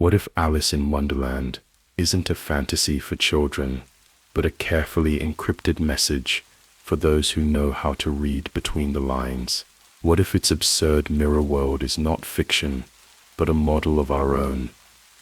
What if Alice in Wonderland isn't a fantasy for children, but a carefully encrypted message for those who know how to read between the lines? What if its absurd mirror world is not fiction, but a model of our own,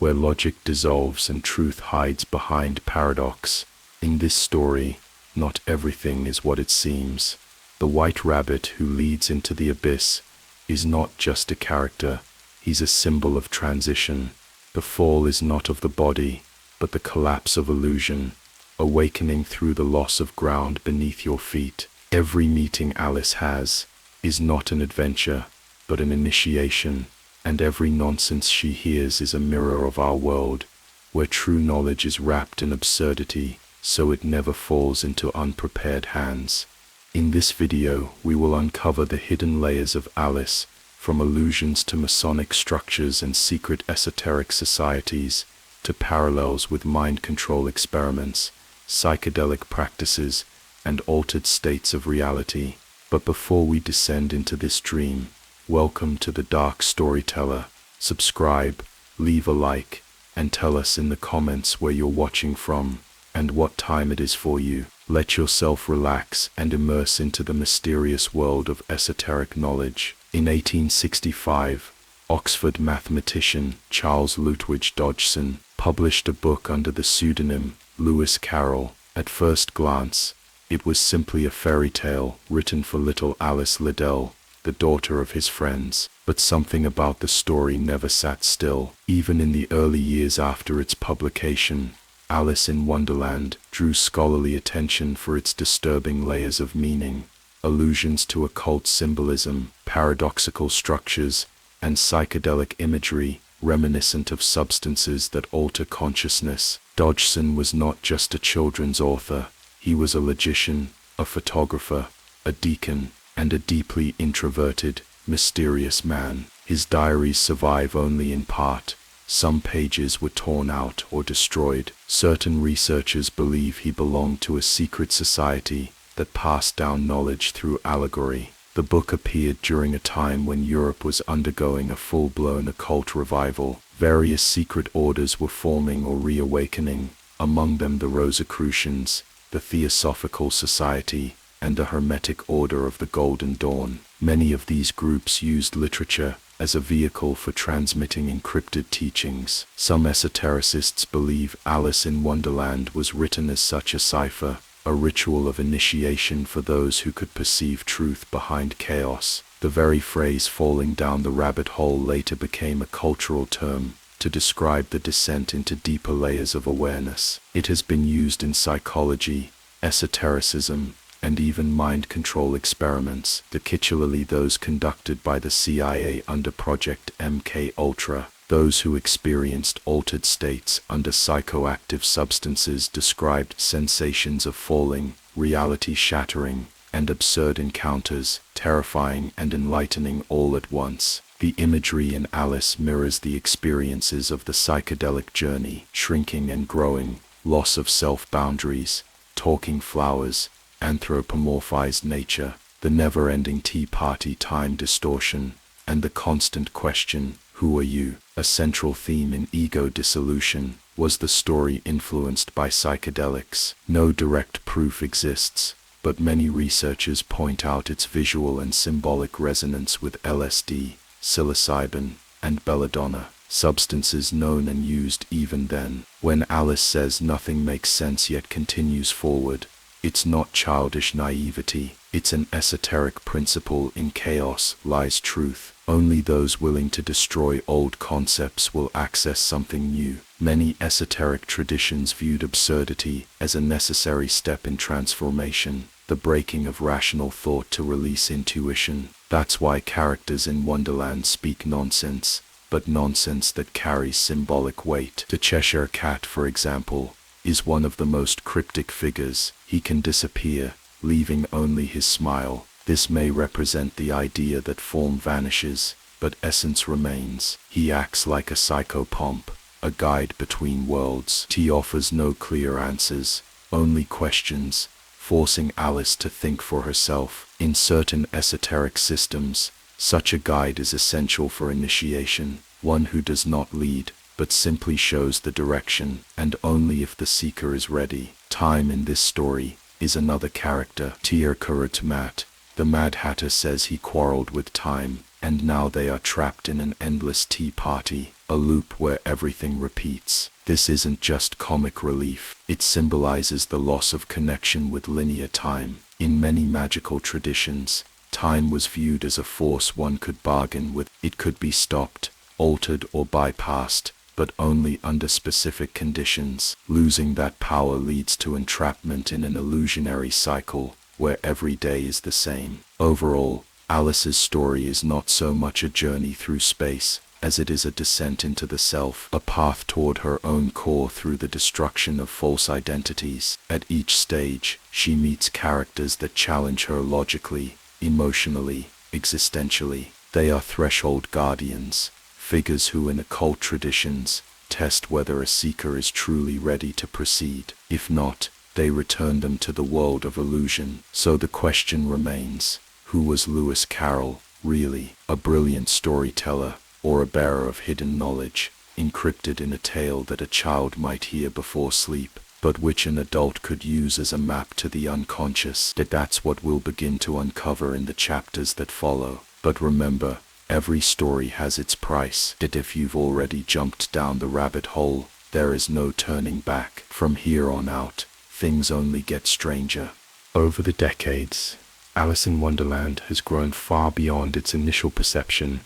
where logic dissolves and truth hides behind paradox? In this story, not everything is what it seems. The white rabbit who leads into the abyss is not just a character, he's a symbol of transition. The fall is not of the body, but the collapse of illusion, awakening through the loss of ground beneath your feet. Every meeting Alice has is not an adventure, but an initiation, and every nonsense she hears is a mirror of our world, where true knowledge is wrapped in absurdity, so it never falls into unprepared hands. In this video, we will uncover the hidden layers of Alice, from allusions to Masonic structures and secret esoteric societies, to parallels with mind control experiments, psychedelic practices, and altered states of reality. But before we descend into this dream, welcome to the Dark Storyteller. Subscribe, leave a like, and tell us in the comments where you're watching from, and what time it is for you. Let yourself relax and immerse into the mysterious world of esoteric knowledge. In 1865, Oxford mathematician Charles Lutwidge Dodgson published a book under the pseudonym Lewis Carroll. At first glance, it was simply a fairy tale written for little Alice Liddell, the daughter of his friends. But something about the story never sat still. Even in the early years after its publication, Alice in Wonderland drew scholarly attention for its disturbing layers of meaning, allusions to occult symbolism, paradoxical structures, and psychedelic imagery reminiscent of substances that alter consciousness. Dodgson was not just a children's author, he was a logician, a photographer, a deacon, and a deeply introverted, mysterious man. His diaries survive only in part. Some pages were torn out or destroyed. Certain researchers believe he belonged to a secret society that passed down knowledge through allegory. The book appeared during a time when Europe was undergoing a full-blown occult revival. Various secret orders were forming or reawakening, among them the Rosicrucians, the Theosophical Society, and the Hermetic Order of the Golden Dawn. Many of these groups used literature as a vehicle for transmitting encrypted teachings. Some esotericists believe Alice in Wonderland was written as such a cipher, a ritual of initiation for those who could perceive truth behind chaos. The very phrase falling down the rabbit hole later became a cultural term to describe the descent into deeper layers of awareness. It has been used in psychology, esotericism, and even mind control experiments, particularly those conducted by the CIA under Project MK Ultra. Those who experienced altered states under psychoactive substances described sensations of falling, reality-shattering, and absurd encounters, terrifying and enlightening all at once. The imagery in Alice mirrors the experiences of the psychedelic journey: shrinking and growing, loss of self-boundaries, talking flowers, anthropomorphized nature, the never-ending tea party time distortion, and the constant question, who are you? A central theme in Ego Dissolution. Was the story influenced by psychedelics? No direct proof exists, but many researchers point out its visual and symbolic resonance with LSD, psilocybin, and belladonna, substances known and used even then. When Alice says nothing makes sense yet continues forward, it's not childish naivety, it's an esoteric principle. In chaos lies truth. Only those willing to destroy old concepts will access something new. Many esoteric traditions viewed absurdity as a necessary step in transformation, the breaking of rational thought to release intuition. That's why characters in Wonderland speak nonsense, but nonsense that carries symbolic weight. The Cheshire Cat, for example, is one of the most cryptic figures. He can disappear, leaving only his smile. This may represent the idea that form vanishes, but essence remains. He acts like a psychopomp, a guide between worlds. He offers no clear answers, only questions, forcing Alice to think for herself. In certain esoteric systems, such a guide is essential for initiation. One who does not lead, but simply shows the direction, and only if the seeker is ready. Time in this story is another character, Tir Kurutmat. The Mad Hatter says he quarreled with time, and now they are trapped in an endless tea party, a loop where everything repeats. This isn't just comic relief, it symbolizes the loss of connection with linear time. In many magical traditions, time was viewed as a force one could bargain with. It could be stopped, altered, or bypassed, but only under specific conditions. Losing that power leads to entrapment in an illusionary cycle, where every day is the same. Overall, Alice's story is not so much a journey through space, as it is a descent into the self, a path toward her own core through the destruction of false identities. At each stage, she meets characters that challenge her logically, emotionally, existentially. They are threshold guardians, figures who in occult traditions test whether a seeker is truly ready to proceed. If not, they return them to the world of illusion. So the question remains, who was Lewis Carroll, really? A brilliant storyteller, or a bearer of hidden knowledge, encrypted in a tale that a child might hear before sleep, but which an adult could use as a map to the unconscious? That's what we'll begin to uncover in the chapters that follow. But remember, every story has its price. If you've already jumped down the rabbit hole, there is no turning back. From here on out, things only get stranger. Over the decades, Alice in Wonderland has grown far beyond its initial perception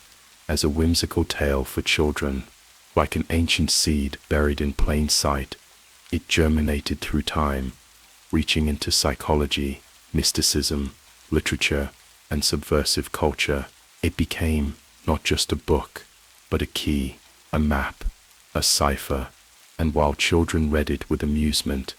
as a whimsical tale for children. Like an ancient seed buried in plain sight, it germinated through time, reaching into psychology, mysticism, literature, and subversive culture. It became not just a book, but a key, a map, a cipher. And while children read it with amusement,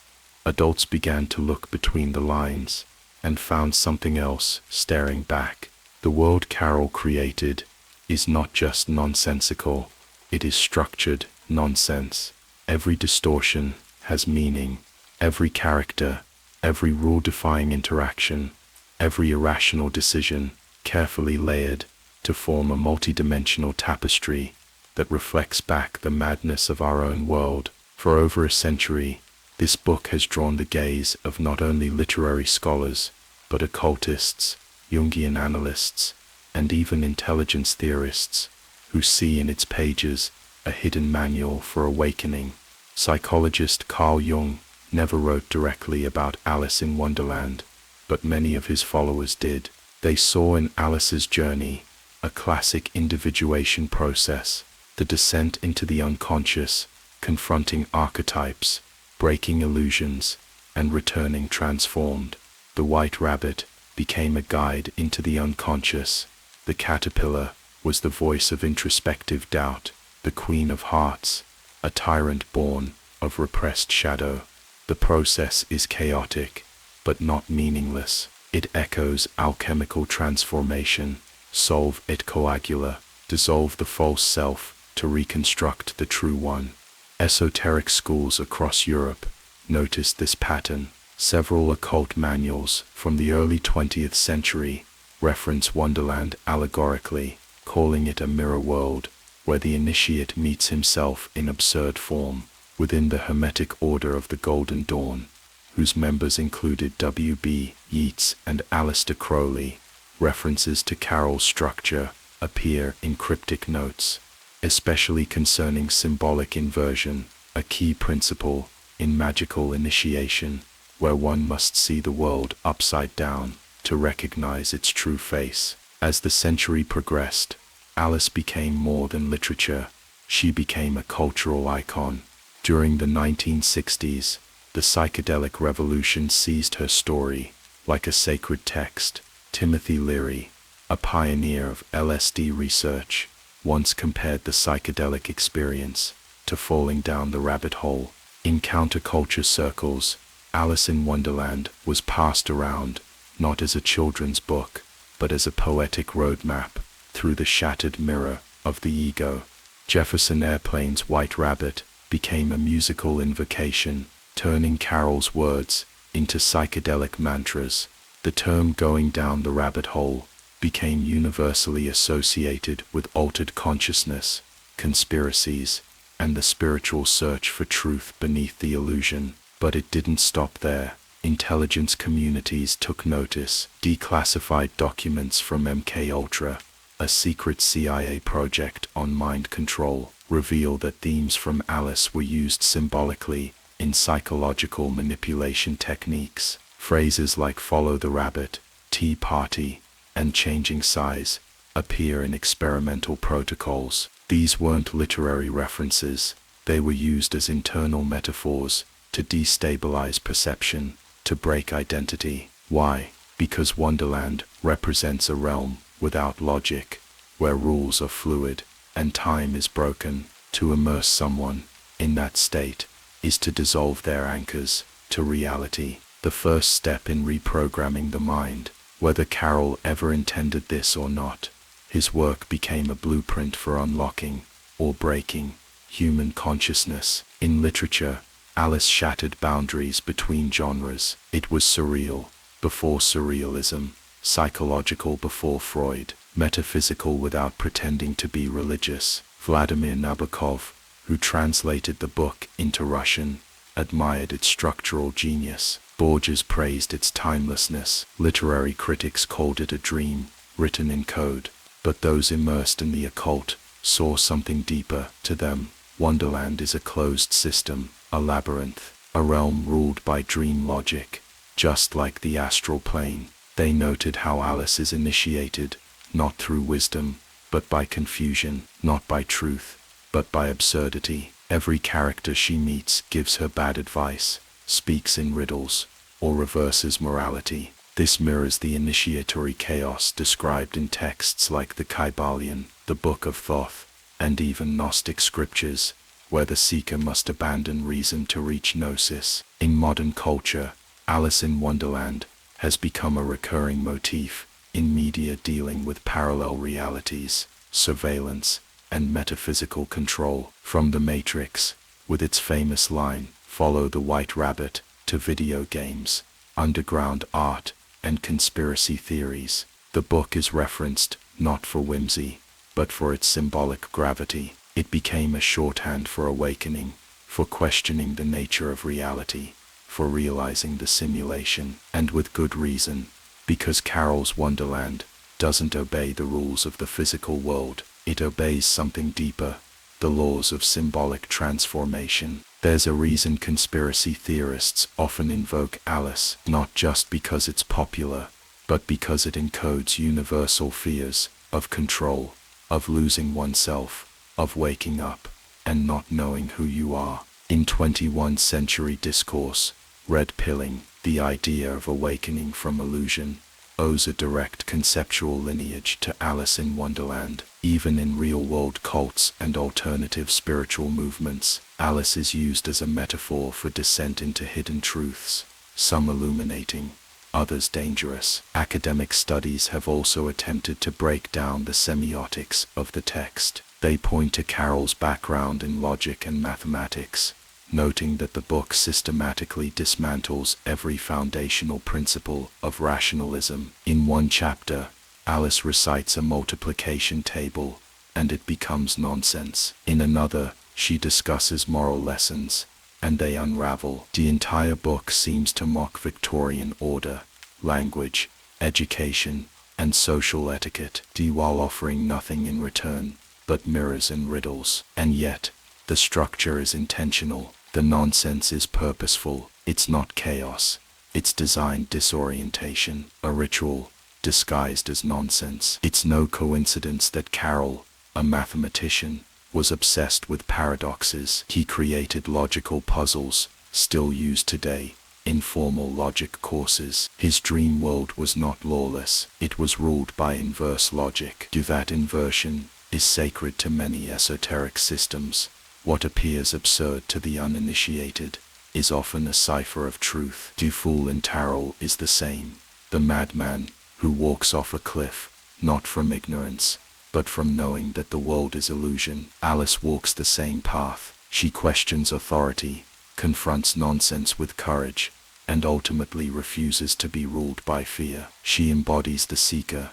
adults began to look between the lines and found something else staring back. The world Carroll created is not just nonsensical, it is structured nonsense. Every distortion has meaning, every character, every rule-defying interaction, every irrational decision carefully layered to form a multidimensional tapestry that reflects back the madness of our own world. For over a century, this book has drawn the gaze of not only literary scholars, but occultists, Jungian analysts, and even intelligence theorists, who see in its pages a hidden manual for awakening. Psychologist Carl Jung never wrote directly about Alice in Wonderland, but many of his followers did. They saw in Alice's journey a classic individuation process, the descent into the unconscious, confronting archetypes, breaking illusions, and returning transformed. The white rabbit became a guide into the unconscious. The caterpillar was the voice of introspective doubt. The queen of hearts, a tyrant born of repressed shadow. The process is chaotic, but not meaningless. It echoes alchemical transformation, solve et coagula, dissolve the false self to reconstruct the true one. Esoteric schools across Europe noticed this pattern. Several occult manuals from the early 20th century reference Wonderland allegorically, calling it a mirror world, where the initiate meets himself in absurd form. Within the Hermetic Order of the Golden Dawn, whose members included W.B. Yeats and Aleister Crowley, references to Carroll's structure appear in cryptic notes, especially concerning symbolic inversion, a key principle in magical initiation, where one must see the world upside down to recognize its true face. As the century progressed, Alice became more than literature. She became a cultural icon. During the 1960s, the psychedelic revolution seized her story like a sacred text. Timothy Leary, a pioneer of LSD research, once compared the psychedelic experience to falling down the rabbit hole. In counterculture circles, Alice in Wonderland was passed around not as a children's book, but as a poetic roadmap through the shattered mirror of the ego. Jefferson Airplane's White Rabbit became a musical invocation, turning Carroll's words into psychedelic mantras. The term going down the rabbit hole became universally associated with altered consciousness, conspiracies, and the spiritual search for truth beneath the illusion. But it didn't stop there. Intelligence communities took notice. Declassified documents from MKUltra, a secret CIA project on mind control, reveal that themes from Alice were used symbolically in psychological manipulation techniques. Phrases like follow the rabbit, tea party, and changing size appear in experimental protocols. These weren't literary references, they were used as internal metaphors to destabilize perception, to break identity. Why? Because Wonderland represents a realm without logic, where rules are fluid and time is broken. To immerse someone in that state is to dissolve their anchors to reality, the first step in reprogramming the mind. Whether Carroll ever intended this or not, his work became a blueprint for unlocking or breaking human consciousness. In literature, Alice shattered boundaries between genres. It was surreal before surrealism, psychological before Freud, metaphysical without pretending to be religious. Vladimir Nabokov, who translated the book into Russian, admired its structural genius. Borges praised its timelessness. Literary critics called it a dream, written in code. But those immersed in the occult saw something deeper. To them, Wonderland is a closed system, a labyrinth, a realm ruled by dream logic, just like the astral plane. They noted how Alice is initiated, not through wisdom, but by confusion, not by truth, but by absurdity. Every character she meets gives her bad advice, speaks in riddles, or reverses morality. This mirrors the initiatory chaos described in texts like the Kybalion, the Book of Thoth, and even Gnostic scriptures, where the seeker must abandon reason to reach gnosis. In modern culture, Alice in Wonderland has become a recurring motif in media dealing with parallel realities, surveillance, and metaphysical control. From The Matrix, with its famous line, "Follow the White Rabbit," to video games, underground art, and conspiracy theories, the book is referenced not for whimsy, but for its symbolic gravity. It became a shorthand for awakening, for questioning the nature of reality, for realizing the simulation, and with good reason, because Carroll's Wonderland doesn't obey the rules of the physical world, it obeys something deeper, the laws of symbolic transformation. There's a reason conspiracy theorists often invoke Alice, not just because it's popular, but because it encodes universal fears of control, of losing oneself, of waking up and not knowing who you are. In 21st century discourse, red pilling, the idea of awakening from illusion, owes a direct conceptual lineage to Alice in Wonderland. Even in real-world cults and alternative spiritual movements, Alice is used as a metaphor for descent into hidden truths, some illuminating, others dangerous. Academic studies have also attempted to break down the semiotics of the text. They point to Carroll's background in logic and mathematics, noting that the book systematically dismantles every foundational principle of rationalism. In one chapter, Alice recites a multiplication table, and it becomes nonsense. In another, she discusses moral lessons, and they unravel. The entire book seems to mock Victorian order, language, education, and social etiquette, while offering nothing in return but mirrors and riddles. And yet, the structure is intentional. The nonsense is purposeful. It's not chaos. It's designed disorientation, a ritual disguised as nonsense. It's no coincidence that Carroll, a mathematician, was obsessed with paradoxes. He created logical puzzles, still used today, in formal logic courses. His dream world was not lawless. It was ruled by inverse logic. That inversion is sacred to many esoteric systems. What appears absurd to the uninitiated is often a cipher of truth. The fool in tarot is the same. The madman who walks off a cliff, not from ignorance, but from knowing that the world is illusion. Alice walks the same path. She questions authority, confronts nonsense with courage, and ultimately refuses to be ruled by fear. She embodies the seeker,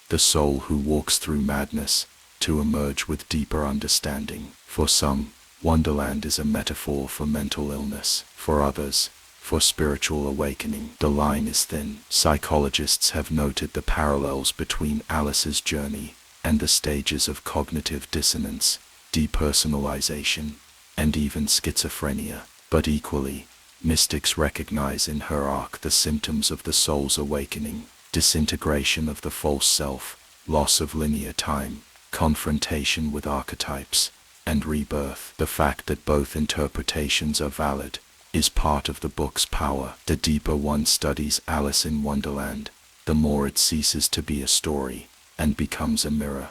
the soul who walks through madness to emerge with deeper understanding. For some, Wonderland is a metaphor for mental illness, for others, for spiritual awakening. The line is thin. Psychologists have noted the parallels between Alice's journey and the stages of cognitive dissonance, depersonalization, and even schizophrenia. But equally, mystics recognize in her arc the symptoms of the soul's awakening: disintegration of the false self, loss of linear time, confrontation with archetypes, and rebirth. The fact that both interpretations are valid is part of the book's power. The deeper one studies Alice in Wonderland, the more it ceases to be a story and becomes a mirror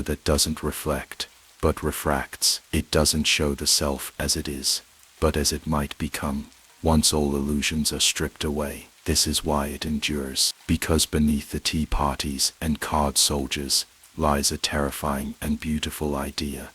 that doesn't reflect, but refracts. It doesn't show the self as it is, but as it might become, once all illusions are stripped away. This is why it endures, because beneath the tea parties and card soldiers lies a terrifying and beautiful idea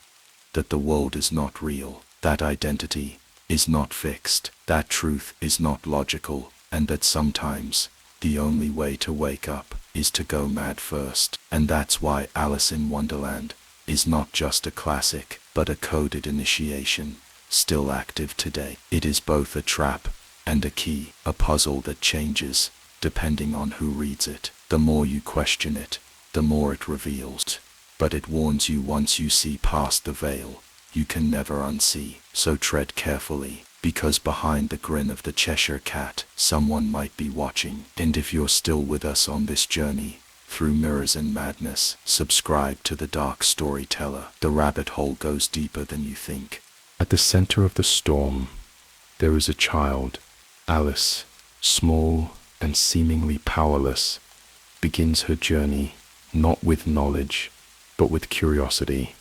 that the world is not real, that identity is not fixed, that truth is not logical, and that sometimes the only way to wake up is to go mad first. And that's why Alice in Wonderland is not just a classic, but a coded initiation, still active today. It is both a trap and a key, a puzzle that changes depending on who reads it. The more you question it, the more it reveals. But it warns you, once you see past the veil, you can never unsee. So tread carefully, because behind the grin of the Cheshire Cat, someone might be watching. And if you're still with us on this journey through mirrors and madness, subscribe to The Dark Storyteller. The rabbit hole goes deeper than you think. At the center of the storm, there is a child. Alice, small and seemingly powerless, begins her journey not with knowledge, but with curiosity,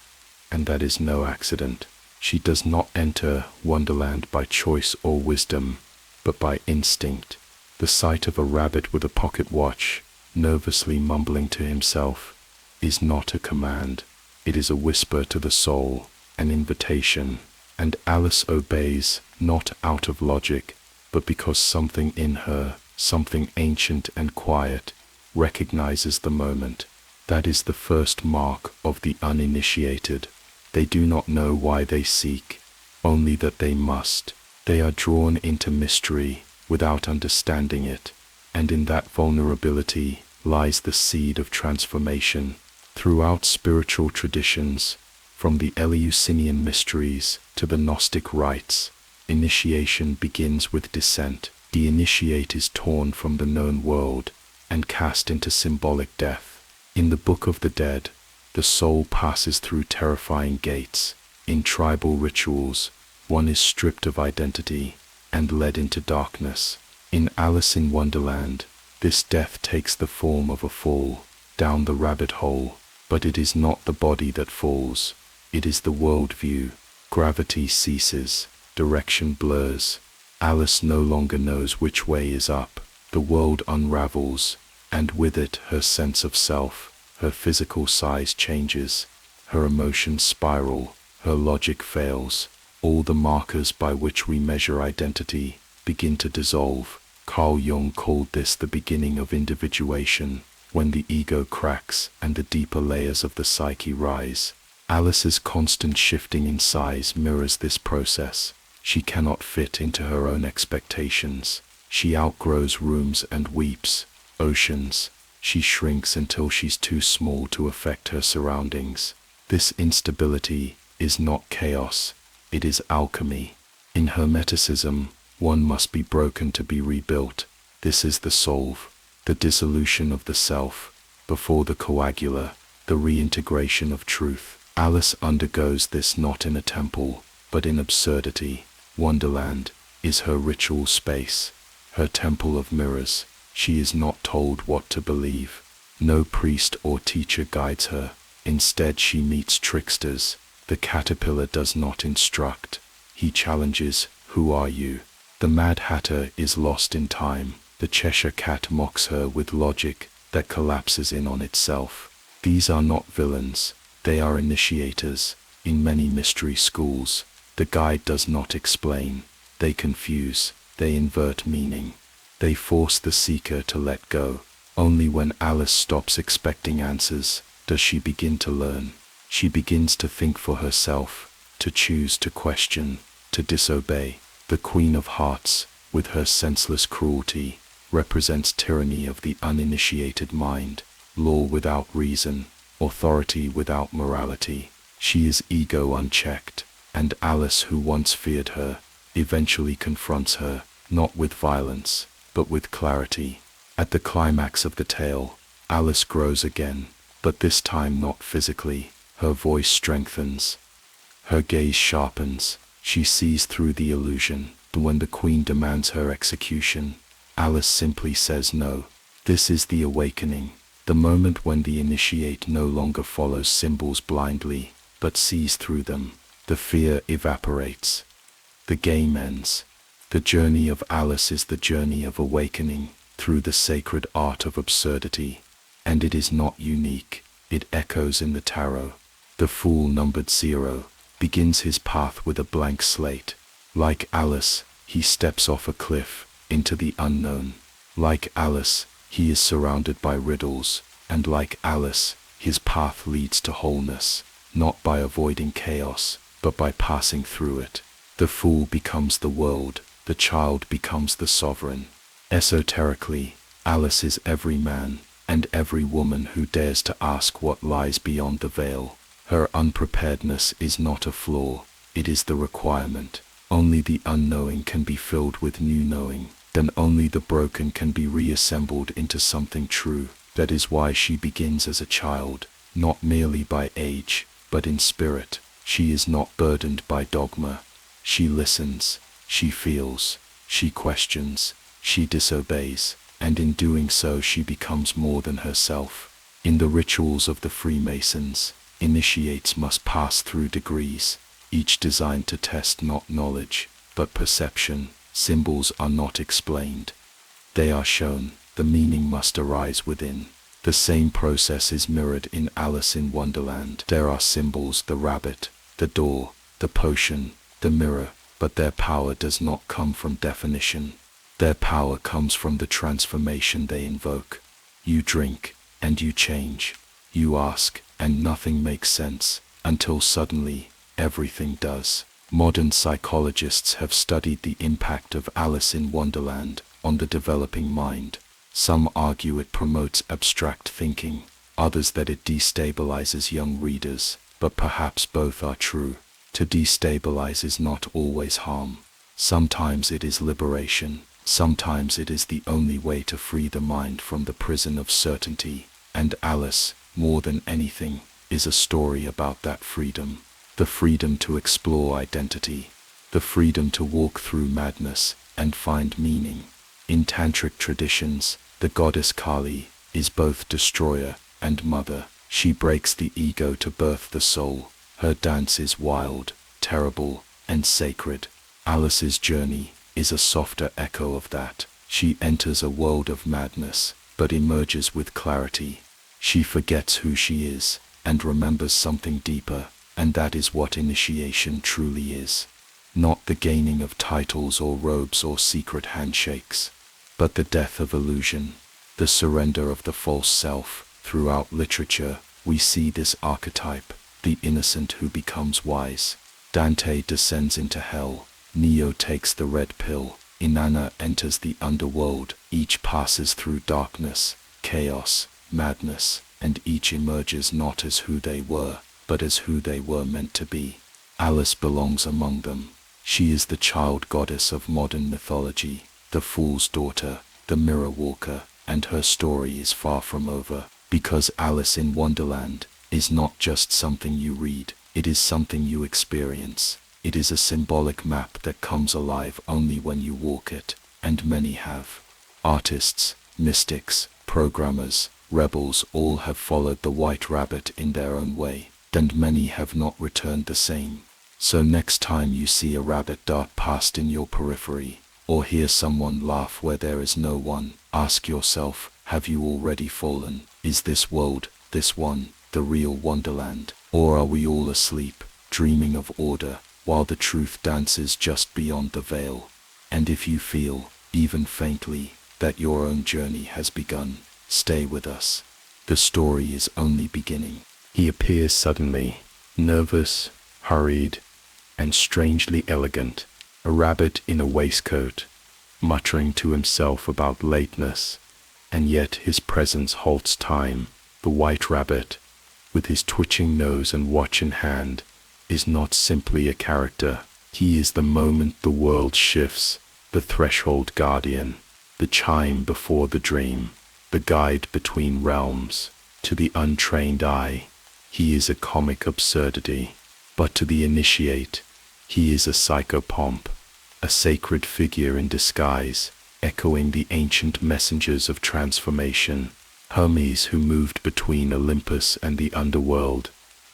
and that is no accident. She does not enter Wonderland by choice or wisdom, but by instinct. The sight of a rabbit with a pocket watch, nervously mumbling to himself, is not a command. It is a whisper to the soul, an invitation, and Alice obeys, not out of logic, but because something in her, something ancient and quiet, recognizes the moment. That is the first mark of the uninitiated. They do not know why they seek, only that they must. They are drawn into mystery without understanding it, and in that vulnerability lies the seed of transformation. Throughout spiritual traditions, from the Eleusinian mysteries to the Gnostic rites, initiation begins with descent. The initiate is torn from the known world and cast into symbolic death. In the Book of the Dead, the soul passes through terrifying gates. In tribal rituals, one is stripped of identity and led into darkness. In Alice in Wonderland, this death takes the form of a fall down the rabbit hole, but it is not the body that falls, it is the worldview. Gravity ceases, direction blurs. Alice no longer knows which way is up. The world unravels, and with it her sense of self. Her physical size changes, her emotions spiral, her logic fails. All the markers by which we measure identity begin to dissolve. Carl Jung called this the beginning of individuation, when the ego cracks and the deeper layers of the psyche rise. Alice's constant shifting in size mirrors this process. She cannot fit into her own expectations. She outgrows rooms and weeps, oceans. She shrinks until she's too small to affect her surroundings. This instability is not chaos, it is alchemy. In Hermeticism, one must be broken to be rebuilt. This is the solve, the dissolution of the self, before the coagula, the reintegration of truth. Alice undergoes this not in a temple, but in absurdity. Wonderland is her ritual space, her temple of mirrors. She is not told what to believe. No priest or teacher guides her. Instead, she meets tricksters. The caterpillar does not instruct. He challenges, "Who are you?" The Mad Hatter is lost in time. The Cheshire Cat mocks her with logic that collapses in on itself. These are not villains. They are initiators. In many mystery schools, the guide does not explain. They confuse. They invert meaning. They force the seeker to let go. Only when Alice stops expecting answers does she begin to learn. She begins to think for herself, to choose, to question, to disobey. The Queen of Hearts, with her senseless cruelty, represents tyranny of the uninitiated mind, law without reason, authority without morality. She is ego unchecked, and Alice, who once feared her, eventually confronts her, not with violence, but with clarity. At the climax of the tale, Alice grows again, but this time not physically. Her voice strengthens, her gaze sharpens, she sees through the illusion. When the Queen demands her execution, Alice simply says no. This is the awakening, the moment when the initiate no longer follows symbols blindly, but sees through them. The fear evaporates. The game ends. The journey of Alice is the journey of awakening through the sacred art of absurdity. And it is not unique, it echoes in the tarot. The fool numbered 0 begins his path with a blank slate. Like Alice, he steps off a cliff into the unknown. Like Alice, he is surrounded by riddles, and like Alice, his path leads to wholeness, not by avoiding chaos, but by passing through it. The fool becomes the world, the child becomes the sovereign. Esoterically, Alice is every man and every woman who dares to ask what lies beyond the veil. Her unpreparedness is not a flaw, it is the requirement. Only the unknowing can be filled with new knowing, then only the broken can be reassembled into something true. That is why she begins as a child, not merely by age, but in spirit. She is not burdened by dogma. She listens, she feels, she questions, she disobeys, and in doing so she becomes more than herself. In the rituals of the Freemasons, initiates must pass through degrees, each designed to test not knowledge, but perception. Symbols are not explained. They are shown. The meaning must arise within. The same process is mirrored in Alice in Wonderland. There are symbols, the rabbit, the door, the potion, the mirror, but their power does not come from definition. Their power comes from the transformation they invoke. You drink, and you change. You ask, and nothing makes sense, until suddenly, everything does. Modern psychologists have studied the impact of Alice in Wonderland on the developing mind. Some argue it promotes abstract thinking, others that it destabilizes young readers, but perhaps both are true. To destabilize is not always harm. Sometimes it is liberation. Sometimes it is the only way to free the mind from the prison of certainty. And Alice, more than anything, is a story about that freedom. The freedom to explore identity. The freedom to walk through madness and find meaning. In tantric traditions, the goddess Kali is both destroyer and mother. She breaks the ego to birth the soul. Her dance is wild, terrible, and sacred. Alice's journey is a softer echo of that. She enters a world of madness, but emerges with clarity. She forgets who she is, and remembers something deeper, and that is what initiation truly is. Not the gaining of titles or robes or secret handshakes, but the death of illusion, the surrender of the false self. Throughout literature, we see this archetype, the innocent who becomes wise. Dante descends into hell, Neo takes the red pill, Inanna enters the underworld. Each passes through darkness, chaos, madness, and each emerges not as who they were, but as who they were meant to be. Alice belongs among them. She is the child goddess of modern mythology, the fool's daughter, the mirror walker, and her story is far from over, because Alice in Wonderland is not just something you read, it is something you experience. It is a symbolic map that comes alive only when you walk it, and many have. Artists, mystics, programmers, rebels all have followed the white rabbit in their own way, and many have not returned the same. So next time you see a rabbit dart past in your periphery, or hear someone laugh where there is no one, ask yourself, have you already fallen? Is this world, this one, the real Wonderland? Or are we all asleep, dreaming of order, while the truth dances just beyond the veil? And if you feel, even faintly, that your own journey has begun, stay with us. The story is only beginning. He appears suddenly, nervous, hurried, and strangely elegant. A rabbit in a waistcoat, muttering to himself about lateness, and yet his presence halts time. The white rabbit, with his twitching nose and watch in hand, is not simply a character. He is the moment the world shifts, the threshold guardian, the chime before the dream, the guide between realms. To the untrained eye, he is a comic absurdity, but to the initiate, he is a psychopomp, a sacred figure in disguise, echoing the ancient messengers of transformation. Hermes, who moved between Olympus and the underworld,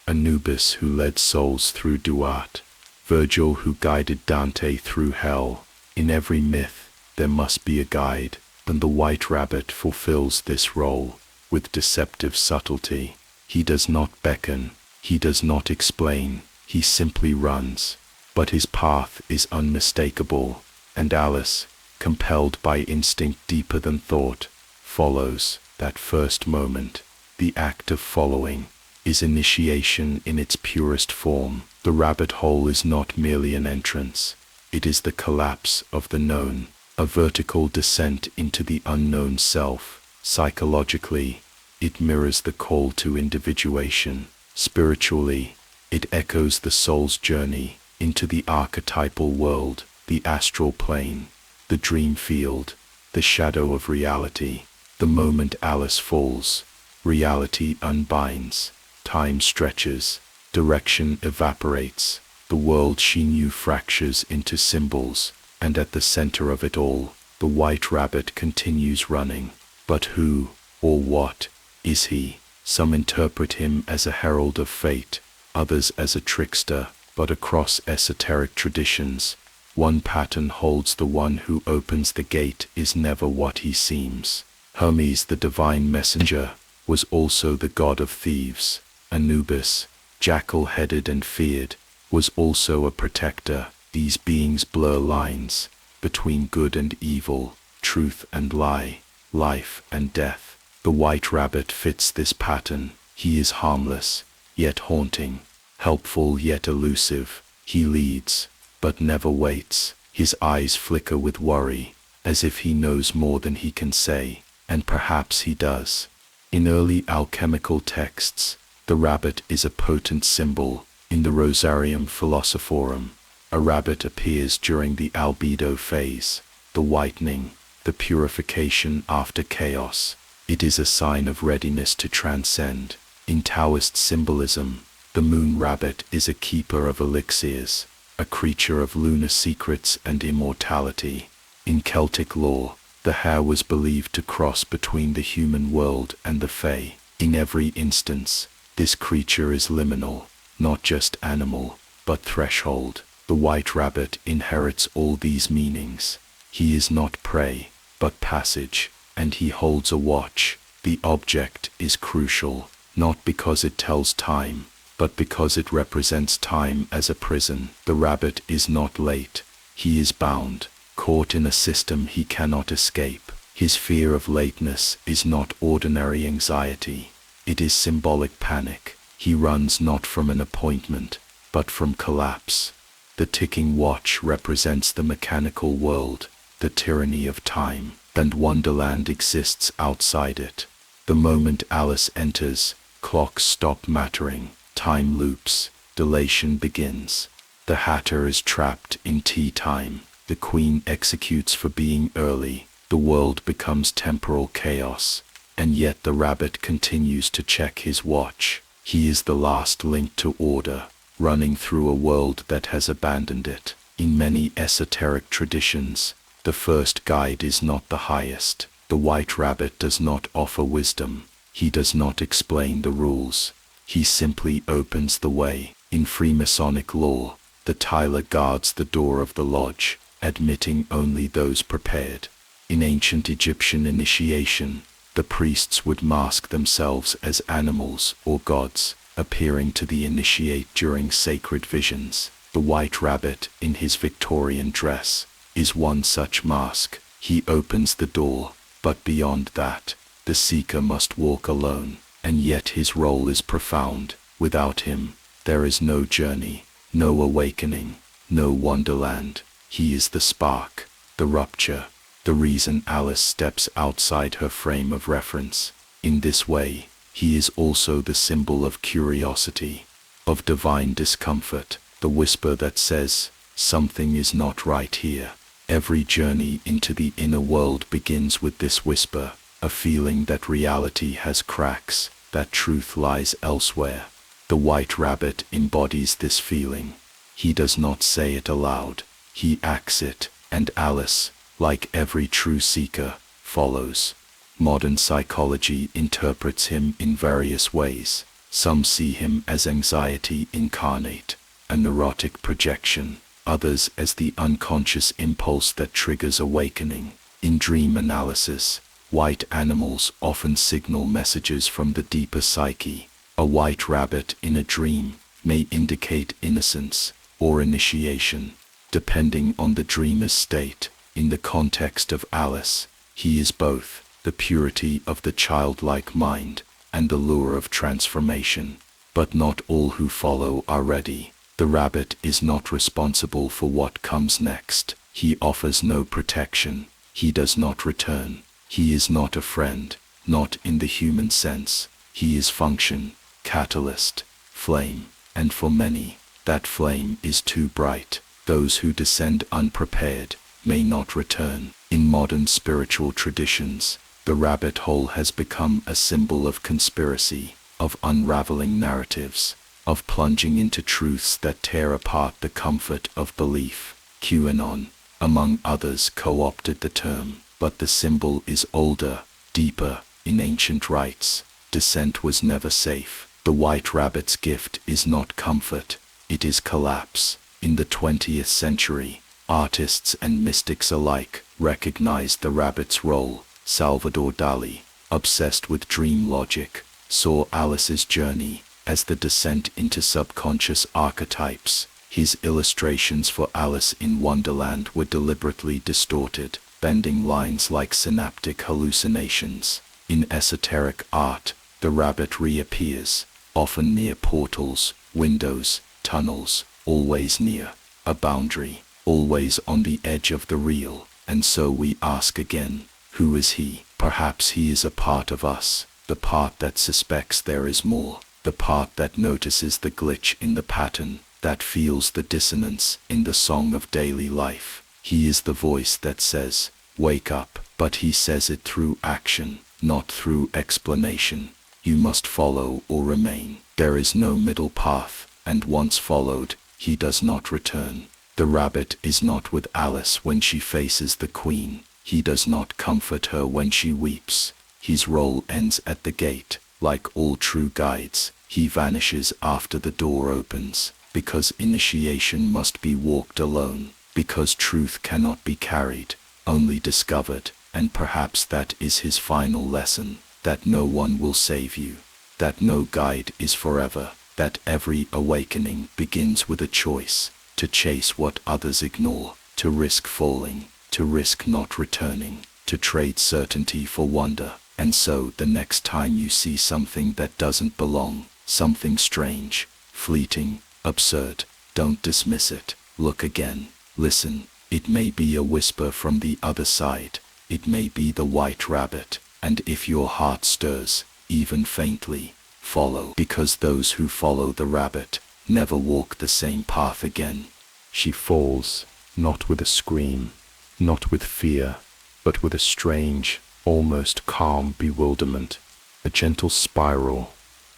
Anubis, who led souls through Duat, Virgil, who guided Dante through hell. In every myth, there must be a guide, and the white rabbit fulfills this role with deceptive subtlety. He does not beckon, he does not explain, he simply runs. But his path is unmistakable, and Alice, compelled by instinct deeper than thought, follows. That first moment, the act of following, is initiation in its purest form. The rabbit hole is not merely an entrance, it is the collapse of the known, a vertical descent into the unknown self. Psychologically, it mirrors the call to individuation. Spiritually, it echoes the soul's journey into the archetypal world, the astral plane, the dream field, the shadow of reality. The moment Alice falls, reality unbinds, time stretches, direction evaporates, the world she knew fractures into symbols, and at the center of it all, the white rabbit continues running. But who, or what, is he? Some interpret him as a herald of fate, others as a trickster, but across esoteric traditions, one pattern holds: the one who opens the gate is never what he seems. Hermes, the divine messenger, was also the god of thieves. Anubis, jackal-headed and feared, was also a protector. These beings blur lines between good and evil, truth and lie, life and death. The white rabbit fits this pattern. He is harmless, yet haunting, helpful yet elusive. He leads, but never waits. His eyes flicker with worry, as if he knows more than he can say. And perhaps he does. In early alchemical texts, the rabbit is a potent symbol. In the Rosarium Philosophorum, a rabbit appears during the albedo phase, the whitening, the purification after chaos. It is a sign of readiness to transcend. In Taoist symbolism, the moon rabbit is a keeper of elixirs, a creature of lunar secrets and immortality. In Celtic lore, the hare was believed to cross between the human world and the fae. In every instance, this creature is liminal, not just animal, but threshold. The white rabbit inherits all these meanings. He is not prey, but passage, and he holds a watch. The object is crucial, not because it tells time, but because it represents time as a prison. The rabbit is not late, he is bound, caught in a system he cannot escape. His fear of lateness is not ordinary anxiety, it is symbolic panic. He runs not from an appointment, but from collapse. The ticking watch represents the mechanical world, the tyranny of time, and Wonderland exists outside it. The moment Alice enters, clocks stop mattering, time loops, dilation begins. The hatter is trapped in tea time. The queen executes for being early. The world becomes temporal chaos, and yet the rabbit continues to check his watch. He is the last link to order, running through a world that has abandoned it. In many esoteric traditions, the first guide is not the highest. The white rabbit does not offer wisdom. He does not explain the rules. He simply opens the way. In Freemasonic law, the Tyler guards the door of the lodge, admitting only those prepared. In ancient Egyptian initiation, the priests would mask themselves as animals or gods, appearing to the initiate during sacred visions. The white rabbit, in his Victorian dress, is one such mask. He opens the door, but beyond that, the seeker must walk alone, and yet his role is profound. Without him, there is no journey. No awakening, no wonderland. He is the spark, the rupture, the reason Alice steps outside her frame of reference. In this way, he is also the symbol of curiosity, of divine discomfort, the whisper that says, something is not right here. Every journey into the inner world begins with this whisper, a feeling that reality has cracks, that truth lies elsewhere. The white rabbit embodies this feeling. He does not say it aloud, he acts it, and Alice, like every true seeker, follows. Modern psychology interprets him in various ways. Some see him as anxiety incarnate, a neurotic projection, others as the unconscious impulse that triggers awakening. In dream analysis, white animals often signal messages from the deeper psyche. A white rabbit in a dream may indicate innocence or initiation, depending on the dreamer's state. In the context of Alice, he is both the purity of the childlike mind and the lure of transformation. But not all who follow are ready. The rabbit is not responsible for what comes next. He offers no protection. He does not return. He is not a friend, not in the human sense. He is function, catalyst, flame, and for many, that flame is too bright. Those who descend unprepared may not return. In modern spiritual traditions, the rabbit hole has become a symbol of conspiracy, of unraveling narratives, of plunging into truths that tear apart the comfort of belief. QAnon, among others, co-opted the term, but the symbol is older, deeper. In ancient rites, descent was never safe. The white rabbit's gift is not comfort, it is collapse. In the 20th century, artists and mystics alike recognized the rabbit's role. Salvador Dali, obsessed with dream logic, saw Alice's journey as the descent into subconscious archetypes. His illustrations for Alice in Wonderland were deliberately distorted, bending lines like synaptic hallucinations. In esoteric art, the rabbit reappears, often near portals, windows, tunnels, always near a boundary, always on the edge of the real. And so we ask again, who is he? Perhaps he is a part of us, the part that suspects there is more, the part that notices the glitch in the pattern, that feels the dissonance in the song of daily life. He is the voice that says, wake up, but he says it through action, not through explanation. You must follow or remain. There is no middle path, and once followed, he does not return. The rabbit is not with Alice when she faces the queen. He does not comfort her when she weeps. His role ends at the gate. Like all true guides, he vanishes after the door opens, because initiation must be walked alone, because truth cannot be carried, only discovered. And perhaps that is his final lesson, that no one will save you, that no guide is forever, that every awakening begins with a choice, to chase what others ignore, to risk falling, to risk not returning, to trade certainty for wonder. And so the next time you see something that doesn't belong, something strange, fleeting, absurd, don't dismiss it. Look again, listen. It may be a whisper from the other side. It may be the white rabbit. And if your heart stirs, even faintly, follow. Because those who follow the rabbit never walk the same path again. She falls, not with a scream, not with fear, but with a strange, almost calm bewilderment, a gentle spiral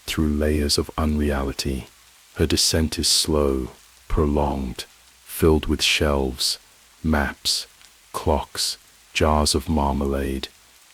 through layers of unreality. Her descent is slow, prolonged, filled with shelves, maps, clocks, jars of marmalade,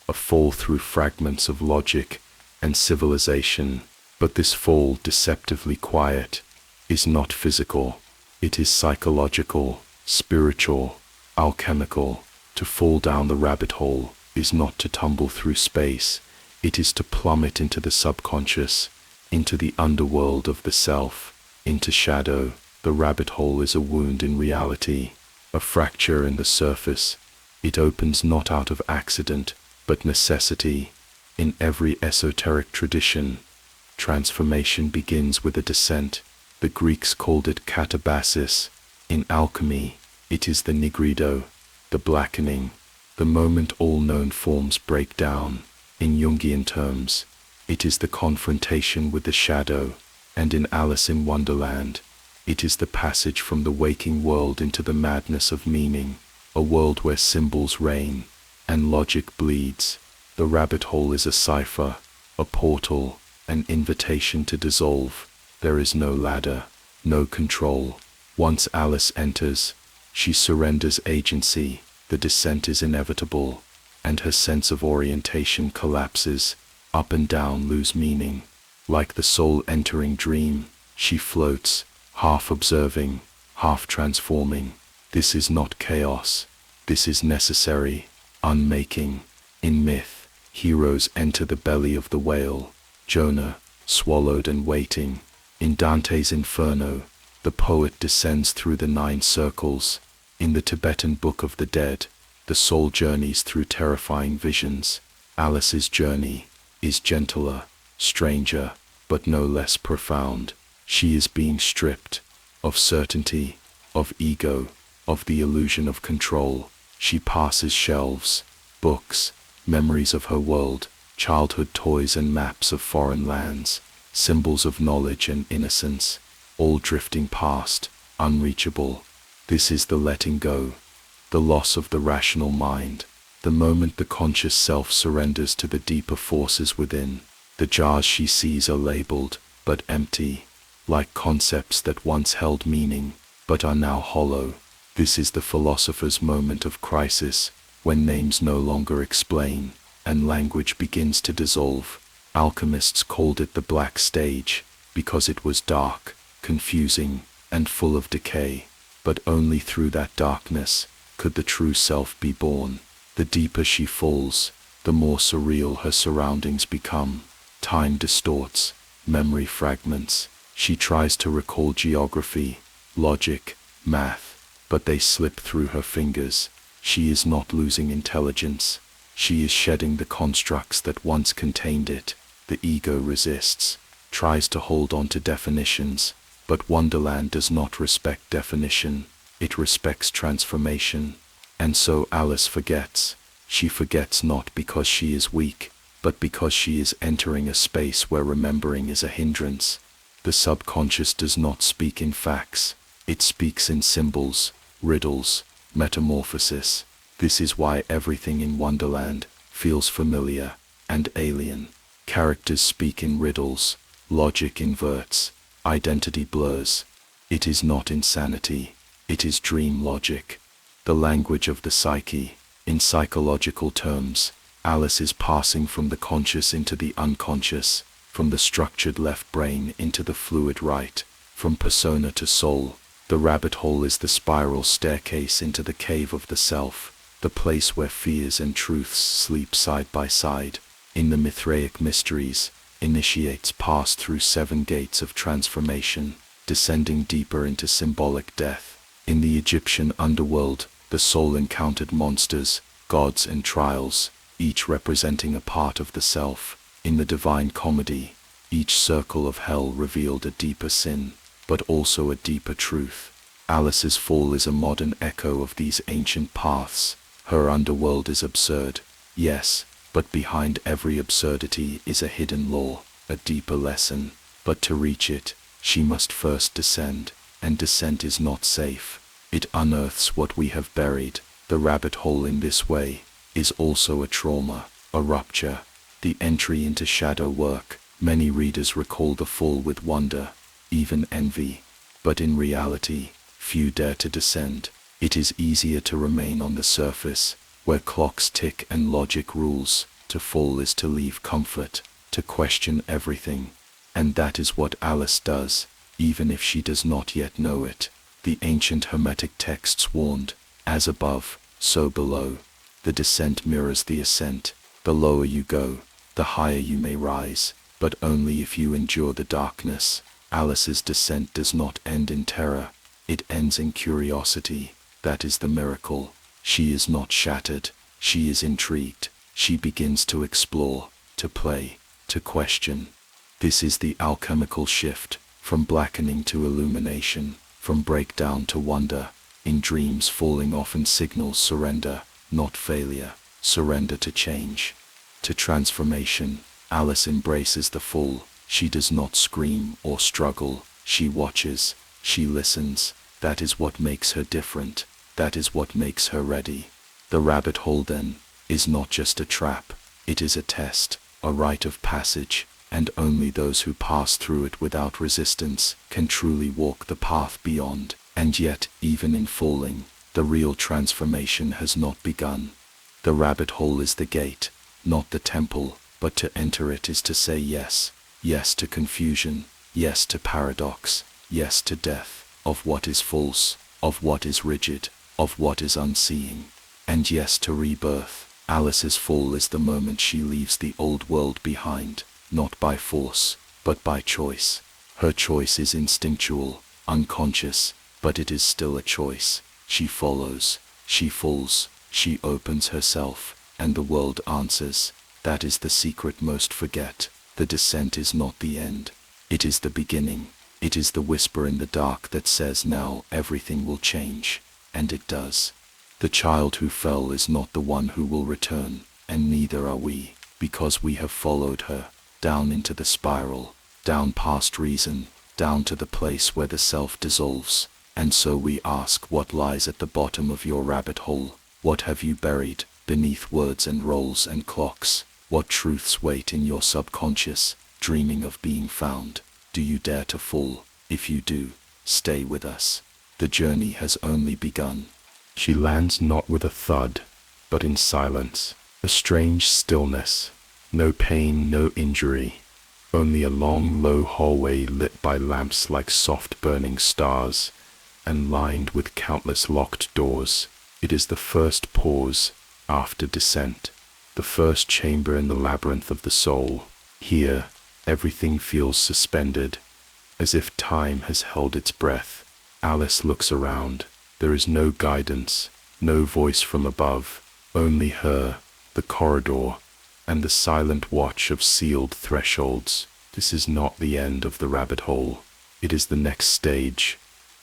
a fall through fragments of logic and civilization. But this fall, deceptively quiet, is not physical. It is psychological, spiritual, alchemical. To fall down the rabbit hole is not to tumble through space. It is to plummet into the subconscious, into the underworld of the self, into shadow. The rabbit hole is a wound in reality, a fracture in the surface. It opens not out of accident, but necessity. In every esoteric tradition, transformation begins with a descent. The Greeks called it katabasis. In alchemy, it is the nigrido, the blackening, the moment all known forms break down. In Jungian terms, it is the confrontation with the shadow, and in Alice in Wonderland, it is the passage from the waking world into the madness of meaning, a world where symbols reign and logic bleeds. The rabbit hole is a cipher, a portal, an invitation to dissolve. There is no ladder, no control. Once Alice enters, she surrenders agency, the descent is inevitable, and her sense of orientation collapses. Up and down lose meaning. Like the soul entering dream, she floats, half observing, half transforming. This is not chaos. This is necessary, unmaking. In myth, heroes enter the belly of the whale, Jonah, swallowed and waiting. In Dante's Inferno, the poet descends through the 9 circles. In the Tibetan Book of the Dead, the soul journeys through terrifying visions. Alice's journey is gentler, stranger, but no less profound. She is being stripped of certainty, of ego, of the illusion of control. She passes shelves, books, memories of her world, childhood toys and maps of foreign lands, symbols of knowledge and innocence, all drifting past, unreachable. This is the letting go, the loss of the rational mind, the moment the conscious self surrenders to the deeper forces within. The jars she sees are labeled, but empty, like concepts that once held meaning, but are now hollow. This is the philosopher's moment of crisis, when names no longer explain, and language begins to dissolve. Alchemists called it the black stage, because it was dark, confusing, and full of decay. But only through that darkness could the true self be born. The deeper she falls, the more surreal her surroundings become. Time distorts, memory fragments. She tries to recall geography, logic, math, but they slip through her fingers. She is not losing intelligence. She is shedding the constructs that once contained it. The ego resists, tries to hold on to definitions, but Wonderland does not respect definition. It respects transformation. And so Alice forgets. She forgets not because she is weak, but because she is entering a space where remembering is a hindrance. The subconscious does not speak in facts. It speaks in symbols, riddles, metamorphosis. This is why everything in Wonderland feels familiar and alien. Characters speak in riddles, logic inverts, identity blurs. It is not insanity, it is dream logic. The language of the psyche. In psychological terms, Alice is passing from the conscious into the unconscious, from the structured left brain into the fluid right, from persona to soul. The rabbit hole is the spiral staircase into the cave of the self, the place where fears and truths sleep side by side. In the Mithraic mysteries, initiates pass through 7 gates of transformation, descending deeper into symbolic death. In the Egyptian underworld, the soul encountered monsters, gods and trials, each representing a part of the self. In the Divine Comedy, each circle of hell revealed a deeper sin, but also a deeper truth. Alice's fall is a modern echo of these ancient paths. Her underworld is absurd, yes, but behind every absurdity is a hidden law, a deeper lesson. But to reach it, she must first descend, and descent is not safe. It unearths what we have buried. The rabbit hole in this way is also a trauma, a rupture, the entry into shadow work. Many readers recall the fall with wonder, even envy. But in reality, few dare to descend. It is easier to remain on the surface, where clocks tick and logic rules. To fall is to leave comfort, to question everything. And that is what Alice does, even if she does not yet know it. The ancient Hermetic texts warned, as above, so below. The descent mirrors the ascent. The lower you go, the higher you may rise, but only if you endure the darkness. Alice's descent does not end in terror, it ends in curiosity. That is the miracle. She is not shattered, she is intrigued. She begins to explore, to play, to question. This is the alchemical shift, from blackening to illumination, from breakdown to wonder. In dreams falling often signals surrender, not failure, surrender to change, to transformation. Alice embraces the full. She does not scream or struggle. She watches, she listens. That is what makes her different. That is what makes her ready. The rabbit hole, then, is not just a trap. It is a test, a rite of passage, and only those who pass through it without resistance can truly walk the path beyond. And yet, even in falling, the real transformation has not begun. The rabbit hole is the gate, not the temple, but to enter it is to say yes. Yes to confusion, yes to paradox, yes to death, of what is false, of what is rigid, of what is unseeing, and yes to rebirth. Alice's fall is the moment she leaves the old world behind, not by force, but by choice. Her choice is instinctual, unconscious, but it is still a choice. She follows, she falls, she opens herself, and the world answers. That is the secret most forget. The descent is not the end. It is the beginning. It is the whisper in the dark that says now everything will change. And it does. The child who fell is not the one who will return, and neither are we, because we have followed her, down into the spiral, down past reason, down to the place where the self dissolves. And so we ask, what lies at the bottom of your rabbit hole? What have you buried beneath words and roles and clocks? What truths wait in your subconscious, dreaming of being found? Do you dare to fall? If you do, stay with us. The journey has only begun. She lands not with a thud, but in silence, a strange stillness. No pain, no injury, only a long, low hallway lit by lamps like soft burning stars, and lined with countless locked doors. It is the first pause after descent, the first chamber in the labyrinth of the soul. Here, everything feels suspended, as if time has held its breath. Alice looks around. There is no guidance, no voice from above, only her, the corridor, and the silent watch of sealed thresholds. This is not the end of the rabbit hole. It is the next stage,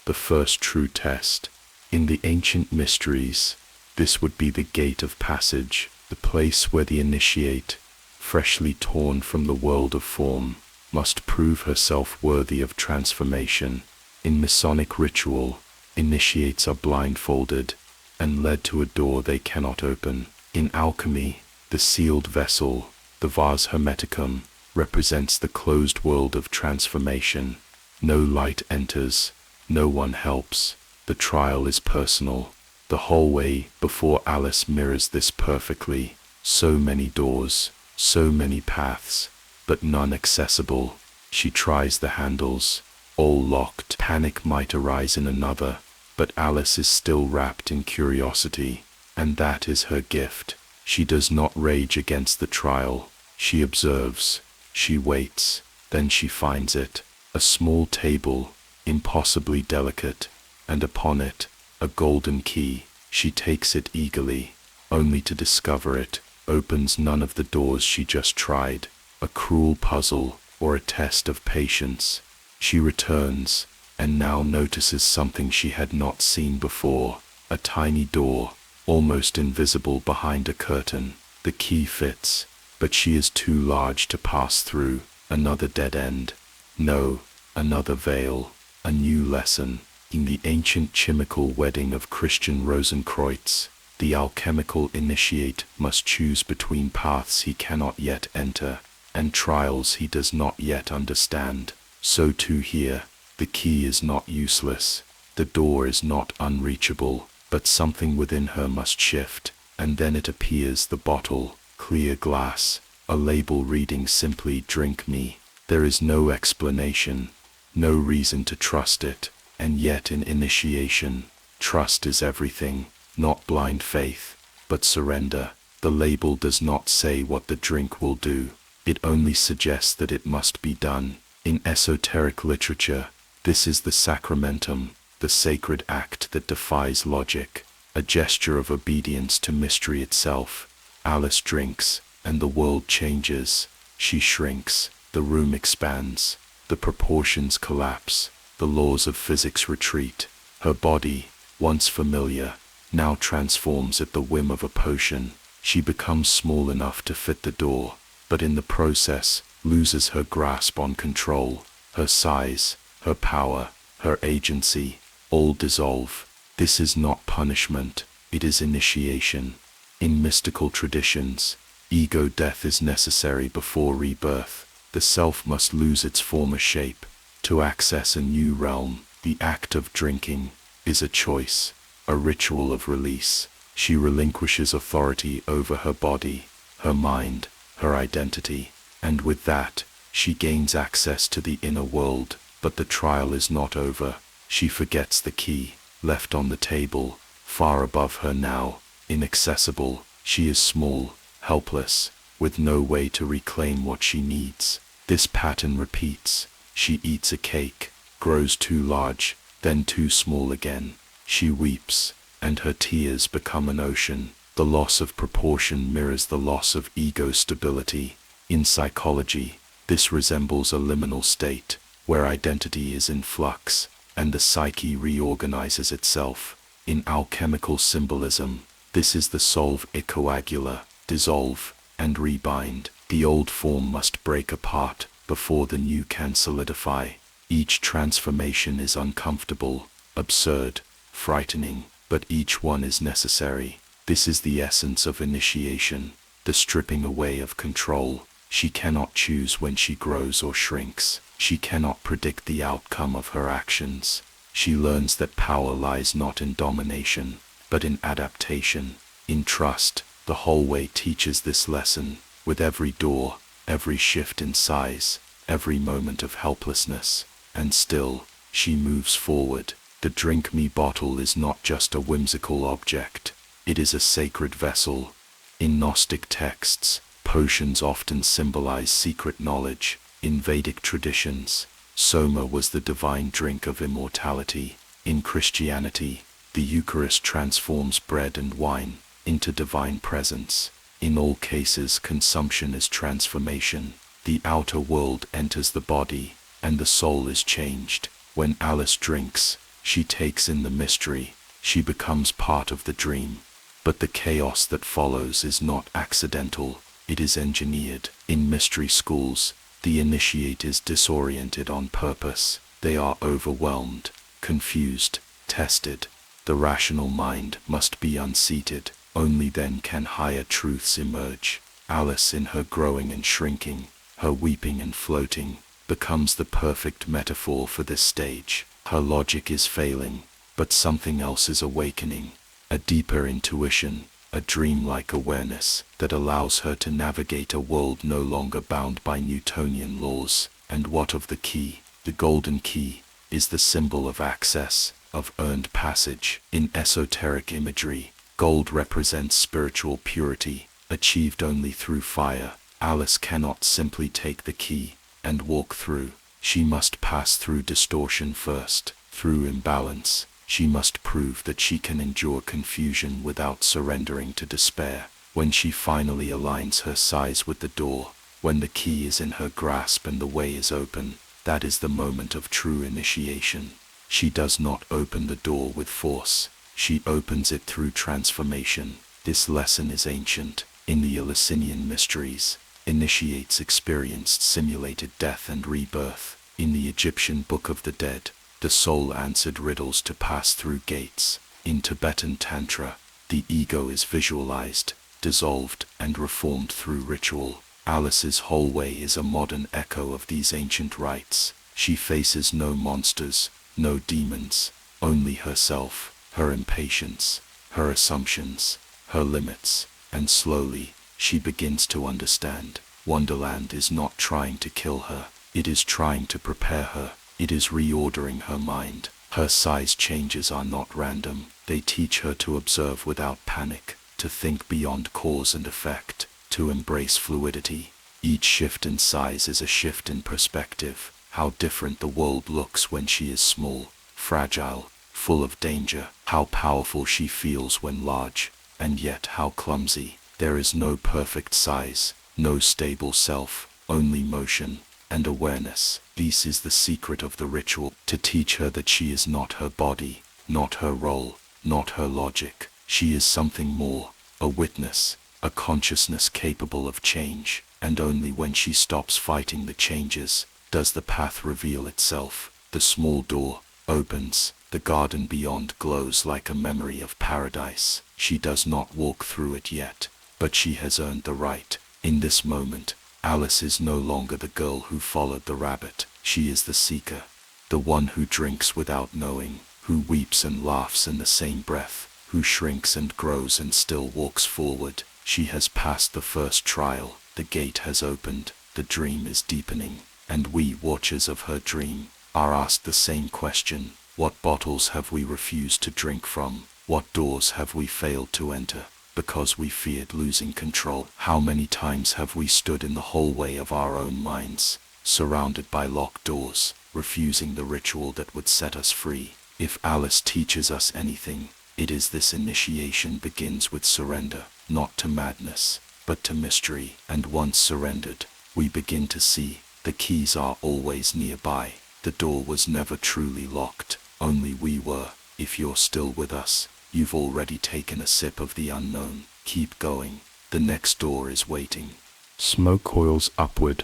the first true test. In the ancient mysteries, this would be the gate of passage, the place where the initiate, freshly torn from the world of form, must prove herself worthy of transformation. In Masonic ritual, initiates are blindfolded and led to a door they cannot open. In alchemy, the sealed vessel, the vase hermeticum, represents the closed world of transformation. No light enters, no one helps. The trial is personal. The hallway before Alice mirrors this perfectly. So many doors, so many paths, but none accessible. She tries the handles, all locked. Panic might arise in another, but Alice is still wrapped in curiosity, and that is her gift. She does not rage against the trial. She observes, she waits, then she finds it. A small table, impossibly delicate, and upon it, a golden key. She takes it eagerly, only to discover it opens none of the doors she just tried. A cruel puzzle, or a test of patience. She returns, and now notices something she had not seen before. A tiny door, almost invisible behind a curtain. The key fits, but she is too large to pass through. Another dead end. No, another veil. A new lesson. In the ancient chemical wedding of Christian Rosenkreutz, the alchemical initiate must choose between paths he cannot yet enter, and trials he does not yet understand. So too here, the key is not useless, the door is not unreachable, but something within her must shift, and then it appears, the bottle, clear glass, a label reading simply "Drink me." There is no explanation, no reason to trust it, and yet in initiation, trust is everything, not blind faith, but surrender. The label does not say what the drink will do, it only suggests that it must be done. In esoteric literature, this is the sacramentum, the sacred act that defies logic, a gesture of obedience to mystery itself. Alice drinks, and the world changes. She shrinks, the room expands, The proportions collapse, the laws of physics retreat. Her body, once familiar, now transforms at the whim of a potion. She becomes small enough to fit the door, but in the process, loses her grasp on control. Her size, her power, her agency, all dissolve. This is not punishment, it is initiation. In mystical traditions, ego death is necessary before rebirth. The self must lose its former shape. To access a new realm, the act of drinking is a choice, a ritual of release. She relinquishes authority over her body, her mind, her identity, and with that, she gains access to the inner world. But the trial is not over. She forgets the key, left on the table, far above her now, inaccessible. She is small, helpless, with no way to reclaim what she needs. This pattern repeats. She eats a cake, grows too large, then too small again. She weeps, and her tears become an ocean. The loss of proportion mirrors the loss of ego stability. In psychology, this resembles a liminal state, where identity is in flux, and the psyche reorganizes itself. In alchemical symbolism, this is the solve et coagula, dissolve and rebind. The old form must break apart before the new can solidify. Each transformation is uncomfortable, absurd, frightening, but each one is necessary. This is the essence of initiation, the stripping away of control. She cannot choose when she grows or shrinks. She cannot predict the outcome of her actions. She learns that power lies not in domination, but in adaptation, in trust. The hallway teaches this lesson. With every door, every shift in size, every moment of helplessness, and still, she moves forward. The drink me bottle is not just a whimsical object, it is a sacred vessel. In Gnostic texts, potions often symbolize secret knowledge. In Vedic traditions, Soma was the divine drink of immortality. In Christianity, the Eucharist transforms bread and wine into divine presence. In all cases, consumption is transformation. The outer world enters the body, and the soul is changed. When Alice drinks, she takes in the mystery. She becomes part of the dream. But the chaos that follows is not accidental, it is engineered. In mystery schools, the initiate is disoriented on purpose. They are overwhelmed, confused, tested. The rational mind must be unseated. Only then can higher truths emerge. Alice, in her growing and shrinking, her weeping and floating, becomes the perfect metaphor for this stage. Her logic is failing, but something else is awakening. A deeper intuition, a dreamlike awareness that allows her to navigate a world no longer bound by Newtonian laws. And what of the key? The golden key is the symbol of access, of earned passage. In esoteric imagery, gold represents spiritual purity, achieved only through fire. Alice cannot simply take the key and walk through. She must pass through distortion first, through imbalance. She must prove that she can endure confusion without surrendering to despair. When she finally aligns her size with the door, when the key is in her grasp and the way is open, that is the moment of true initiation. She does not open the door with force. She opens it through transformation. This lesson is ancient. In the Eleusinian mysteries, initiates experienced simulated death and rebirth. In the Egyptian Book of the Dead, the soul answered riddles to pass through gates. In Tibetan Tantra, the ego is visualized, dissolved, and reformed through ritual. Alice's hallway is a modern echo of these ancient rites. She faces no monsters, no demons, only herself, her impatience, her assumptions, her limits, and slowly, she begins to understand. Wonderland is not trying to kill her, it is trying to prepare her. It is reordering her mind. Her size changes are not random. They teach her to observe without panic, to think beyond cause and effect, to embrace fluidity. Each shift in size is a shift in perspective. How different the world looks when she is small, fragile, full of danger. How powerful she feels when large, and yet how clumsy. There is no perfect size, no stable self, only motion. and awareness. This is the secret of the ritual, to teach her that she is not her body, not her role, not her logic. She is something more, a witness, a consciousness capable of change, and only when she stops fighting the changes does the path reveal itself. The small door opens, the garden beyond glows like a memory of paradise. She does not walk through it yet, but she has earned the right. In this moment, Alice is no longer the girl who followed the rabbit. She is the seeker, the one who drinks without knowing, who weeps and laughs in the same breath, who shrinks and grows and still walks forward. She has passed the first trial, the gate has opened, the dream is deepening, and we, watchers of her dream, are asked the same question. What bottles have we refused to drink from? What doors have we failed to enter because we feared losing control? How many times have we stood in the hallway of our own minds, surrounded by locked doors, refusing the ritual that would set us free? If Alice teaches us anything, it is this: initiation begins with surrender, not to madness, but to mystery. And once surrendered, we begin to see. The keys are always nearby. The door was never truly locked, only we were. If you're still with us, you've already taken a sip of the unknown. Keep going. The next door is waiting. Smoke coils upward,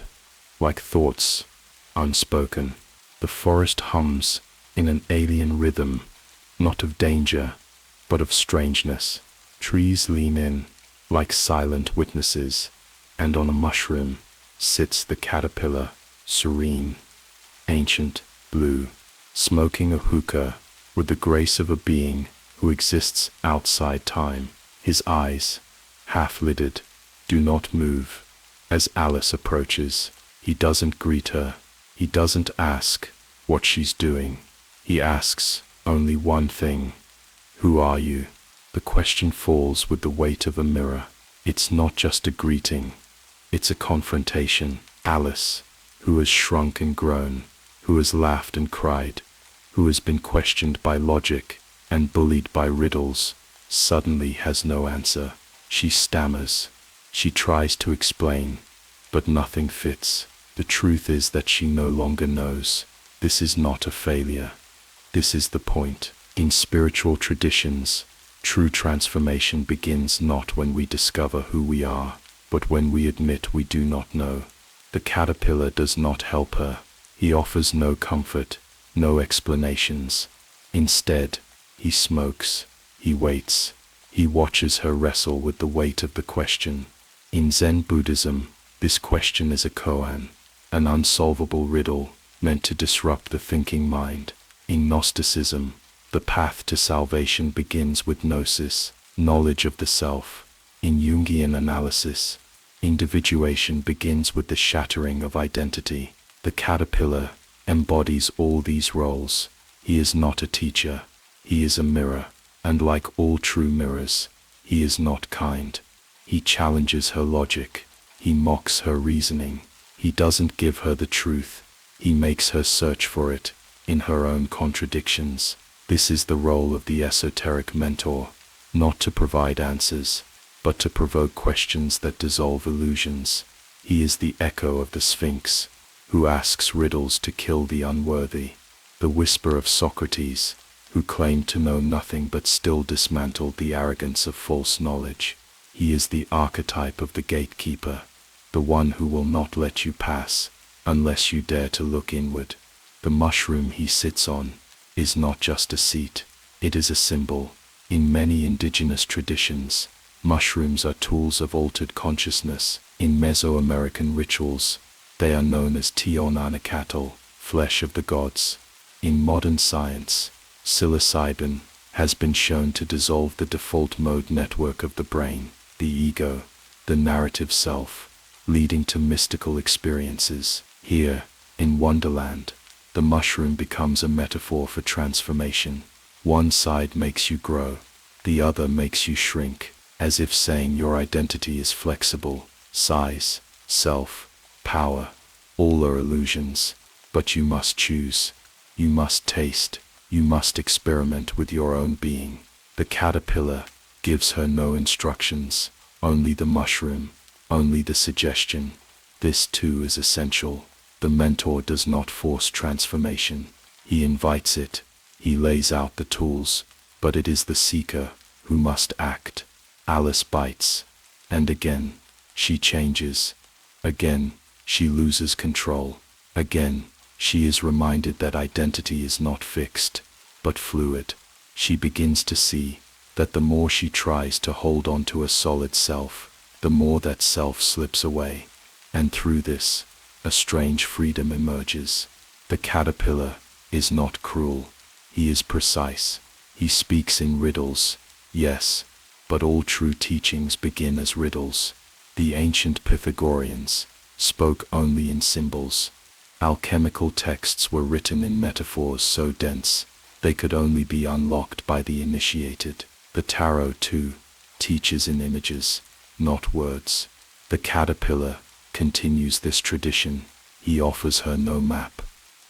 like thoughts unspoken. The forest hums in an alien rhythm, not of danger, but of strangeness. Trees lean in, like silent witnesses, and on a mushroom sits the caterpillar, serene, ancient, blue, smoking a hookah with the grace of a being who exists outside time. His eyes, half-lidded, do not move. As Alice approaches, he doesn't greet her. He doesn't ask what she's doing. He asks only one thing: who are you? The question falls with the weight of a mirror. It's not just a greeting, it's a confrontation. Alice, who has shrunk and grown, who has laughed and cried, who has been questioned by logic and bullied by riddles, suddenly has no answer. She stammers. She tries to explain, but nothing fits. The truth is that she no longer knows. This is not a failure. This is the point. In spiritual traditions, true transformation begins not when we discover who we are, but when we admit we do not know. The caterpillar does not help her. He offers no comfort, no explanations. Instead, he smokes, he waits, he watches her wrestle with the weight of the question. In Zen Buddhism, this question is a koan, an unsolvable riddle meant to disrupt the thinking mind. In Gnosticism, the path to salvation begins with gnosis, knowledge of the self. In Jungian analysis, individuation begins with the shattering of identity. The caterpillar embodies all these roles. He is not a teacher. He is a mirror, and like all true mirrors, he is not kind. He challenges her logic. He mocks her reasoning. He doesn't give her the truth. He makes her search for it in her own contradictions. This is the role of the esoteric mentor, not to provide answers, but to provoke questions that dissolve illusions. He is the echo of the Sphinx, who asks riddles to kill the unworthy, the whisper of Socrates, who claimed to know nothing but still dismantled the arrogance of false knowledge. He is the archetype of the gatekeeper, the one who will not let you pass unless you dare to look inward. The mushroom he sits on is not just a seat, it is a symbol. In many indigenous traditions, mushrooms are tools of altered consciousness. In Mesoamerican rituals, they are known as Tionanacatl, flesh of the gods. In modern science, psilocybin has been shown to dissolve the default mode network of the brain, the ego, the narrative self, leading to mystical experiences. Here, in Wonderland, the mushroom becomes a metaphor for transformation. One side makes you grow, the other makes you shrink, as if saying your identity is flexible. Size, self, power, all are illusions, but you must choose. You must taste, you must experiment with your own being. The caterpillar gives her no instructions, only the mushroom, only the suggestion. This too is essential. The mentor does not force transformation. He invites it. He lays out the tools, but it is the seeker who must act. Alice bites, and again, she changes. Again, she loses control. Again, she is reminded that identity is not fixed, but fluid. She begins to see that the more she tries to hold on to a solid self, the more that self slips away. And through this, a strange freedom emerges. The caterpillar is not cruel. He is precise. He speaks in riddles, yes, but all true teachings begin as riddles. The ancient Pythagoreans spoke only in symbols. Alchemical texts were written in metaphors so dense they could only be unlocked by the initiated. The tarot, too, teaches in images, not words. The caterpillar continues this tradition. He offers her no map,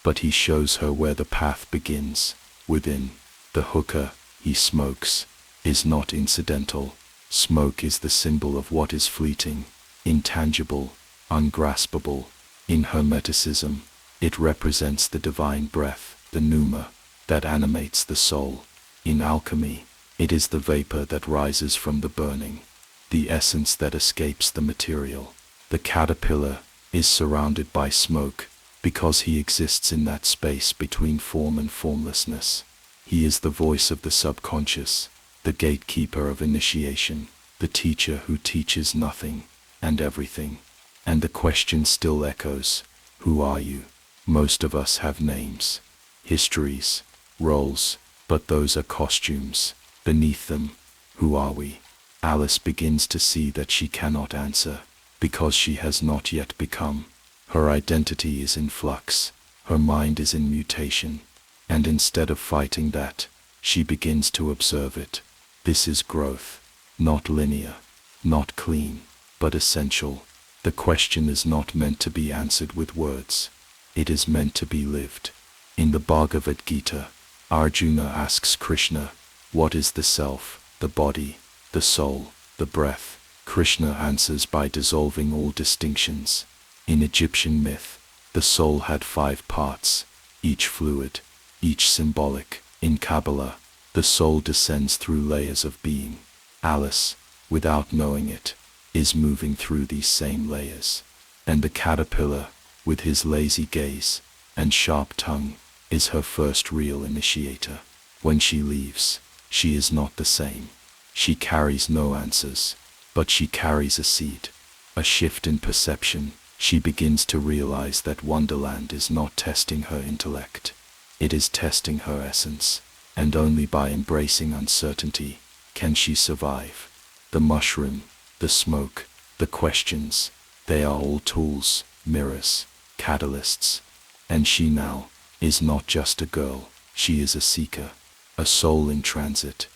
but he shows her where the path begins, within. The hookah, he smokes, is not incidental. Smoke is the symbol of what is fleeting, intangible, ungraspable. In Hermeticism, it represents the divine breath, the pneuma, that animates the soul. In alchemy, it is the vapor that rises from the burning, the essence that escapes the material. The caterpillar is surrounded by smoke because he exists in that space between form and formlessness. He is the voice of the subconscious, the gatekeeper of initiation, the teacher who teaches nothing and everything. And the question still echoes, who are you? Most of us have names, histories, roles, but those are costumes. Beneath them, who are we? Alice begins to see that she cannot answer, because she has not yet become. Her identity is in flux, her mind is in mutation, and instead of fighting that, she begins to observe it. This is growth, not linear, not clean, but essential. The question is not meant to be answered with words. It is meant to be lived. In the Bhagavad Gita, Arjuna asks Krishna, what is the self, the body, the soul, the breath? Krishna answers by dissolving all distinctions. In Egyptian myth, the soul had 5 parts, each fluid, each symbolic. In Kabbalah, the soul descends through layers of being. Alice, without knowing it, is moving through these same layers. And the caterpillar, with his lazy gaze and sharp tongue, is her first real initiator. When she leaves, she is not the same. She carries no answers, but she carries a seed, a shift in perception. She begins to realize that Wonderland is not testing her intellect. It is testing her essence, and only by embracing uncertainty can she survive. The mushroom, the smoke, the questions, they are all tools, mirrors, catalysts. And she now is not just a girl, she is a seeker, a soul in transit.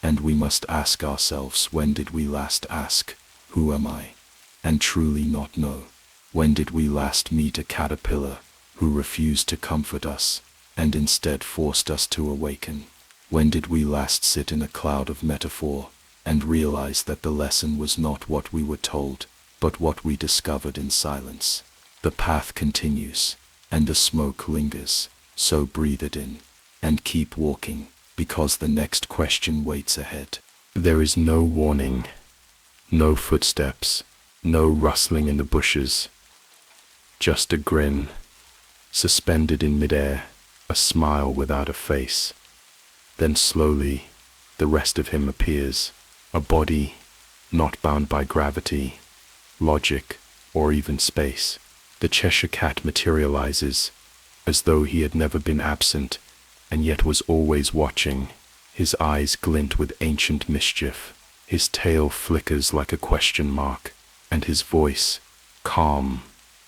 And we must ask ourselves, when did we last ask, who am I? And truly not know. When did we last meet a caterpillar who refused to comfort us and instead forced us to awaken? When did we last sit in a cloud of metaphor and realize that the lesson was not what we were told, but what we discovered in silence? The path continues, and the smoke lingers, so breathe it in, and keep walking, because the next question waits ahead. There is no warning, no footsteps, no rustling in the bushes. Just a grin, suspended in midair, a smile without a face. Then slowly, the rest of him appears, a body not bound by gravity, logic, or even space. The Cheshire Cat materializes, as though he had never been absent, and yet was always watching. His eyes glint with ancient mischief, his tail flickers like a question mark, and his voice, calm,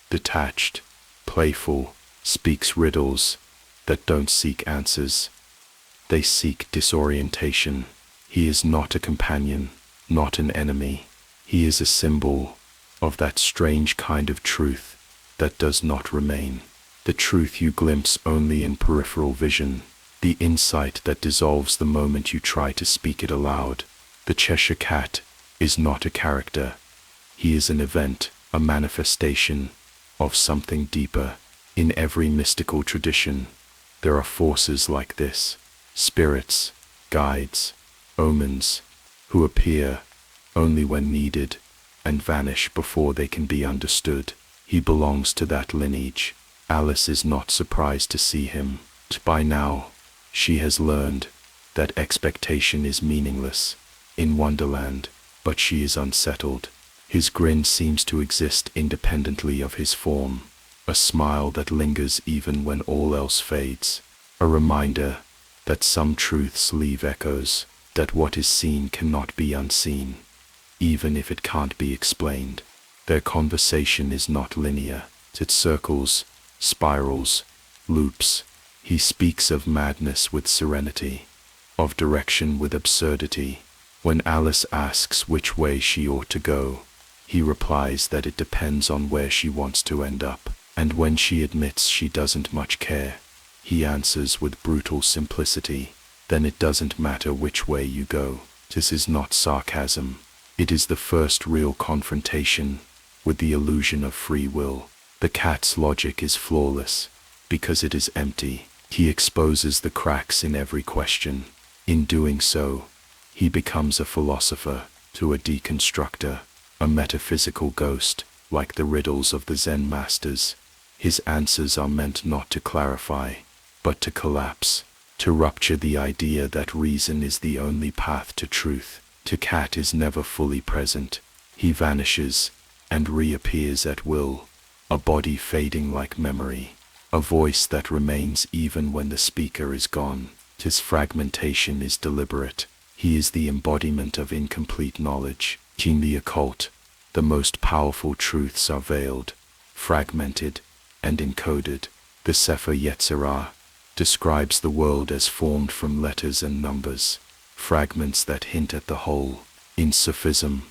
detached, playful, speaks riddles that don't seek answers. They seek disorientation. He is not a companion, not an enemy. He is a symbol of that strange kind of truth that does not remain. The truth you glimpse only in peripheral vision, the insight that dissolves the moment you try to speak it aloud. The Cheshire Cat is not a character. He is an event, a manifestation of something deeper. In every mystical tradition, there are forces like this, spirits, guides, omens, who appear only when needed and vanish before they can be understood. He belongs to that lineage. Alice is not surprised to see him. By now, she has learned that expectation is meaningless in Wonderland, but she is unsettled. His grin seems to exist independently of his form, a smile that lingers even when all else fades, a reminder that some truths leave echoes, that what is seen cannot be unseen, even if it can't be explained. Their conversation is not linear. It circles, spirals, loops. He speaks of madness with serenity, of direction with absurdity. When Alice asks which way she ought to go, he replies that it depends on where she wants to end up. And when she admits she doesn't much care, he answers with brutal simplicity, then it doesn't matter which way you go. This is not sarcasm. It is the first real confrontation with the illusion of free will. The cat's logic is flawless because it is empty. He exposes the cracks in every question. In doing so, he becomes a philosopher to a deconstructor, a metaphysical ghost, like the riddles of the Zen masters. His answers are meant not to clarify, but to collapse, to rupture the idea that reason is the only path to truth. The cat is never fully present. He vanishes and reappears at will, a body fading like memory, a voice that remains even when the speaker is gone. His fragmentation is deliberate. He is the embodiment of incomplete knowledge. In the occult, the most powerful truths are veiled, fragmented, and encoded. The Sefer Yetzirah describes the world as formed from letters and numbers, fragments that hint at the whole. In Sufism,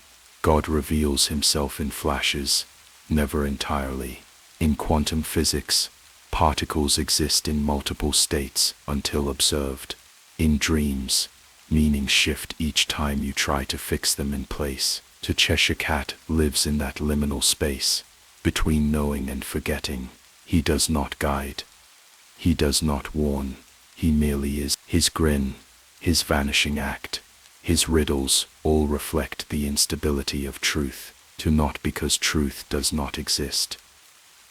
God reveals himself in flashes, never entirely. In quantum physics, particles exist in multiple states until observed. In dreams, meanings shift each time you try to fix them in place. The Cheshire Cat lives in that liminal space, between knowing and forgetting. He does not guide. He does not warn. He merely is. His grin, his vanishing act, his riddles all reflect the instability of truth, not because truth does not exist,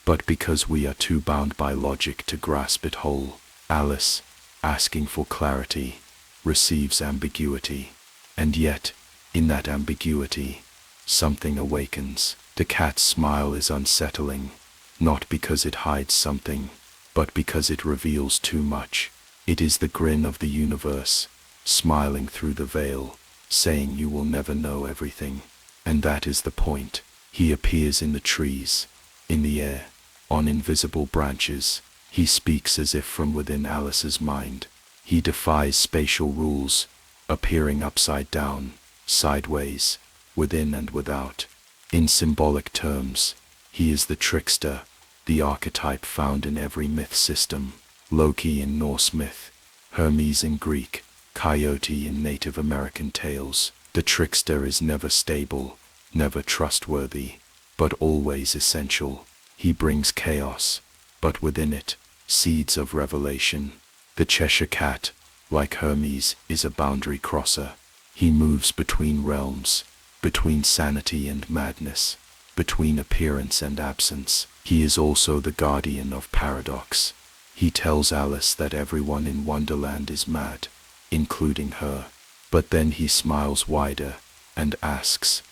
but because we are too bound by logic to grasp it whole. Alice, asking for clarity, receives ambiguity, and yet, in that ambiguity, something awakens. The cat's smile is unsettling, not because it hides something, but because it reveals too much. It is the grin of the universe, smiling through the veil, saying you will never know everything. And that is the point. He appears in the trees, in the air, on invisible branches. He speaks as if from within Alice's mind. He defies spatial rules, appearing upside down, sideways, within and without. In symbolic terms, he is the trickster, the archetype found in every myth system. Loki in Norse myth, Hermes in Greek, Coyote in Native American tales. The trickster is never stable, never trustworthy, but always essential. He brings chaos, but within it, seeds of revelation. The Cheshire Cat, like Hermes, is a boundary crosser. He moves between realms, between sanity and madness, between appearance and absence. He is also the guardian of paradox. He tells Alice that everyone in Wonderland is mad, including her. But then he smiles wider and asks,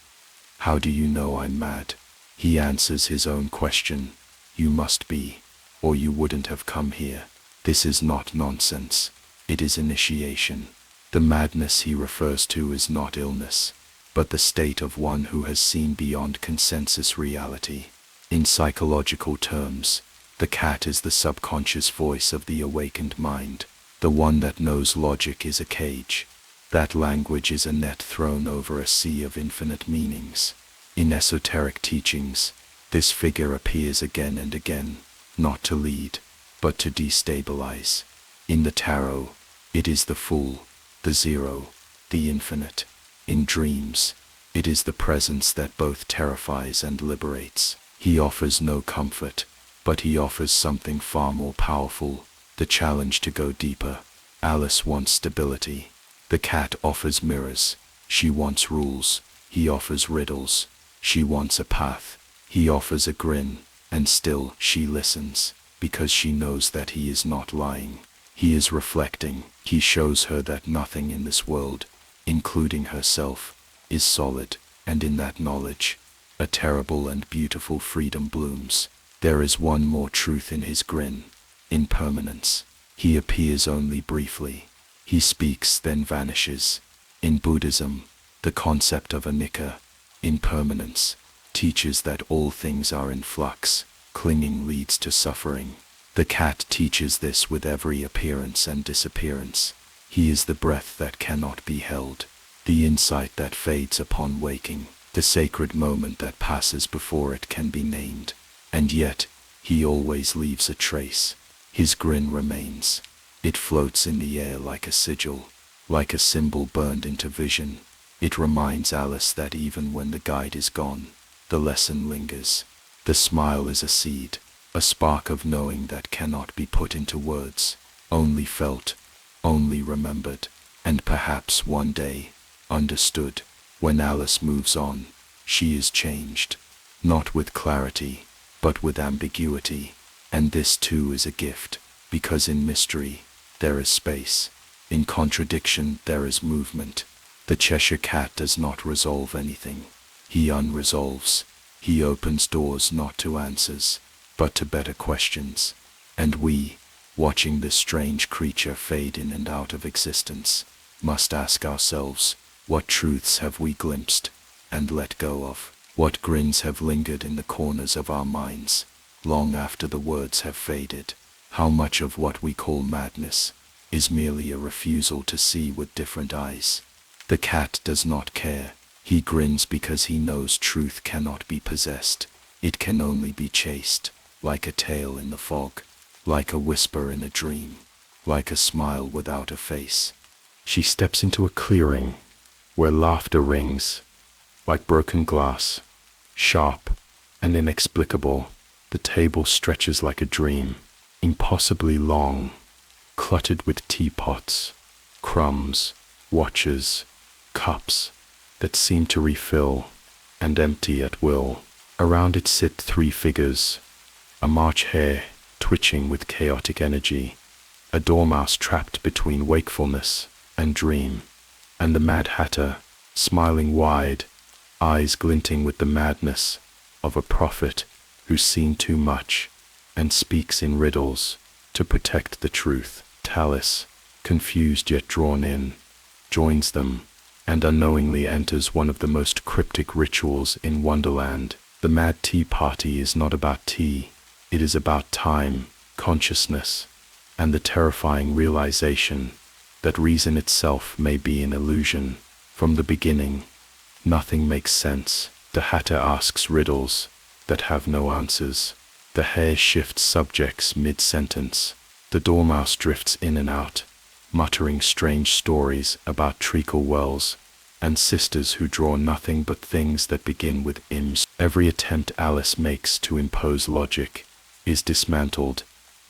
"How do you know I'm mad?" He answers his own question, "You must be, or you wouldn't have come here." This is not nonsense. It is initiation. The madness he refers to is not illness, but the state of one who has seen beyond consensus reality. In psychological terms, the cat is the subconscious voice of the awakened mind, the one that knows logic is a cage, that language is a net thrown over a sea of infinite meanings. In esoteric teachings, this figure appears again and again, not to lead, but to destabilize. In the tarot, it is the fool, the zero, the infinite. In dreams, it is the presence that both terrifies and liberates. He offers no comfort, But he offers something far more powerful, the challenge to go deeper. Alice wants stability. The cat offers mirrors. She wants rules. He offers riddles. She wants a path. He offers a grin. And still she listens, because she knows that he is not lying. He is reflecting. He shows her that nothing in this world, including herself, is solid, and in that knowledge, a terrible and beautiful freedom blooms. There is one more truth in his grin: impermanence. He appears only briefly. He speaks, then vanishes. In Buddhism, the concept of anicca, impermanence, teaches that all things are in flux. Clinging leads to suffering. The cat teaches this with every appearance and disappearance. He is the breath that cannot be held, the insight that fades upon waking, the sacred moment that passes before it can be named. And yet, he always leaves a trace. His grin remains. It floats in the air like a sigil, like a symbol burned into vision. It reminds Alice that even when the guide is gone, the lesson lingers. The smile is a seed, a spark of knowing that cannot be put into words, only felt, only remembered, and perhaps one day, understood. When Alice moves on, she is changed, not with clarity, but with ambiguity. And this too is a gift, because in mystery, there is space. In contradiction, there is movement. The Cheshire Cat does not resolve anything. He unresolves. He opens doors not to answers, but to better questions. And we, watching this strange creature fade in and out of existence, must ask ourselves, what truths have we glimpsed and let go of? What grins have lingered in the corners of our minds, long after the words have faded? How much of what we call madness is merely a refusal to see with different eyes? The cat does not care. He grins because he knows truth cannot be possessed. It can only be chased, like a tail in the fog, like a whisper in a dream, like a smile without a face. She steps into a clearing where laughter rings like broken glass, sharp and inexplicable. The table stretches like a dream, impossibly long, cluttered with teapots, crumbs, watches, cups that seem to refill and empty at will. Around it sit three figures: a March hare twitching with chaotic energy, a dormouse trapped between wakefulness and dream, and the Mad Hatter, smiling wide, eyes glinting with the madness of a prophet who's seen too much and speaks in riddles to protect the truth. Tallis, confused yet drawn in, joins them and unknowingly enters one of the most cryptic rituals in Wonderland. The Mad Tea Party is not about tea. It is about time, consciousness, and the terrifying realization that reason itself may be an illusion. From the beginning, nothing makes sense. The Hatter asks riddles that have no answers. The hare shifts subjects mid-sentence. The dormouse drifts in and out, muttering strange stories about treacle wells and sisters who draw nothing but things that begin with ims. Every attempt Alice makes to impose logic is dismantled,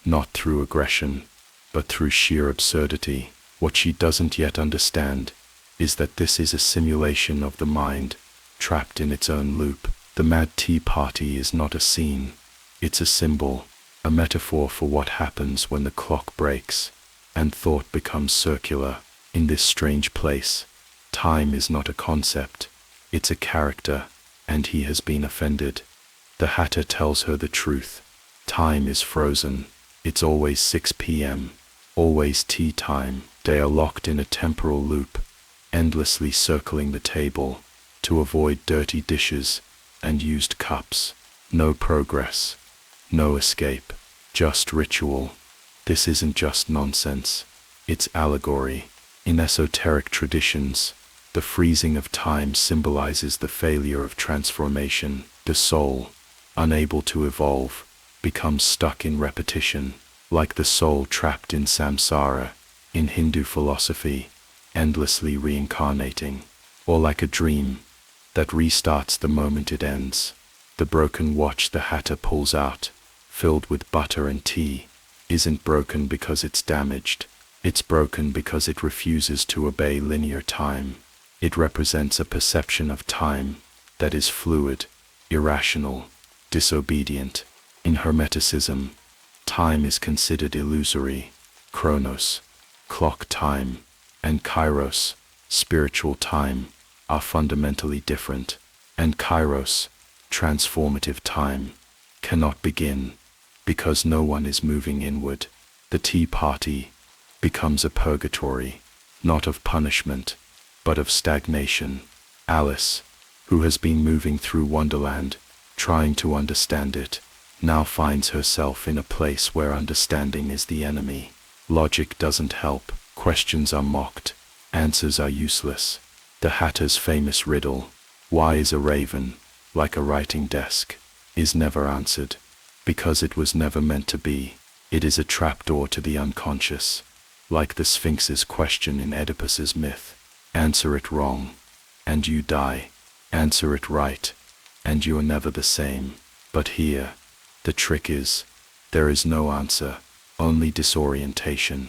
not through aggression, but through sheer absurdity. What she doesn't yet understand is that this is a simulation of the mind, trapped in its own loop. The Mad Tea Party is not a scene, it's a symbol, a metaphor for what happens when the clock breaks and thought becomes circular. In this strange place, time is not a concept, it's a character, and he has been offended. The Hatter tells her the truth. Time is frozen. It's always 6 p.m., always tea time. They are locked in a temporal loop, endlessly circling the table to avoid dirty dishes and used cups. No progress, no escape, just ritual. This isn't just nonsense, it's allegory. In esoteric traditions, the freezing of time symbolizes the failure of transformation. The soul, unable to evolve, becomes stuck in repetition, like the soul trapped in samsara, in Hindu philosophy, endlessly reincarnating, or like a dream that restarts the moment it ends. The broken watch the Hatter pulls out filled with butter and tea, isn't broken because it's damaged. It's broken because it refuses to obey linear time. It represents a perception of time that is fluid, irrational, disobedient. In Hermeticism, time is considered illusory. Chronos, clock time, and kairos, spiritual time, are fundamentally different. And kairos, transformative time, cannot begin because no one is moving inward. The tea party becomes a purgatory, not of punishment, but of stagnation. Alice, who has been moving through Wonderland, trying to understand it, now finds herself in a place where understanding is the enemy. Logic doesn't help, questions are mocked, answers are useless. The Hatter's famous riddle, why is a raven like a writing desk, is never answered, because it was never meant to be. It is a trapdoor to the unconscious, like the Sphinx's question in Oedipus's myth. Answer it wrong, and you die. Answer it right, and you are never the same. But here, the trick is, there is no answer, only disorientation.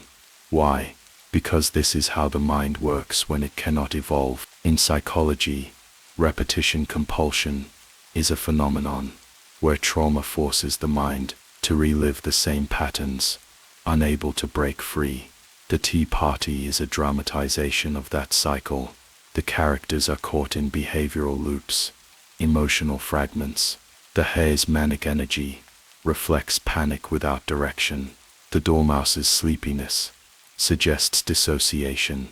Why? Because this is how the mind works when it cannot evolve. In psychology, repetition compulsion is a phenomenon where trauma forces the mind to relive the same patterns, unable to break free. The Tea Party is a dramatization of that cycle. The characters are caught in behavioral loops, emotional fragments. The hare's manic energy reflects panic without direction. The dormouse's sleepiness suggests dissociation,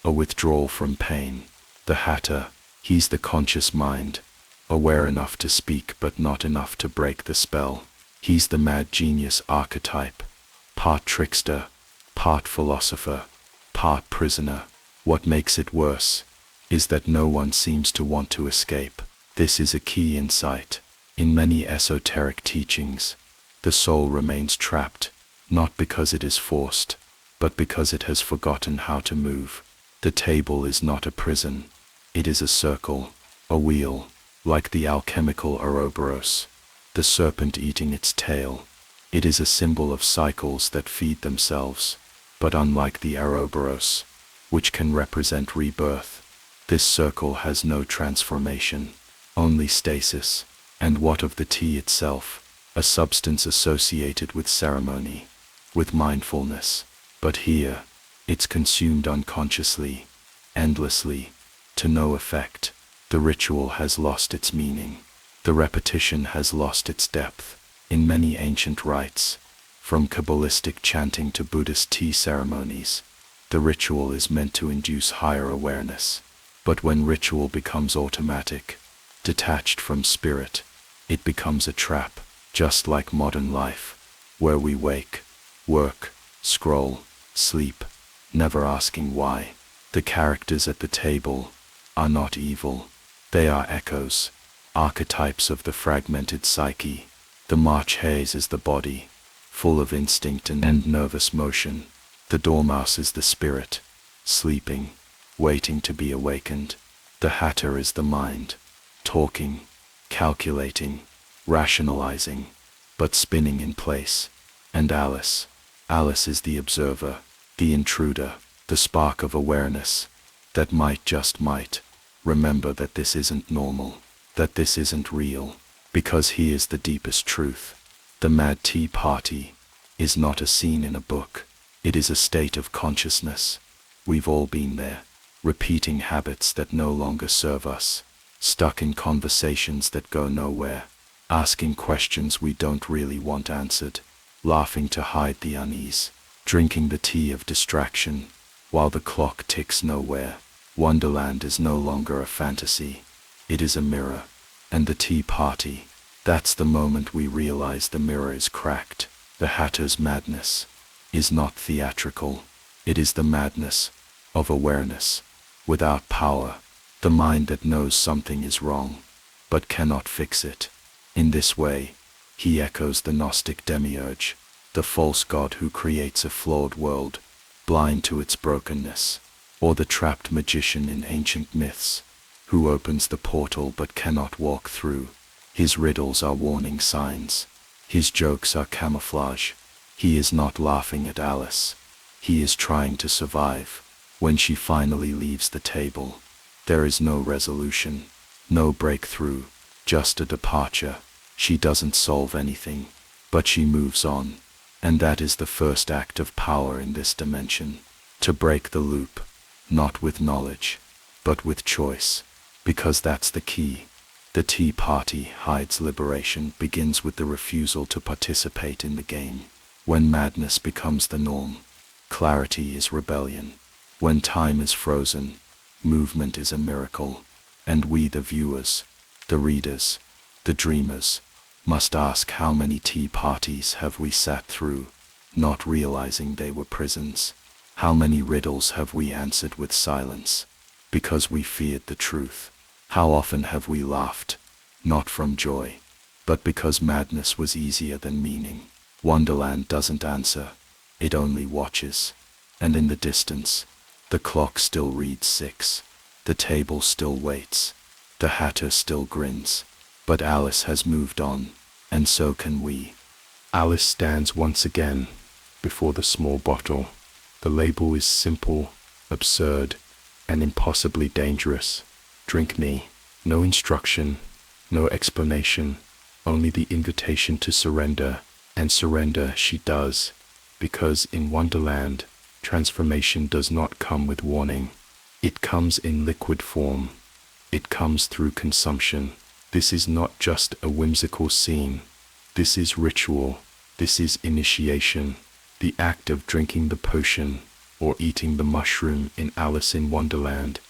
a withdrawal from pain. The Hatter, he's the conscious mind, aware enough to speak but not enough to break the spell. He's the mad genius archetype, part trickster, part philosopher, part prisoner. What makes it worse is that no one seems to want to escape. This is a key insight. In many esoteric teachings, the soul remains trapped, not because it is forced, but because it has forgotten how to move. The table is not a prison. It is a circle, a wheel, like the alchemical Ouroboros, the serpent eating its tail. It is a symbol of cycles that feed themselves. But unlike the Ouroboros, which can represent rebirth, this circle has no transformation, only stasis. And what of the tea itself? A substance associated with ceremony, with mindfulness. But here, it's consumed unconsciously, endlessly, to no effect. The ritual has lost its meaning. The repetition has lost its depth. In many ancient rites, from Kabbalistic chanting to Buddhist tea ceremonies, the ritual is meant to induce higher awareness. But when ritual becomes automatic, detached from spirit, it becomes a trap, just like modern life, where we wake, work, scroll, sleep, never asking why. The characters at the table are not evil. They are echoes, archetypes of the fragmented psyche. The March haze is the body, full of instinct and nervous motion. The dormouse is the spirit, sleeping, waiting to be awakened. The Hatter is the mind, talking, calculating, rationalizing, but spinning in place. And Alice is the observer, the intruder, the spark of awareness that might, just might, remember that this isn't normal, that this isn't real, because he is the deepest truth. The Mad Tea Party is not a scene in a book. It is a state of consciousness. We've all been there, repeating habits that no longer serve us, stuck in conversations that go nowhere, asking questions we don't really want answered, laughing to hide the unease, drinking the tea of distraction while the clock ticks nowhere. Wonderland is no longer a fantasy. It is a mirror. And the tea party, that's the moment we realize the mirror is cracked. The Hatter's madness is not theatrical. It is the madness of awareness, without power, the mind that knows something is wrong, but cannot fix it. In this way, he echoes the Gnostic demiurge, the false god who creates a flawed world, blind to its brokenness, or the trapped magician in ancient myths, who opens the portal but cannot walk through. His riddles are warning signs. His jokes are camouflage. He is not laughing at Alice. He is trying to survive. When she finally leaves the table, there is no resolution, no breakthrough, just a departure. She doesn't solve anything, but she moves on. And that is the first act of power in this dimension. To break the loop, not with knowledge, but with choice. Because that's the key. The tea party hides liberation begins with the refusal to participate in the game. When madness becomes the norm, clarity is rebellion. When time is frozen, movement is a miracle. And we, the viewers, the readers, the dreamers, must ask how many tea parties have we sat through, not realizing they were prisons? How many riddles have we answered with silence, because we feared the truth? How often have we laughed, not from joy, but because madness was easier than meaning? Wonderland doesn't answer, it only watches. And in the distance, the clock still reads 6. The table still waits. The hatter still grins. But Alice has moved on, and so can we. Alice stands once again before the small bottle. The label is simple, absurd, and impossibly dangerous. Drink me. No instruction, no explanation, only the invitation to surrender. And surrender she does, because in Wonderland, transformation does not come with warning. It comes in liquid form. It comes through consumption. This is not just a whimsical scene. This is ritual. This is initiation. The act of drinking the potion or eating the mushroom in Alice in Wonderland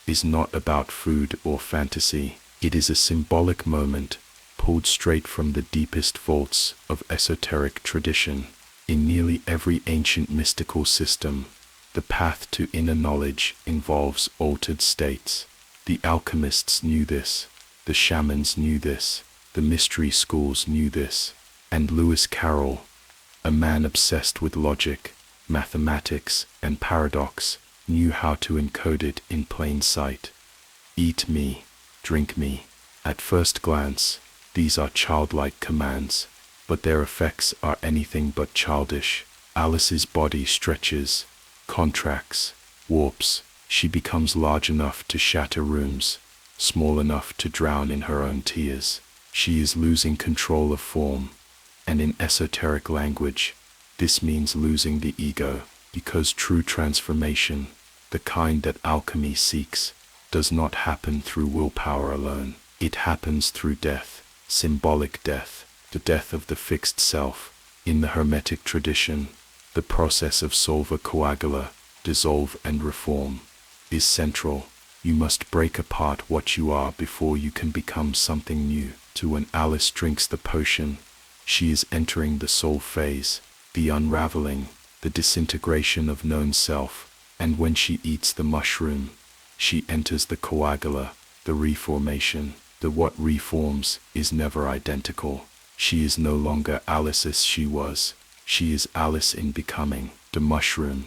is not about food or fantasy. It is a symbolic moment pulled straight from the deepest vaults of esoteric tradition. In nearly every ancient mystical system, the path to inner knowledge involves altered states. The alchemists knew this, the shamans knew this, the mystery schools knew this, and Lewis Carroll, a man obsessed with logic, mathematics, and paradox, knew how to encode it in plain sight. Eat me, drink me. At first glance, these are childlike commands, but their effects are anything but childish. Alice's body stretches, contracts, warps. She becomes large enough to shatter rooms, small enough to drown in her own tears. She is losing control of form, and in esoteric language, this means losing the ego, because true transformation, the kind that alchemy seeks, does not happen through willpower alone. It happens through death, symbolic death, the death of the fixed self. In the Hermetic tradition, the process of solver coagula, dissolve and reform, is central. You must break apart what you are before you can become something new. To when Alice drinks the potion, she is entering the soul phase, the unraveling, the disintegration of known self. And when she eats the mushroom, she enters the coagula, the reformation. The what reforms is never identical. She is no longer Alice as she was. She is Alice in becoming. The mushroom,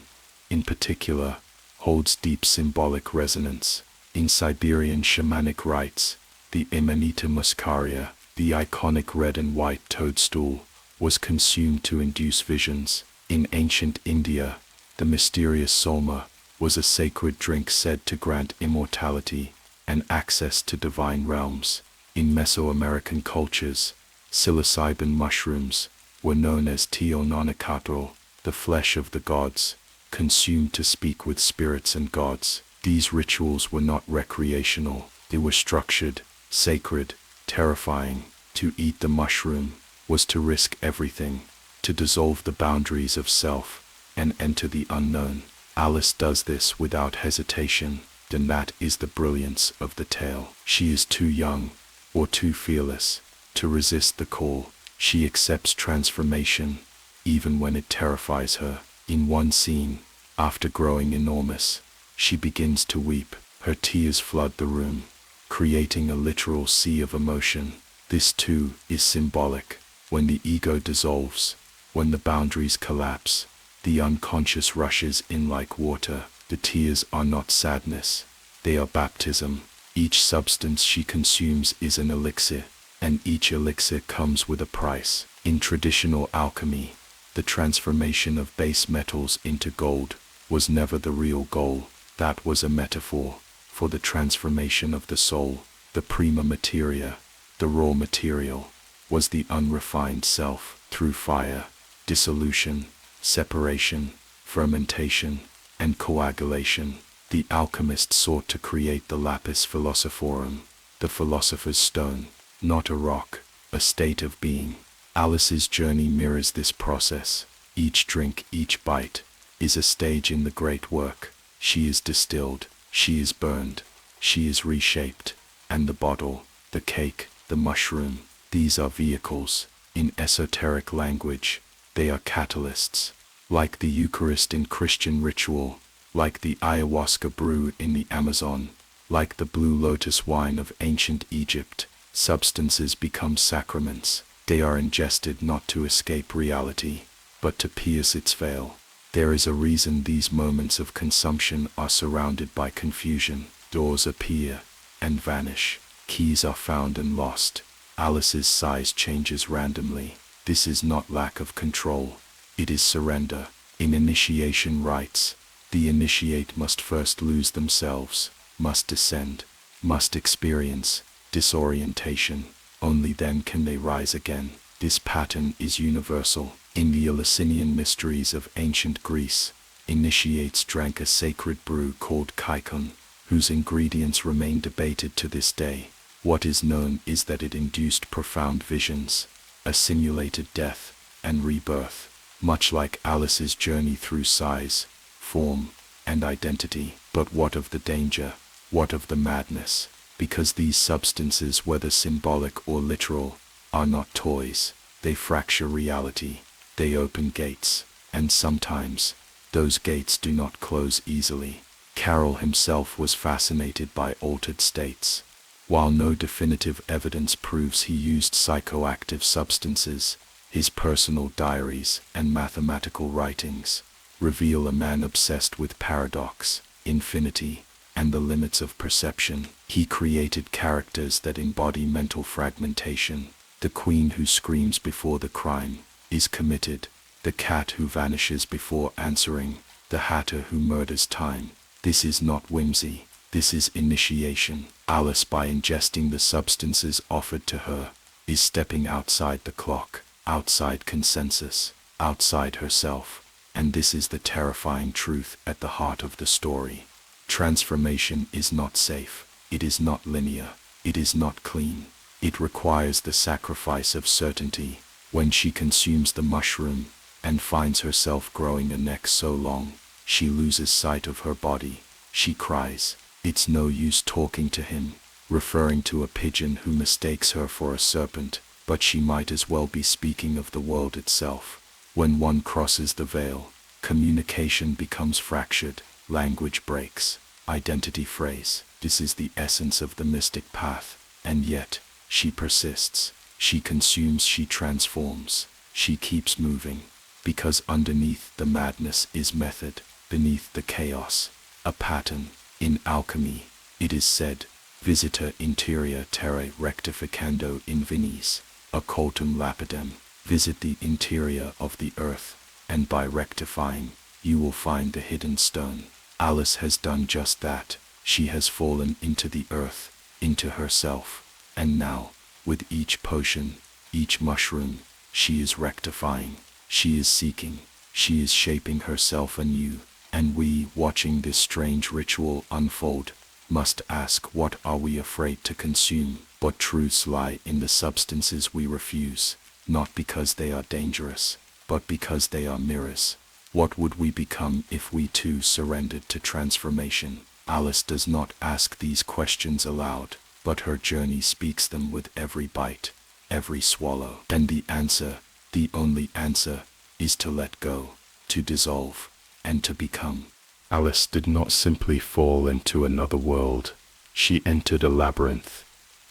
in particular, holds deep symbolic resonance. In Siberian shamanic rites, the Amanita muscaria, the iconic red and white toadstool, was consumed to induce visions. In ancient India, the mysterious solma was a sacred drink said to grant immortality and access to divine realms. In Mesoamerican cultures, psilocybin mushrooms were known as teononacatl, the flesh of the gods, consumed to speak with spirits and gods. These rituals were not recreational, they were structured, sacred, terrifying. To eat the mushroom was to risk everything, to dissolve the boundaries of self and enter the unknown. Alice does this without hesitation, and that is the brilliance of the tale. She is too young, or too fearless, to resist the call. She accepts transformation, even when it terrifies her. In one scene, after growing enormous, she begins to weep. Her tears flood the room, creating a literal sea of emotion. This too is symbolic. When the ego dissolves, when the boundaries collapse, the unconscious rushes in like water. The tears are not sadness, they are baptism. Each substance she consumes is an elixir, and each elixir comes with a price. In traditional alchemy, the transformation of base metals into gold was never the real goal. That was a metaphor for the transformation of the soul. The prima materia, the raw material, was the unrefined self. Through fire, dissolution, separation, fermentation, and coagulation, the alchemist sought to create the lapis philosophorum, the philosopher's stone, not a rock, a state of being. Alice's journey mirrors this process. Each drink, each bite, is a stage in the great work. She is distilled, she is burned, she is reshaped, and the bottle, the cake, the mushroom, these are vehicles. In esoteric language, they are catalysts. Like the Eucharist in Christian ritual, like the ayahuasca brew in the Amazon, like the blue lotus wine of ancient Egypt, substances become sacraments. They are ingested not to escape reality, but to pierce its veil. There is a reason these moments of consumption are surrounded by confusion. Doors appear and vanish. Keys are found and lost. Alice's size changes randomly. This is not lack of control. It is surrender. In initiation rites, the initiate must first lose themselves, must descend, must experience disorientation. Only then can they rise again. This pattern is universal. In the Eleusinian mysteries of ancient Greece, initiates drank a sacred brew called kaikon, whose ingredients remain debated to this day. What is known is that it induced profound visions, a simulated death and rebirth, much like Alice's journey through size, form, and identity. But what of the danger? What of the madness? Because these substances, whether symbolic or literal, are not toys. They fracture reality. They open gates, and sometimes those gates do not close easily. Carroll himself was fascinated by altered states. While no definitive evidence proves he used psychoactive substances, his personal diaries and mathematical writings reveal a man obsessed with paradox, infinity, and the limits of perception. He created characters that embody mental fragmentation. The queen who screams before the crime is committed, the cat who vanishes before answering, the hatter who murders time. This is not whimsy. This is initiation. Alice, by ingesting the substances offered to her, is stepping outside the clock, outside consensus, outside herself. And this is the terrifying truth at the heart of the story. Transformation is not safe. It is not linear. It is not clean. It requires the sacrifice of certainty. When she consumes the mushroom and finds herself growing a neck so long, she loses sight of her body. She cries. It's no use talking to him, referring to a pigeon who mistakes her for a serpent, but she might as well be speaking of the world itself. When one crosses the veil, communication becomes fractured, language breaks, identity frays. This is the essence of the mystic path, and yet, she persists. She consumes, she transforms, she keeps moving, because underneath the madness is method, beneath the chaos, a pattern. In alchemy, it is said, Visita interior terrae rectificando in vinis, occultum lapidem. Visit the interior of the earth, and by rectifying, you will find the hidden stone. Alice has done just that. She has fallen into the earth, into herself, and now, with each potion, each mushroom, she is rectifying, she is seeking, she is shaping herself anew. And we, watching this strange ritual unfold, must ask, what are we afraid to consume? What truths lie in the substances we refuse, not because they are dangerous, but because they are mirrors? What would we become if we too surrendered to transformation? Alice does not ask these questions aloud, but her journey speaks them with every bite, every swallow. And the answer, the only answer, is to let go, to dissolve, and to become. Alice did not simply fall into another world. She entered a labyrinth,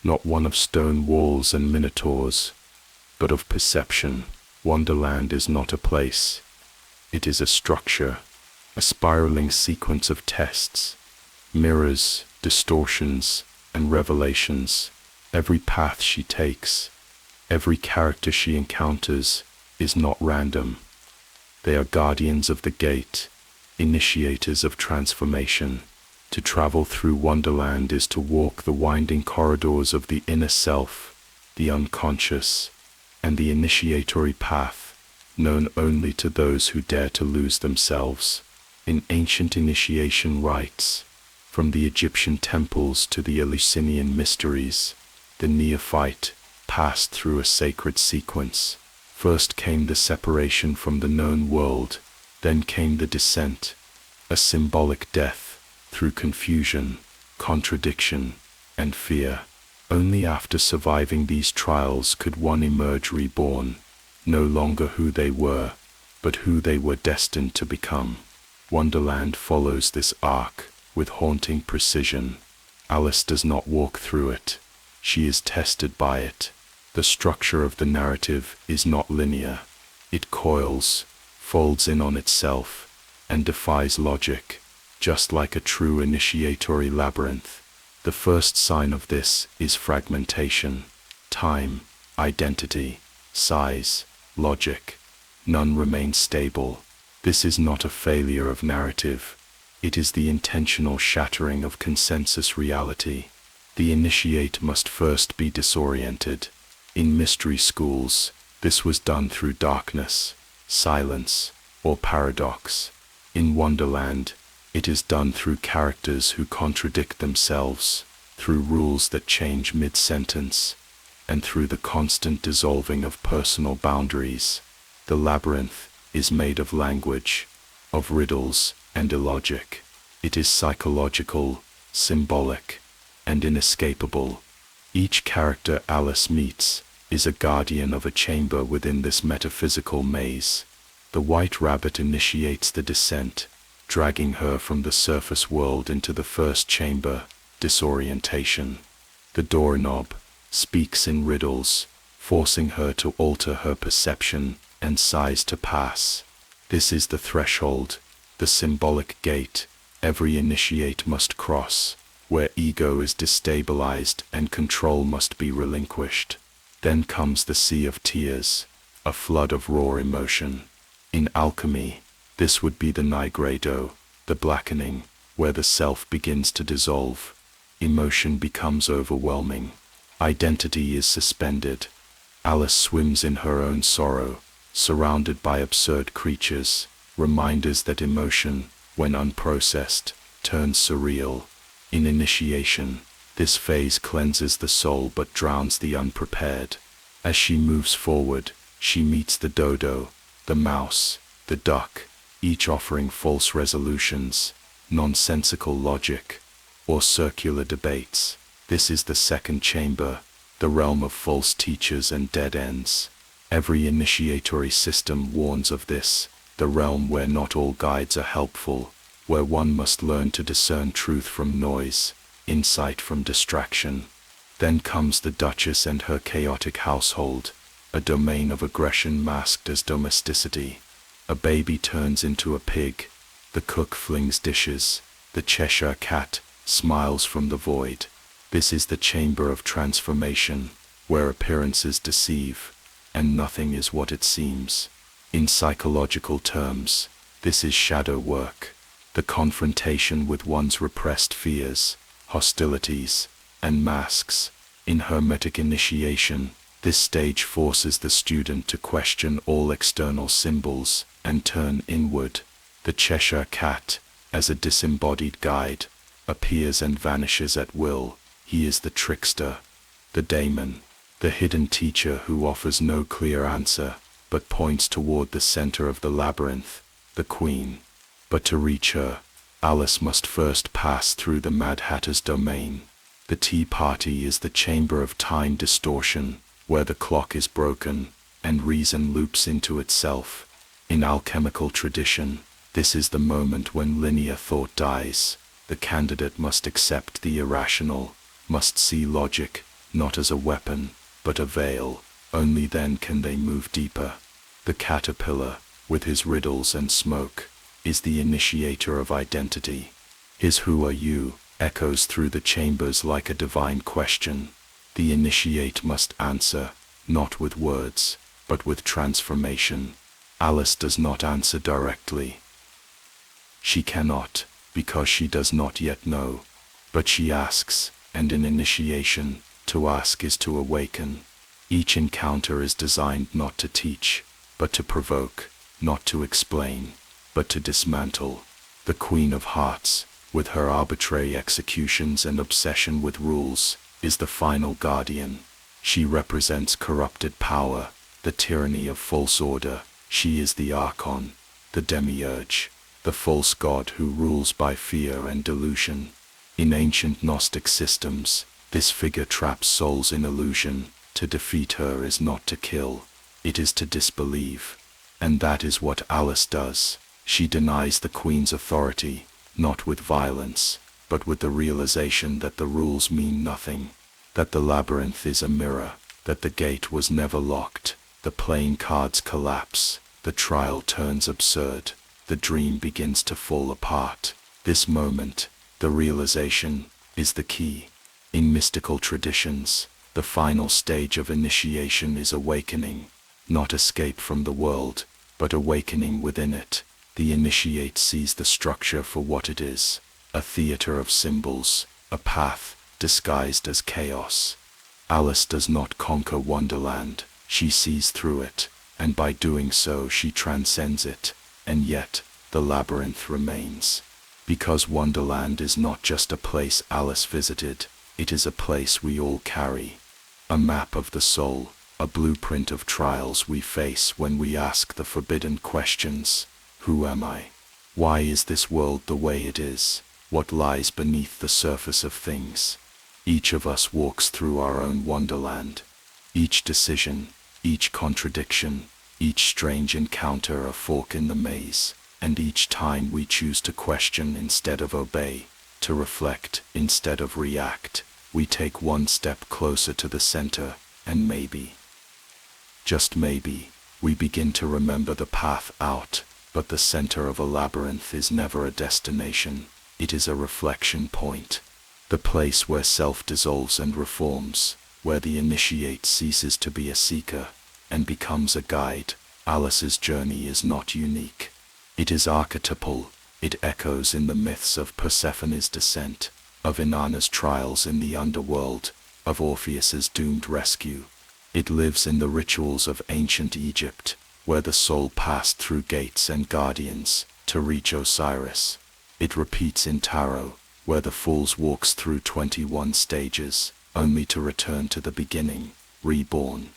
not one of stone walls and minotaurs, but of perception. Wonderland is not a place. It is a structure, a spiraling sequence of tests, mirrors, distortions, and revelations. Every path she takes, every character she encounters is not random. They are guardians of the gate, initiators of transformation. To travel through Wonderland is to walk the winding corridors of the inner self, the unconscious, and the initiatory path, known only to those who dare to lose themselves. In ancient initiation rites, from the Egyptian temples to the Eleusinian mysteries, the neophyte passed through a sacred sequence. First came the separation from the known world, then came the descent, a symbolic death through confusion, contradiction, and fear. Only after surviving these trials could one emerge reborn, no longer who they were, but who they were destined to become. Wonderland follows this arc with haunting precision. Alice does not walk through it. She is tested by it. The structure of the narrative is not linear. It coils, folds in on itself, and defies logic, just like a true initiatory labyrinth. The first sign of this is fragmentation. Time, identity, size, logic. None remain stable. This is not a failure of narrative. It is the intentional shattering of consensus reality. The initiate must first be disoriented. In mystery schools, this was done through darkness, silence, or paradox. In Wonderland, it is done through characters who contradict themselves, through rules that change mid-sentence, and through the constant dissolving of personal boundaries. The labyrinth is made of language, of riddles and illogic. It is psychological, symbolic, and inescapable. Each character Alice meets is a guardian of a chamber within this metaphysical maze. The White Rabbit initiates the descent, dragging her from the surface world into the first chamber, disorientation. The doorknob speaks in riddles, forcing her to alter her perception and size to pass. This is the threshold, the symbolic gate every initiate must cross, where ego is destabilized and control must be relinquished. Then comes the sea of tears, a flood of raw emotion. In alchemy, this would be the nigredo, the blackening, where the self begins to dissolve. Emotion becomes overwhelming. Identity is suspended. Alice swims in her own sorrow, surrounded by absurd creatures, reminders that emotion, when unprocessed, turns surreal. In initiation, this phase cleanses the soul but drowns the unprepared. As she moves forward, she meets the dodo, the mouse, the duck, each offering false resolutions, nonsensical logic, or circular debates. This is the second chamber, the realm of false teachers and dead ends. Every initiatory system warns of this, the realm where not all guides are helpful, where one must learn to discern truth from noise, insight from distraction. Then comes the Duchess and her chaotic household, a domain of aggression masked as domesticity. A baby turns into a pig, the cook flings dishes, the Cheshire cat smiles from the void. This is the chamber of transformation, where appearances deceive, and nothing is what it seems. In psychological terms, this is shadow work, the confrontation with one's repressed fears, hostilities, and masks. In hermetic initiation, this stage forces the student to question all external symbols and turn inward. The Cheshire cat, as a disembodied guide, appears and vanishes at will. He is the trickster, the daemon, the hidden teacher who offers no clear answer, but points toward the center of the labyrinth, the queen. But to reach her, Alice must first pass through the Mad Hatter's domain. The Tea Party is the chamber of time distortion, where the clock is broken, and reason loops into itself. In alchemical tradition, this is the moment when linear thought dies. The candidate must accept the irrational, must see logic, not as a weapon, but a veil. Only then can they move deeper. The caterpillar, with his riddles and smoke, is the initiator of identity. His "Who are you?" echoes through the chambers like a divine question. The initiate must answer, not with words, but with transformation. Alice does not answer directly. She cannot, because she does not yet know. But she asks, and in initiation, to ask is to awaken. Each encounter is designed not to teach, but to provoke, not to explain, but to dismantle. The Queen of Hearts, with her arbitrary executions and obsession with rules, is the final guardian. She represents corrupted power, the tyranny of false order. She is the Archon, the demiurge, the false god who rules by fear and delusion. In ancient Gnostic systems, this figure traps souls in illusion. To defeat her is not to kill, it is to disbelieve. And that is what Alice does. She denies the Queen's authority, not with violence, but with the realization that the rules mean nothing, that the labyrinth is a mirror, that the gate was never locked. The playing cards collapse, the trial turns absurd, the dream begins to fall apart. This moment, the realization, is the key. In mystical traditions, the final stage of initiation is awakening, not escape from the world, but awakening within it. The initiate sees the structure for what it is, a theater of symbols, a path disguised as chaos. Alice does not conquer Wonderland, she sees through it, and by doing so she transcends it, and yet the labyrinth remains. Because Wonderland is not just a place Alice visited, it is a place we all carry. A map of the soul, a blueprint of trials we face when we ask the forbidden questions. Who am I? Why is this world the way it is? What lies beneath the surface of things? Each of us walks through our own wonderland. Each decision, each contradiction, each strange encounter a fork in the maze, and each time we choose to question instead of obey, to reflect instead of react, we take one step closer to the center, and maybe, just maybe, we begin to remember the path out. But the center of a labyrinth is never a destination, it is a reflection point. The place where self dissolves and reforms, where the initiate ceases to be a seeker, and becomes a guide. Alice's journey is not unique. It is archetypal, it echoes in the myths of Persephone's descent, of Inanna's trials in the underworld, of Orpheus's doomed rescue. It lives in the rituals of ancient Egypt, where the soul passed through gates and guardians to reach Osiris. It repeats in Tarot, where the fool walks through 21 stages, only to return to the beginning, reborn.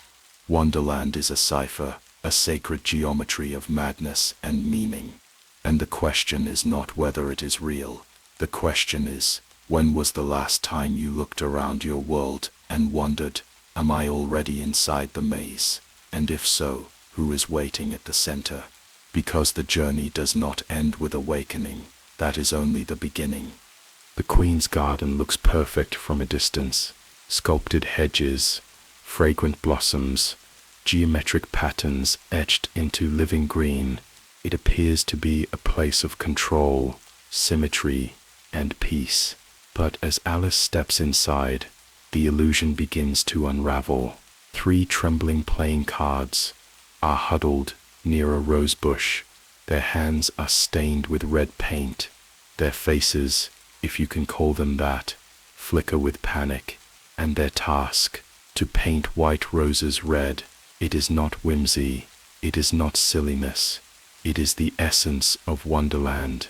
Wonderland is a cipher, a sacred geometry of madness and meaning. And the question is not whether it is real. The question is, when was the last time you looked around your world and wondered, am I already inside the maze? And if so, who is waiting at the center? Because the journey does not end with awakening, that is only the beginning. The Queen's garden looks perfect from a distance. Sculpted hedges, fragrant blossoms, geometric patterns etched into living green. It appears to be a place of control, symmetry, and peace. But as Alice steps inside, the illusion begins to unravel. 3 trembling playing cards are huddled near a rose bush. Their hands are stained with red paint. Their faces, if you can call them that, flicker with panic. And their task, to paint white roses red. It is not whimsy, it is not silliness. It is the essence of Wonderland,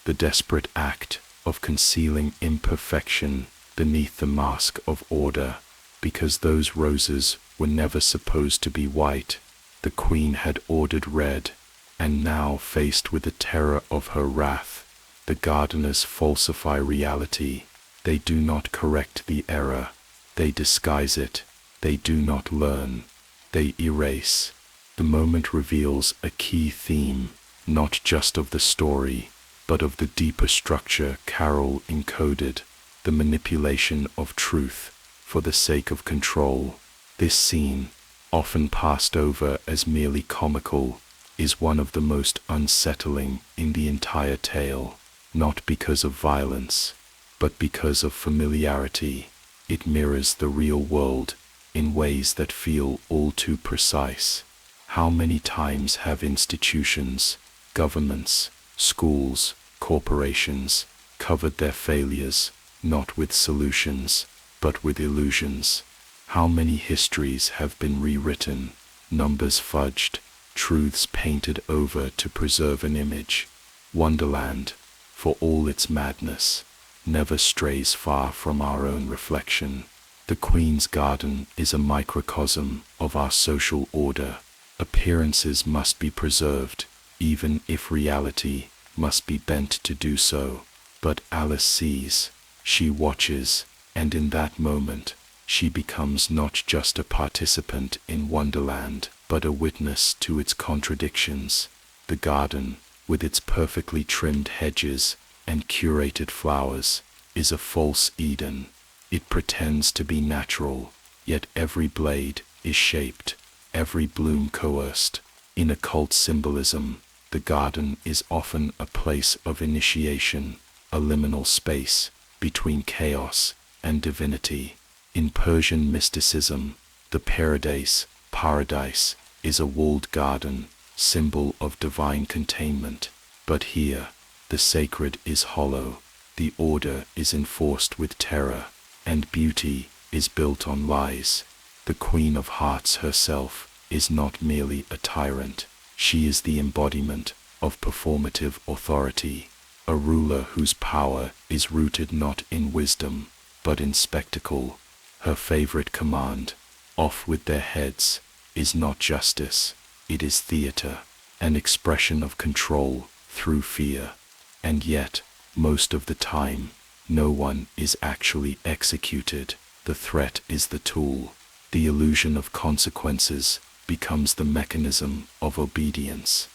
the desperate act of concealing imperfection beneath the mask of order. Because those roses were never supposed to be white, the Queen had ordered red, and now faced with the terror of her wrath, the gardeners falsify reality. They do not correct the error, they disguise it, they do not learn, they erase. The moment reveals a key theme, not just of the story, but of the deeper structure Carol encoded, the manipulation of truth for the sake of control. This scene, often passed over as merely comical, is one of the most unsettling in the entire tale, not because of violence, but because of familiarity. It mirrors the real world in ways that feel all too precise. How many times have institutions, governments, schools, corporations covered their failures, not with solutions, but with illusions? How many histories have been rewritten, numbers fudged, truths painted over to preserve an image? Wonderland, for all its madness, never strays far from our own reflection. The Queen's Garden is a microcosm of our social order. Appearances must be preserved, even if reality must be bent to do so. But Alice sees, she watches, and in that moment, she becomes not just a participant in Wonderland, but a witness to its contradictions. The garden, with its perfectly trimmed hedges and curated flowers, is a false Eden. It pretends to be natural, yet every blade is shaped, every bloom coerced. In occult symbolism, the garden is often a place of initiation, a liminal space between chaos and divinity. In Persian mysticism, the paradise is a walled garden, symbol of divine containment. But here, the sacred is hollow, the order is enforced with terror, and beauty is built on lies. The Queen of Hearts herself is not merely a tyrant, she is the embodiment of performative authority, a ruler whose power is rooted not in wisdom, but in spectacle. Her favorite command, "Off with their heads," is not justice, it is theater, an expression of control through fear. And yet, most of the time, no one is actually executed. The threat is the tool. The illusion of consequences becomes the mechanism of obedience.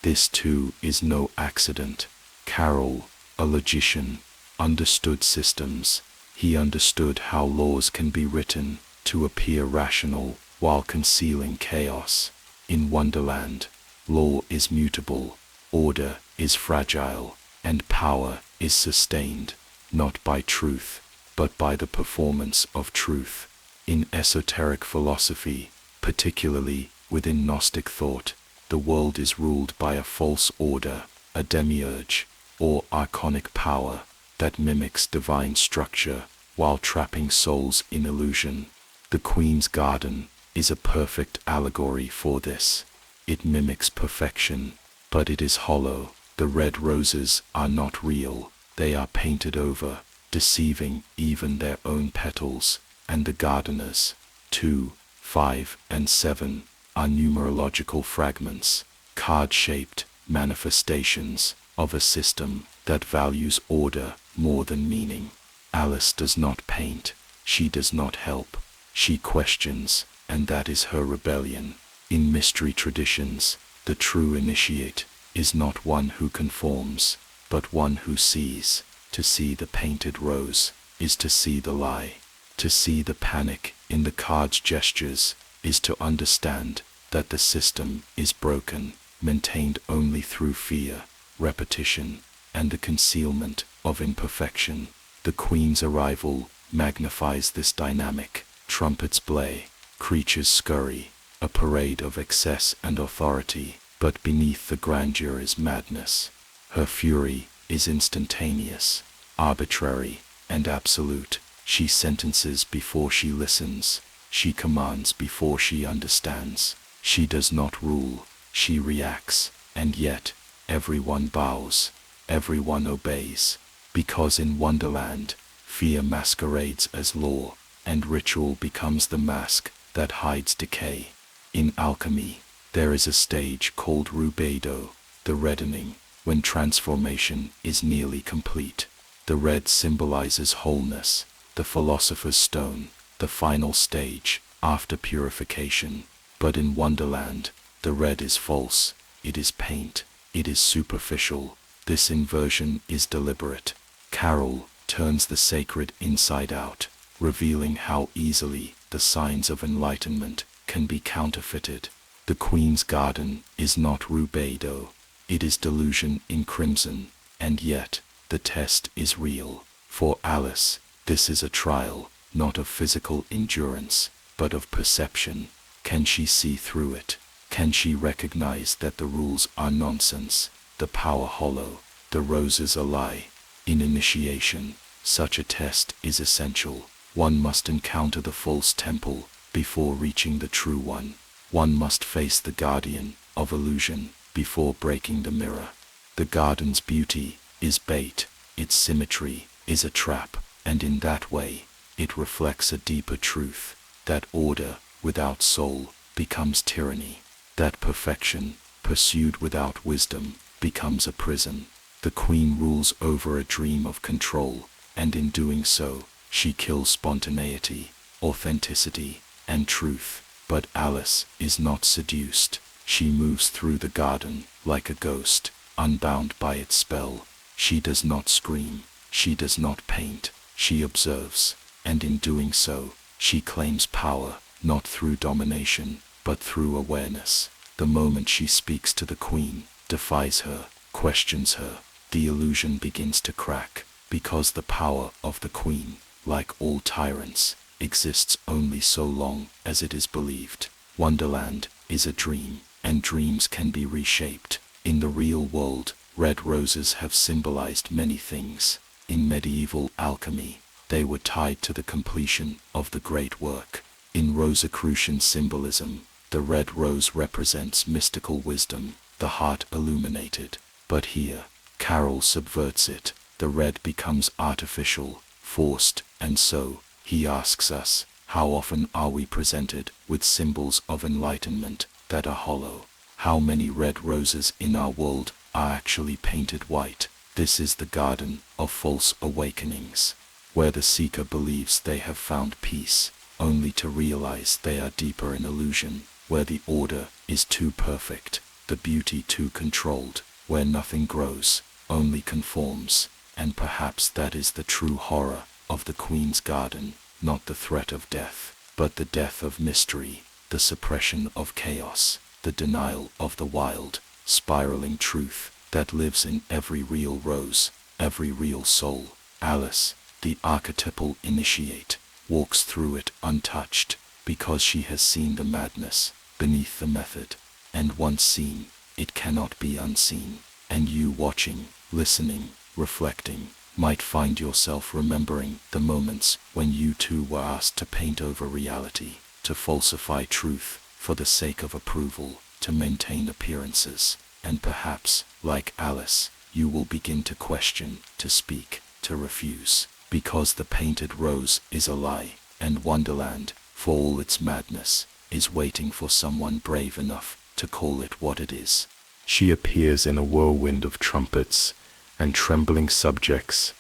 This too is no accident. Carroll, a logician, understood systems. He understood how laws can be written to appear rational while concealing chaos. In Wonderland, law is mutable, order is fragile, and power is sustained, not by truth, but by the performance of truth. In esoteric philosophy, particularly within Gnostic thought, the world is ruled by a false order, a demiurge, or archonic power that mimics divine structure while trapping souls in illusion. The Queen's Garden is a perfect allegory for this. It mimics perfection, but it is hollow. The red roses are not real, they are painted over, deceiving even their own petals, and the gardeners, 2, 5, and 7, are numerological fragments, card-shaped manifestations of a system that values order more than meaning. Alice does not paint, she does not help, she questions, and that is her rebellion. In mystery traditions, the true initiate is not one who conforms, but one who sees. To see the painted rose is to see the lie. To see the panic in the card's gestures is to understand that the system is broken, maintained only through fear, repetition, and the concealment of imperfection. The Queen's arrival magnifies this dynamic. Trumpets blare, creatures scurry, a parade of excess and authority, but beneath the grandeur is madness. Her fury is instantaneous, arbitrary, and absolute. She sentences before she listens. She commands before she understands. She does not rule, she reacts, and yet, everyone bows, everyone obeys. Because in Wonderland, fear masquerades as law, and ritual becomes the mask that hides decay. In alchemy, there is a stage called rubedo, the reddening, when transformation is nearly complete. The red symbolizes wholeness, the philosopher's stone, the final stage, after purification. But in Wonderland, the red is false, it is paint, it is superficial. This inversion is deliberate. Carroll turns the sacred inside out, revealing how easily the signs of enlightenment can be counterfeited. The Queen's Garden is not rubedo, it is delusion in crimson, and yet the test is real. For Alice, this is a trial, not of physical endurance, but of perception. Can she see through it? Can she recognize that the rules are nonsense, the power hollow, the roses a lie? In initiation, such a test is essential. One must encounter the false temple before reaching the true one. One must face the guardian of illusion before breaking the mirror. The garden's beauty is bait, its symmetry is a trap, and in that way, it reflects a deeper truth, that order without soul becomes tyranny, that perfection pursued without wisdom becomes a prison. The queen rules over a dream of control, and in doing so, she kills spontaneity, authenticity, and truth. But Alice is not seduced. She moves through the garden like a ghost, unbound by its spell. She does not scream, she does not paint, she observes, and in doing so, she claims power, not through domination, but through awareness. The moment she speaks to the queen, defies her, questions her, the illusion begins to crack, because the power of the queen, like all tyrants, exists only so long as it is believed. Wonderland is a dream, and dreams can be reshaped. In the real world, red roses have symbolized many things. In medieval alchemy, they were tied to the completion of the great work. In Rosicrucian symbolism, the red rose represents mystical wisdom, the heart illuminated. But here, Carroll subverts it. The red becomes artificial, forced, and so, he asks us, how often are we presented with symbols of enlightenment that are hollow? How many red roses in our world are actually painted white? This is the garden of false awakenings, where the seeker believes they have found peace, only to realize they are deeper in illusion, where the order is too perfect, the beauty too controlled, where nothing grows, only conforms. And perhaps that is the true horror of the Queen's garden, not the threat of death, but the death of mystery, the suppression of chaos, the denial of the wild, spiraling truth that lives in every real rose, every real soul. Alice, the archetypal initiate, walks through it untouched, because she has seen the madness beneath the method, and once seen, it cannot be unseen. And you watching, listening, reflecting, might find yourself remembering the moments when you too were asked to paint over reality, to falsify truth for the sake of approval, to maintain appearances, and perhaps, like Alice, you will begin to question, to speak, to refuse, because the painted rose is a lie, and Wonderland, for all its madness, is waiting for someone brave enough to call it what it is. She appears in a whirlwind of trumpets and trembling subjects,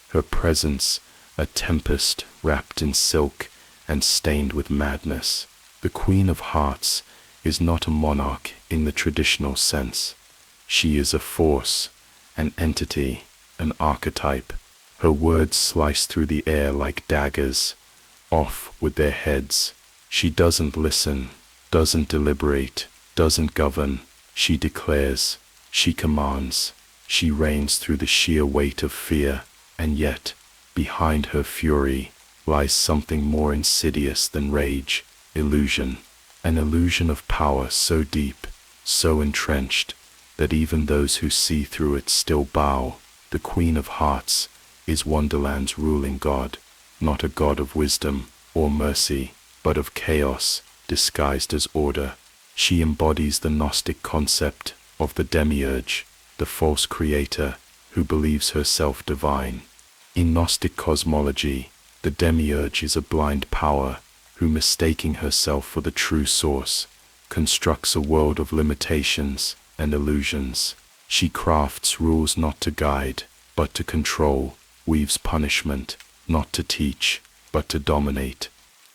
her presence a tempest wrapped in silk and stained with madness. The Queen of Hearts is not a monarch in the traditional sense. She is a force, an entity, an archetype. Her words slice through the air like daggers, off with their heads. She doesn't listen, doesn't deliberate, doesn't govern. She declares, she commands, she reigns through the sheer weight of fear, and yet, behind her fury, lies something more insidious than rage, illusion. An illusion of power so deep, so entrenched, that even those who see through it still bow. The Queen of Hearts is Wonderland's ruling god, not a god of wisdom or mercy, but of chaos disguised as order. She embodies the Gnostic concept of the demiurge, the false creator who believes herself divine. In Gnostic cosmology, the demiurge is a blind power who, mistaking herself for the true source, constructs a world of limitations and illusions. She crafts rules not to guide, but to control, weaves punishment not to teach, but to dominate,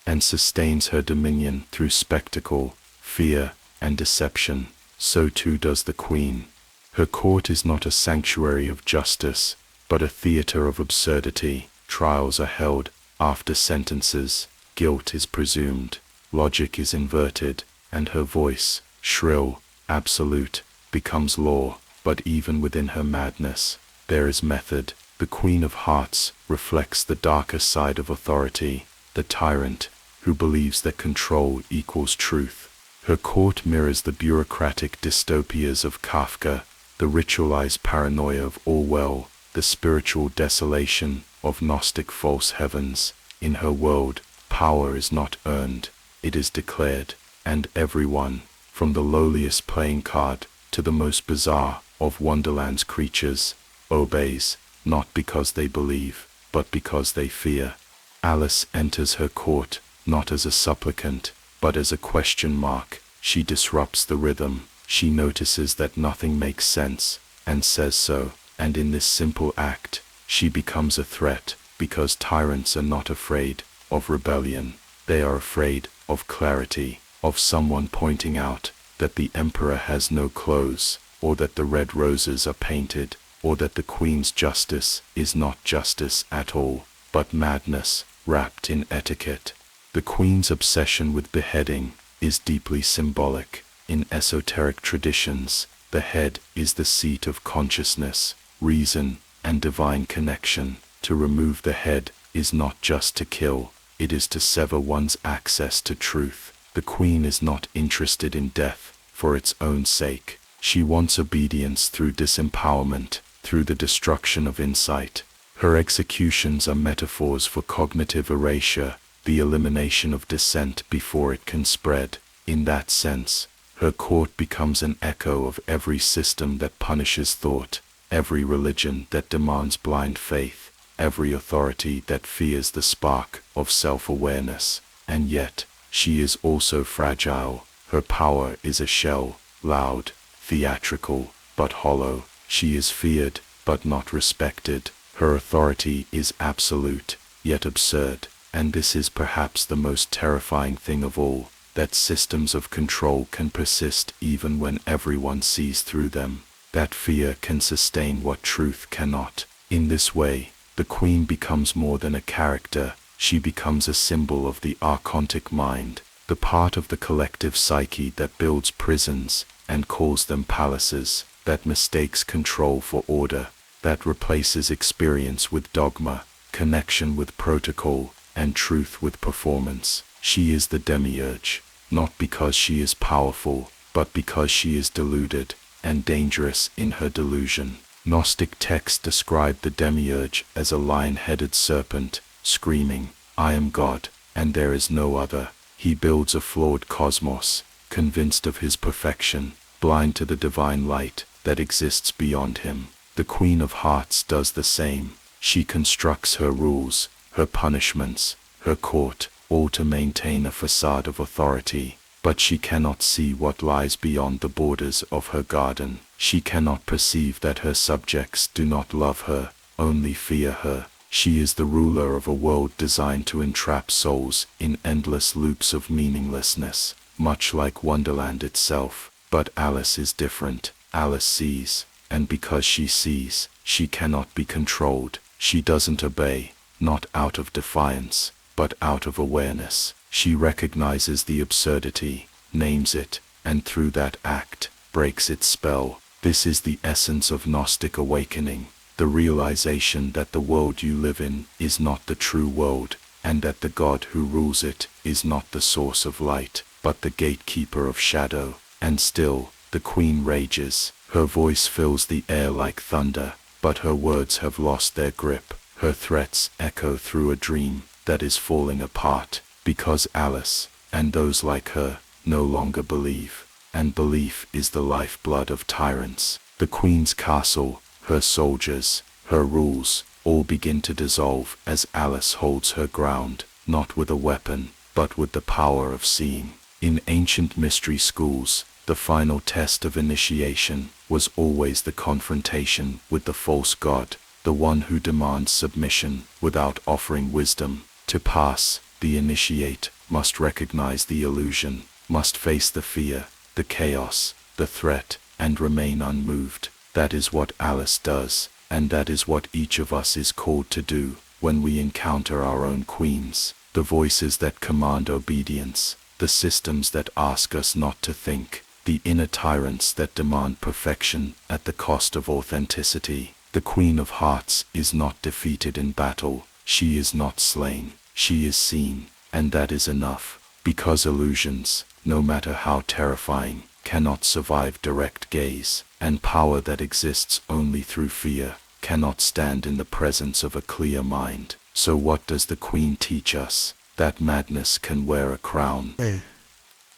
and sustains her dominion through spectacle, fear, and deception. So too does the Queen. Her court is not a sanctuary of justice, but a theater of absurdity. Trials are held after sentences, guilt is presumed, logic is inverted, and her voice, shrill, absolute, becomes law. But even within her madness, there is method. The Queen of Hearts reflects the darker side of authority, the tyrant, who believes that control equals truth. Her court mirrors the bureaucratic dystopias of Kafka, the ritualized paranoia of Orwell, the spiritual desolation of Gnostic false heavens. In her world, power is not earned, it is declared, and everyone, from the lowliest playing card to the most bizarre of Wonderland's creatures, obeys, not because they believe, but because they fear. Alice enters her court, not as a supplicant, but as a question mark. She disrupts the rhythm. She notices that nothing makes sense, and says so, and in this simple act, she becomes a threat, because tyrants are not afraid of rebellion. They are afraid of clarity, of someone pointing out that the emperor has no clothes, or that the red roses are painted, or that the queen's justice is not justice at all, but madness wrapped in etiquette. The queen's obsession with beheading is deeply symbolic. In esoteric traditions, the head is the seat of consciousness, reason, and divine connection. To remove the head is not just to kill, it is to sever one's access to truth. The queen is not interested in death for its own sake. She wants obedience through disempowerment, through the destruction of insight. Her executions are metaphors for cognitive erasure, the elimination of dissent before it can spread. In that sense, her court becomes an echo of every system that punishes thought, every religion that demands blind faith, every authority that fears the spark of self-awareness. And yet, she is also fragile. Her power is a shell, loud, theatrical, but hollow. She is feared, but not respected. Her authority is absolute, yet absurd. And this is perhaps the most terrifying thing of all, that systems of control can persist even when everyone sees through them. That fear can sustain what truth cannot. In this way, the queen becomes more than a character. She becomes a symbol of the archontic mind, the part of the collective psyche that builds prisons and calls them palaces, that mistakes control for order, that replaces experience with dogma, connection with protocol, and truth with performance. She is the demiurge, not because she is powerful, but because she is deluded, and dangerous in her delusion. Gnostic texts describe the demiurge as a lion-headed serpent, screaming, "I am God, and there is no other." He builds a flawed cosmos, convinced of his perfection, blind to the divine light that exists beyond him. The Queen of Hearts does the same. She constructs her rules, her punishments, her court, all to maintain a facade of authority. But she cannot see what lies beyond the borders of her garden. She cannot perceive that her subjects do not love her, only fear her. She is the ruler of a world designed to entrap souls in endless loops of meaninglessness, much like Wonderland itself. But Alice is different. Alice sees, and because she sees, she cannot be controlled. She doesn't obey, not out of defiance, but out of awareness. She recognizes the absurdity, names it, and through that act, breaks its spell. This is the essence of Gnostic awakening, the realization that the world you live in is not the true world, and that the God who rules it is not the source of light, but the gatekeeper of shadow. And still, the queen rages. Her voice fills the air like thunder, but her words have lost their grip. Her threats echo through a dream that is falling apart, because Alice, and those like her, no longer believe. And belief is the lifeblood of tyrants. The queen's castle, her soldiers, her rules, all begin to dissolve as Alice holds her ground, not with a weapon, but with the power of seeing. In ancient mystery schools, the final test of initiation was always the confrontation with the false god, the one who demands submission without offering wisdom. To pass, the initiate must recognize the illusion, must face the fear, the chaos, the threat, and remain unmoved. That is what Alice does, and that is what each of us is called to do when we encounter our own queens, the voices that command obedience, the systems that ask us not to think, the inner tyrants that demand perfection at the cost of authenticity. The Queen of Hearts is not defeated in battle. She is not slain. She is seen, and that is enough, because illusions, no matter how terrifying, cannot survive direct gaze, and power that exists only through fear cannot stand in the presence of a clear mind. So what does the Queen teach us? That madness can wear a crown,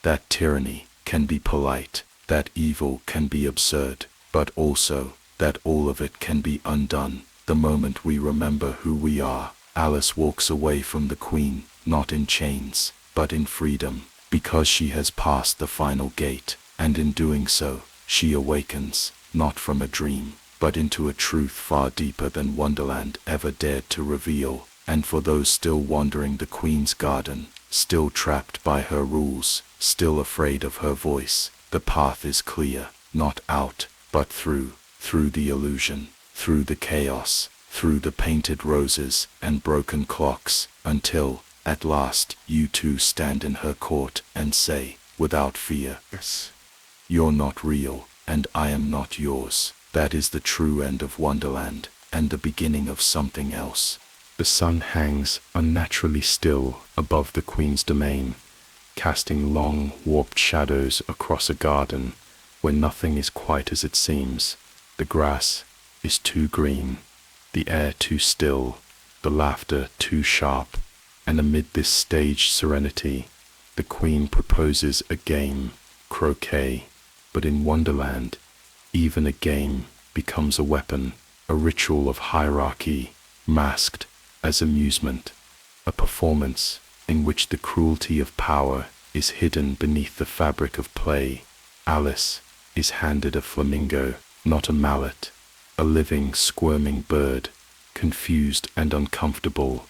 that tyranny can be polite, that evil can be absurd, but also that all of it can be undone the moment we remember who we are. Alice walks away from the Queen, not in chains, but in freedom, because she has passed the final gate, and in doing so, she awakens, not from a dream, but into a truth far deeper than Wonderland ever dared to reveal. And for those still wandering the Queen's garden, still trapped by her rules, still afraid of her voice, the path is clear, not out, but through the illusion, through the chaos, through the painted roses and broken clocks, until, at last, you too stand in her court and say, without fear, Yes. "You're not real, and I am not yours." That is the true end of Wonderland, and the beginning of something else. The sun hangs unnaturally still above the Queen's domain, casting long, warped shadows across a garden where nothing is quite as it seems. The grass is too green, the air too still, the laughter too sharp, and amid this staged serenity, the Queen proposes a game, croquet. But in Wonderland, even a game becomes a weapon, a ritual of hierarchy, masked as amusement, a performance in which the cruelty of power is hidden beneath the fabric of play. Alice is handed a flamingo, not a mallet, a living, squirming bird, confused and uncomfortable,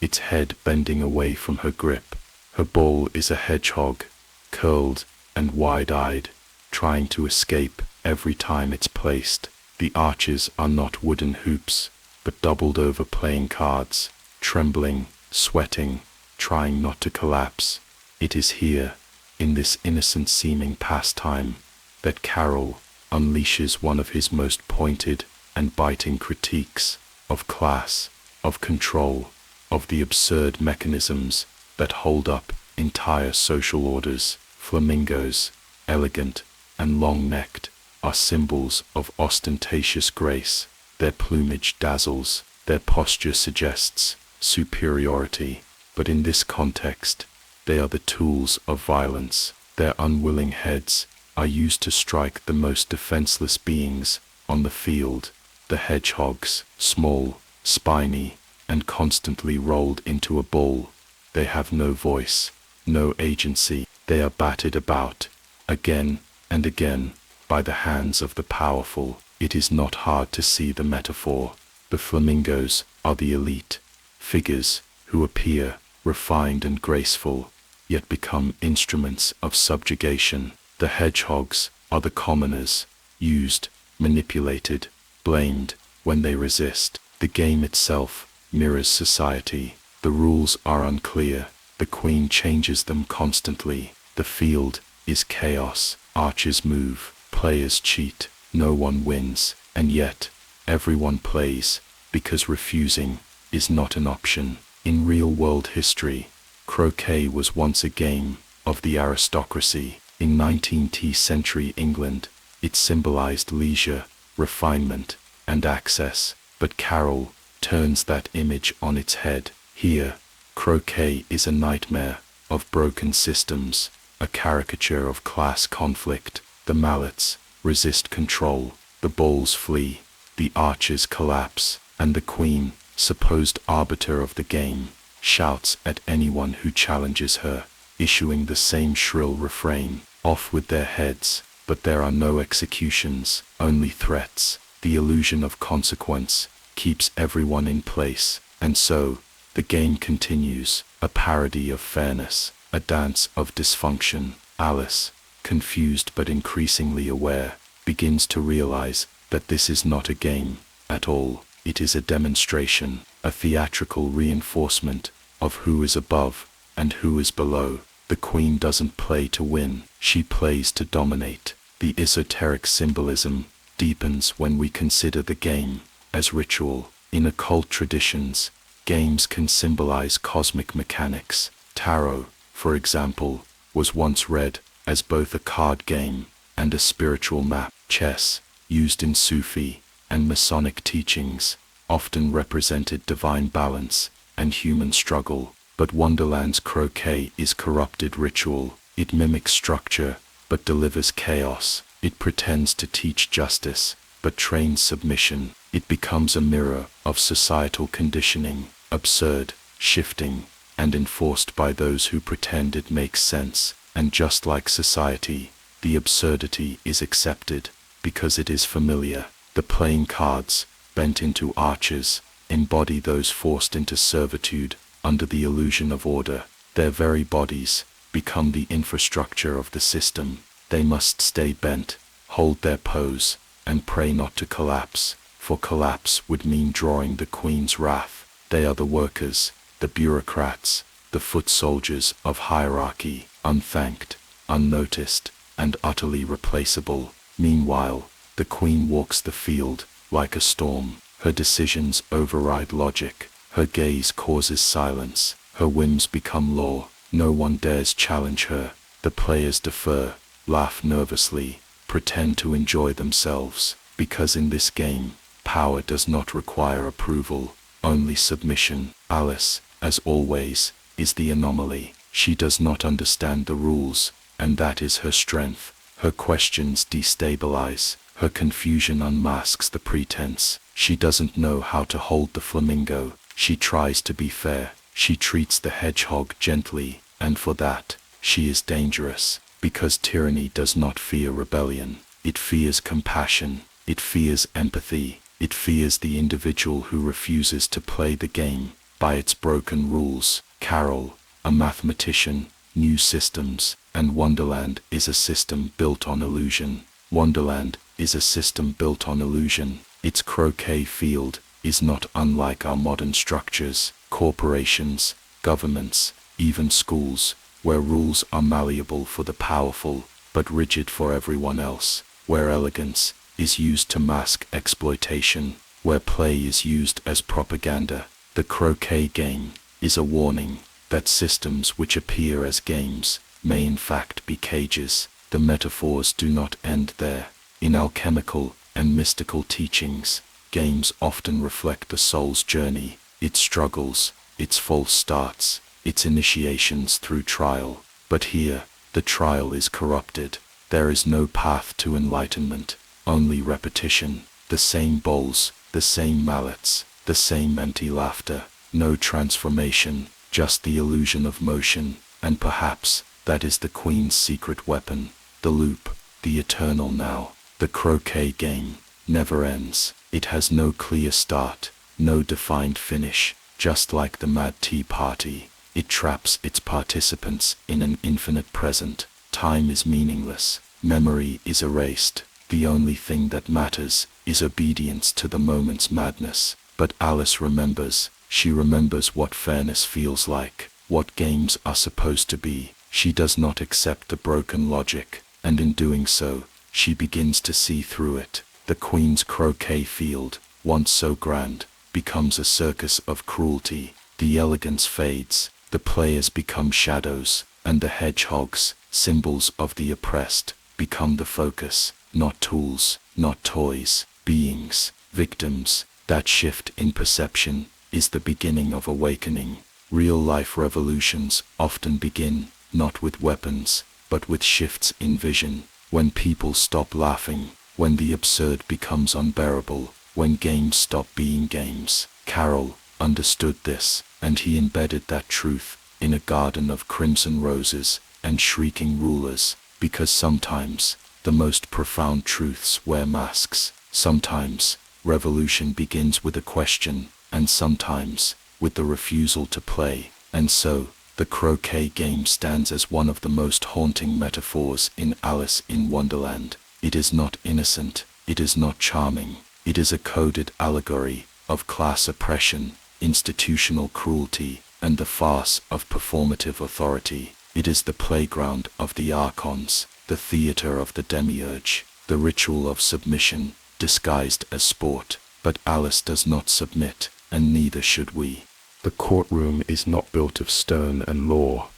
its head bending away from her grip. Her ball is a hedgehog, curled and wide-eyed, trying to escape every time it's placed. The arches are not wooden hoops, but doubled over playing cards, trembling, sweating, trying not to collapse. It is here, in this innocent-seeming pastime, that Carroll unleashes one of his most pointed and biting critiques of class, of control, of the absurd mechanisms that hold up entire social orders. Flamingos, elegant and long-necked, are symbols of ostentatious grace. Their plumage dazzles, their posture suggests superiority, but in this context, they are the tools of violence. Their unwilling heads are used to strike the most defenseless beings on the field. The hedgehogs, small, spiny, and constantly rolled into a ball. They have no voice, no agency. They are batted about, again and again, by the hands of the powerful. It is not hard to see the metaphor. The flamingos are the elite, figures who appear refined and graceful, yet become instruments of subjugation. The hedgehogs are the commoners, used, manipulated, blamed when they resist. The game itself mirrors society. The rules are unclear. The Queen changes them constantly. The field is chaos. Archers move, players cheat, no one wins, and yet everyone plays, because refusing is not an option. In real-world history, croquet was once a game of the aristocracy. In 19th century England, it symbolized leisure, refinement, and access, but Carroll turns that image on its head. Here, croquet is a nightmare of broken systems, a caricature of class conflict. The mallets resist control, the balls flee, the archers collapse, and the Queen, supposed arbiter of the game, shouts at anyone who challenges her, issuing the same shrill refrain, "Off with their heads." But there are no executions, only threats. The illusion of consequence keeps everyone in place, and so the game continues, a parody of fairness, a dance of dysfunction. Alice, confused but increasingly aware, begins to realize that this is not a game at all. It is a demonstration, a theatrical reinforcement of who is above and who is below. The Queen doesn't play to win, she plays to dominate. The esoteric symbolism deepens when we consider the game as ritual. In occult traditions, Games can symbolize cosmic mechanics. Tarot, for example, was once read as both a card game and a spiritual map. Chess, used in Sufi and Masonic teachings, often represented divine balance and human struggle. But Wonderland's croquet is corrupted ritual. It mimics structure, but delivers chaos. It pretends to teach justice, but trains submission. It becomes a mirror of societal conditioning, absurd, shifting, and enforced by those who pretend it makes sense. And just like society, the absurdity is accepted because it is familiar. The playing cards, bent into archers, embody those forced into servitude under the illusion of order. Their very bodies become the infrastructure of the system. They must stay bent, hold their pose, and pray not to collapse, for collapse would mean drawing the queen's wrath. They are the workers, the bureaucrats, the foot soldiers of hierarchy, unthanked, unnoticed, and utterly replaceable. Meanwhile, the queen walks the field like a storm. Her decisions override logic. Her gaze causes silence. Her whims become law. No one dares challenge her. The players defer, laugh nervously, pretend to enjoy themselves, because in this game, power does not require approval, only submission. Alice, as always, is the anomaly. She does not understand the rules, and that is her strength. Her questions destabilize. Her confusion unmasks the pretense. She doesn't know how to hold the flamingo. She tries to be fair. She treats the hedgehog gently, and for that, she is dangerous. Because tyranny does not fear rebellion. It fears compassion. It fears empathy. It fears the individual who refuses to play the game by its broken rules. Carol, a mathematician, knew systems, and Wonderland is a system built on illusion. Wonderland is a system built on illusion. Its croquet field is not unlike our modern structures, corporations, governments, even schools, where rules are malleable for the powerful, but rigid for everyone else, where elegance is used to mask exploitation, where play is used as propaganda. The croquet game is a warning that systems which appear as games may in fact be cages. The metaphors do not end there. In alchemical and mystical teachings, games often reflect the soul's journey, its struggles, its false starts, its initiations through trial. But here, the trial is corrupted. There is no path to enlightenment, only repetition. The same bowls, the same mallets, the same empty laughter. No transformation, just the illusion of motion. And perhaps that is the queen's secret weapon. The loop, the eternal now. The croquet game never ends. It has no clear start, no defined finish. Just like the Mad Tea Party, it traps its participants in an infinite present. Time is meaningless. Memory is erased. The only thing that matters is obedience to the moment's madness. But Alice remembers. She remembers what fairness feels like, what games are supposed to be. She does not accept the broken logic, and in doing so, she begins to see through it. The queen's croquet field, once so grand, becomes a circus of cruelty. The elegance fades, the players become shadows, and the hedgehogs, symbols of the oppressed, become the focus. Not tools, not toys, beings, victims. That shift in perception is the beginning of awakening. Real-life revolutions often begin, not with weapons, but with shifts in vision. When people stop laughing, when the absurd becomes unbearable, when games stop being games. Carol understood this, and he embedded that truth in a garden of crimson roses and shrieking rulers, because sometimes the most profound truths wear masks. Sometimes revolution begins with a question, and sometimes with the refusal to play. And so, the croquet game stands as one of the most haunting metaphors in Alice in Wonderland. It is not innocent, it is not charming, it is a coded allegory of class oppression, institutional cruelty, and the farce of performative authority. It is the playground of the archons, the theater of the demiurge, the ritual of submission, disguised as sport. But Alice does not submit, and neither should we. The courtroom is not built of stone and law,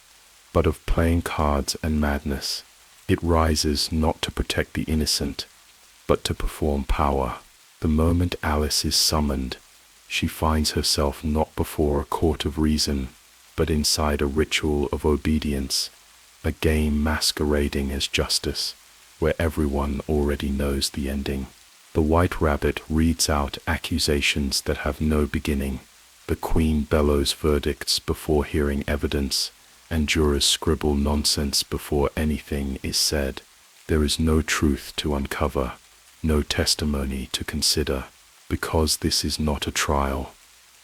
but of playing cards and madness. It rises not to protect the innocent, but to perform power. The moment Alice is summoned, she finds herself not before a court of reason, but inside a ritual of obedience, a game masquerading as justice, where everyone already knows the ending. The White Rabbit reads out accusations that have no beginning. The Queen bellows verdicts before hearing evidence, and jurors scribble nonsense before anything is said. There is no truth to uncover, no testimony to consider, because this is not a trial.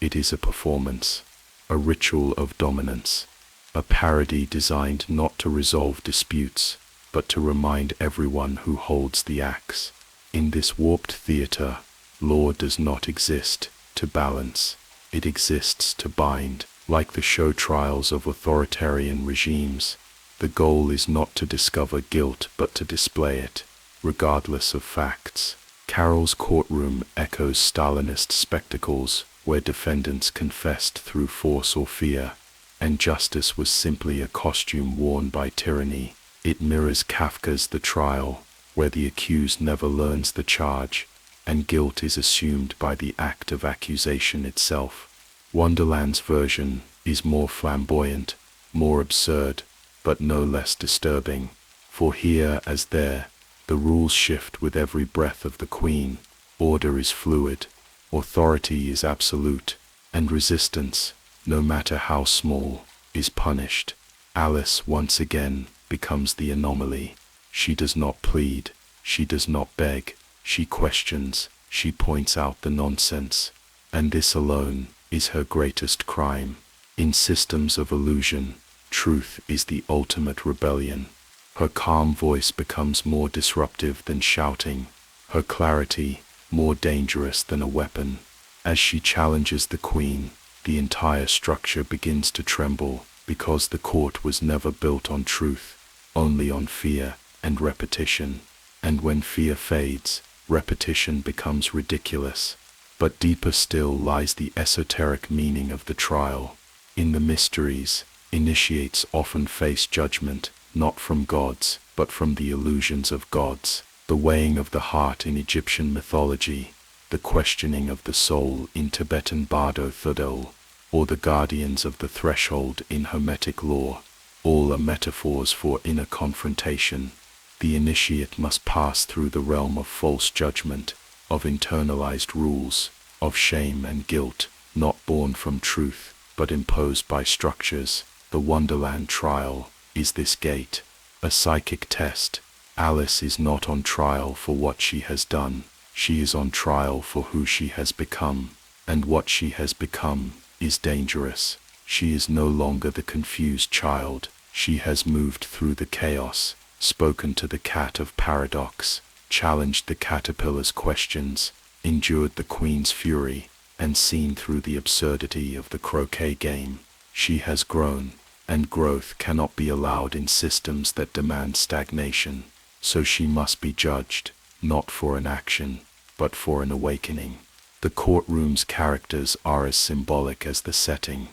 It is a performance, a ritual of dominance, a parody designed not to resolve disputes, but to remind everyone who holds the axe. In this warped theater, law does not exist to balance. It exists to bind. Like the show trials of authoritarian regimes, the goal is not to discover guilt but to display it, regardless of facts. Carol's courtroom echoes Stalinist spectacles where defendants confessed through force or fear, and justice was simply a costume worn by tyranny. It mirrors Kafka's The Trial, where the accused never learns the charge, and guilt is assumed by the act of accusation itself. Wonderland's version is more flamboyant, more absurd, but no less disturbing. For here as there, the rules shift with every breath of the Queen. Order is fluid, authority is absolute, and resistance, no matter how small, is punished. Alice once again becomes the anomaly. She does not plead, she does not beg, she questions, she points out the nonsense, and this alone is her greatest crime. In systems of illusion, truth is the ultimate rebellion. Her calm voice becomes more disruptive than shouting, her clarity more dangerous than a weapon. As she challenges the Queen, the entire structure begins to tremble, because the court was never built on truth, only on fear and repetition. And when fear fades, repetition becomes ridiculous. But deeper still lies the esoteric meaning of the trial. In the mysteries, initiates often face judgment, not from gods, but from the illusions of gods. The weighing of the heart in Egyptian mythology, the questioning of the soul in Tibetan Bardo Thodol, or the guardians of the threshold in Hermetic lore, all are metaphors for inner confrontation. The initiate must pass through the realm of false judgment, of internalized rules, of shame and guilt, not born from truth, but imposed by structures. The Wonderland trial is this gate, a psychic test. Alice is not on trial for what she has done, she is on trial for who she has become, and what she has become is dangerous. She is no longer the confused child, she has moved through the chaos, spoken to the cat of paradox, challenged the caterpillar's questions, endured the Queen's fury, and seen through the absurdity of the croquet game. She has grown, and growth cannot be allowed in systems that demand stagnation, so she must be judged, not for an action, but for an awakening. The courtroom's characters are as symbolic as the setting.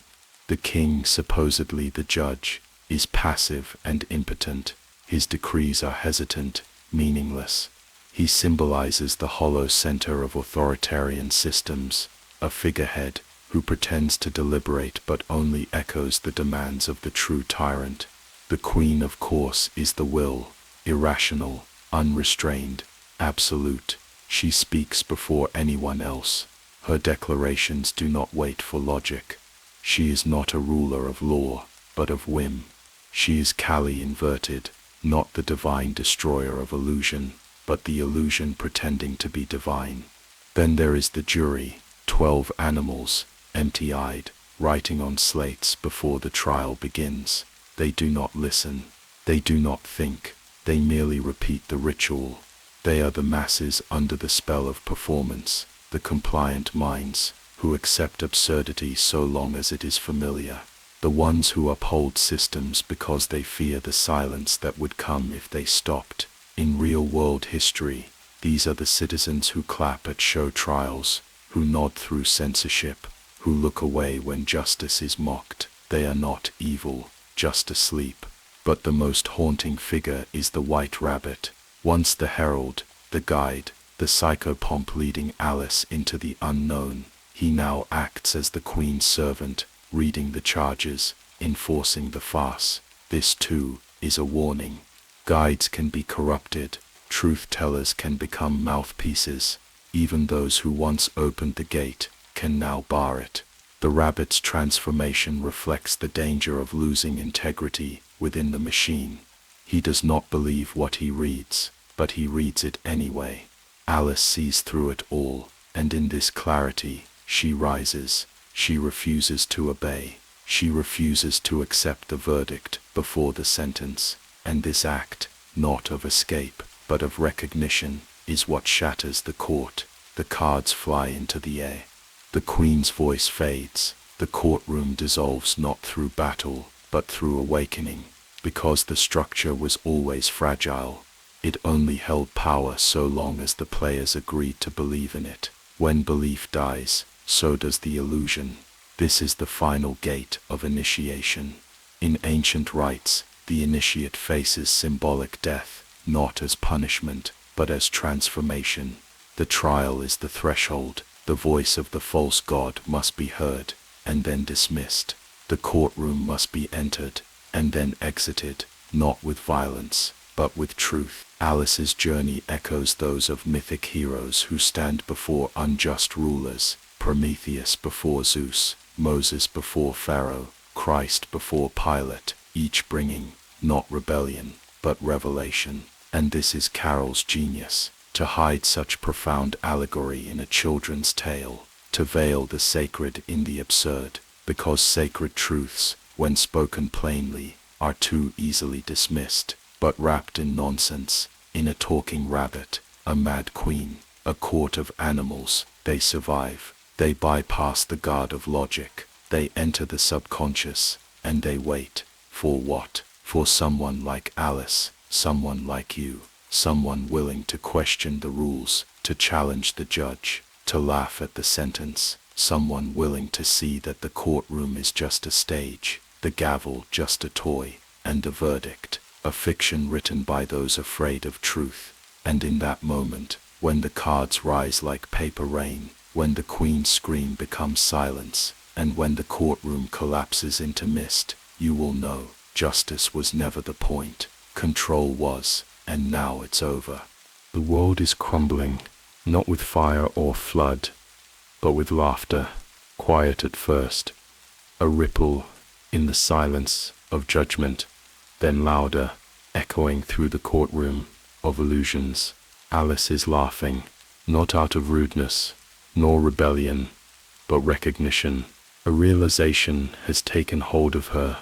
The king, supposedly the judge, is passive and impotent. His decrees are hesitant, meaningless. He symbolizes the hollow center of authoritarian systems, a figurehead who pretends to deliberate but only echoes the demands of the true tyrant. The Queen, of course, is the will, irrational, unrestrained, absolute. She speaks before anyone else. Her declarations do not wait for logic. She is not a ruler of law, but of whim. She is Kali inverted, not the divine destroyer of illusion, but the illusion pretending to be divine. Then there is the jury, 12 animals, empty-eyed, writing on slates before the trial begins. They do not listen. They do not think. They merely repeat the ritual. They are the masses under the spell of performance, the compliant minds, who accept absurdity so long as it is familiar. The ones who uphold systems because they fear the silence that would come if they stopped. In real-world history, these are the citizens who clap at show trials, who nod through censorship, who look away when justice is mocked. They are not evil, just asleep. But the most haunting figure is the white rabbit. Once the herald, the guide, the psychopomp leading Alice into the unknown, he now acts as the queen's servant, reading the charges, enforcing the farce. This too is a warning. Guides can be corrupted, truth-tellers can become mouthpieces. Even those who once opened the gate can now bar it. The rabbit's transformation reflects the danger of losing integrity within the machine. He does not believe what he reads, but he reads it anyway. Alice sees through it all, and in this clarity, she rises. She refuses to obey. She refuses to accept the verdict before the sentence. And this act, not of escape, but of recognition, is what shatters the court. The cards fly into the air. The queen's voice fades. The courtroom dissolves not through battle, but through awakening. Because the structure was always fragile, it only held power so long as the players agreed to believe in it. When belief dies, so does the illusion. This is the final gate of initiation. In ancient rites, the initiate faces symbolic death, not as punishment, but as transformation. The trial is the threshold. The voice of the false god must be heard, and then dismissed. The courtroom must be entered, and then exited, not with violence, but with truth. Alice's journey echoes those of mythic heroes who stand before unjust rulers. Prometheus before Zeus, Moses before Pharaoh, Christ before Pilate, each bringing, not rebellion, but revelation. And this is Carroll's genius, to hide such profound allegory in a children's tale, to veil the sacred in the absurd, because sacred truths, when spoken plainly, are too easily dismissed, but wrapped in nonsense, in a talking rabbit, a mad queen, a court of animals, they survive. They bypass the guard of logic. They enter the subconscious, and they wait. For what? For someone like Alice, someone like you, someone willing to question the rules, to challenge the judge, to laugh at the sentence, someone willing to see that the courtroom is just a stage, the gavel just a toy, and the verdict, a fiction written by those afraid of truth. And in that moment, when the cards rise like paper rain, when the queen's scream becomes silence, and when the courtroom collapses into mist, you will know justice was never the point. Control was, and now it's over. The world is crumbling, not with fire or flood, but with laughter, quiet at first, a ripple in the silence of judgment, then louder, echoing through the courtroom of illusions. Alice is laughing, not out of rudeness, nor rebellion, but recognition. A realization has taken hold of her,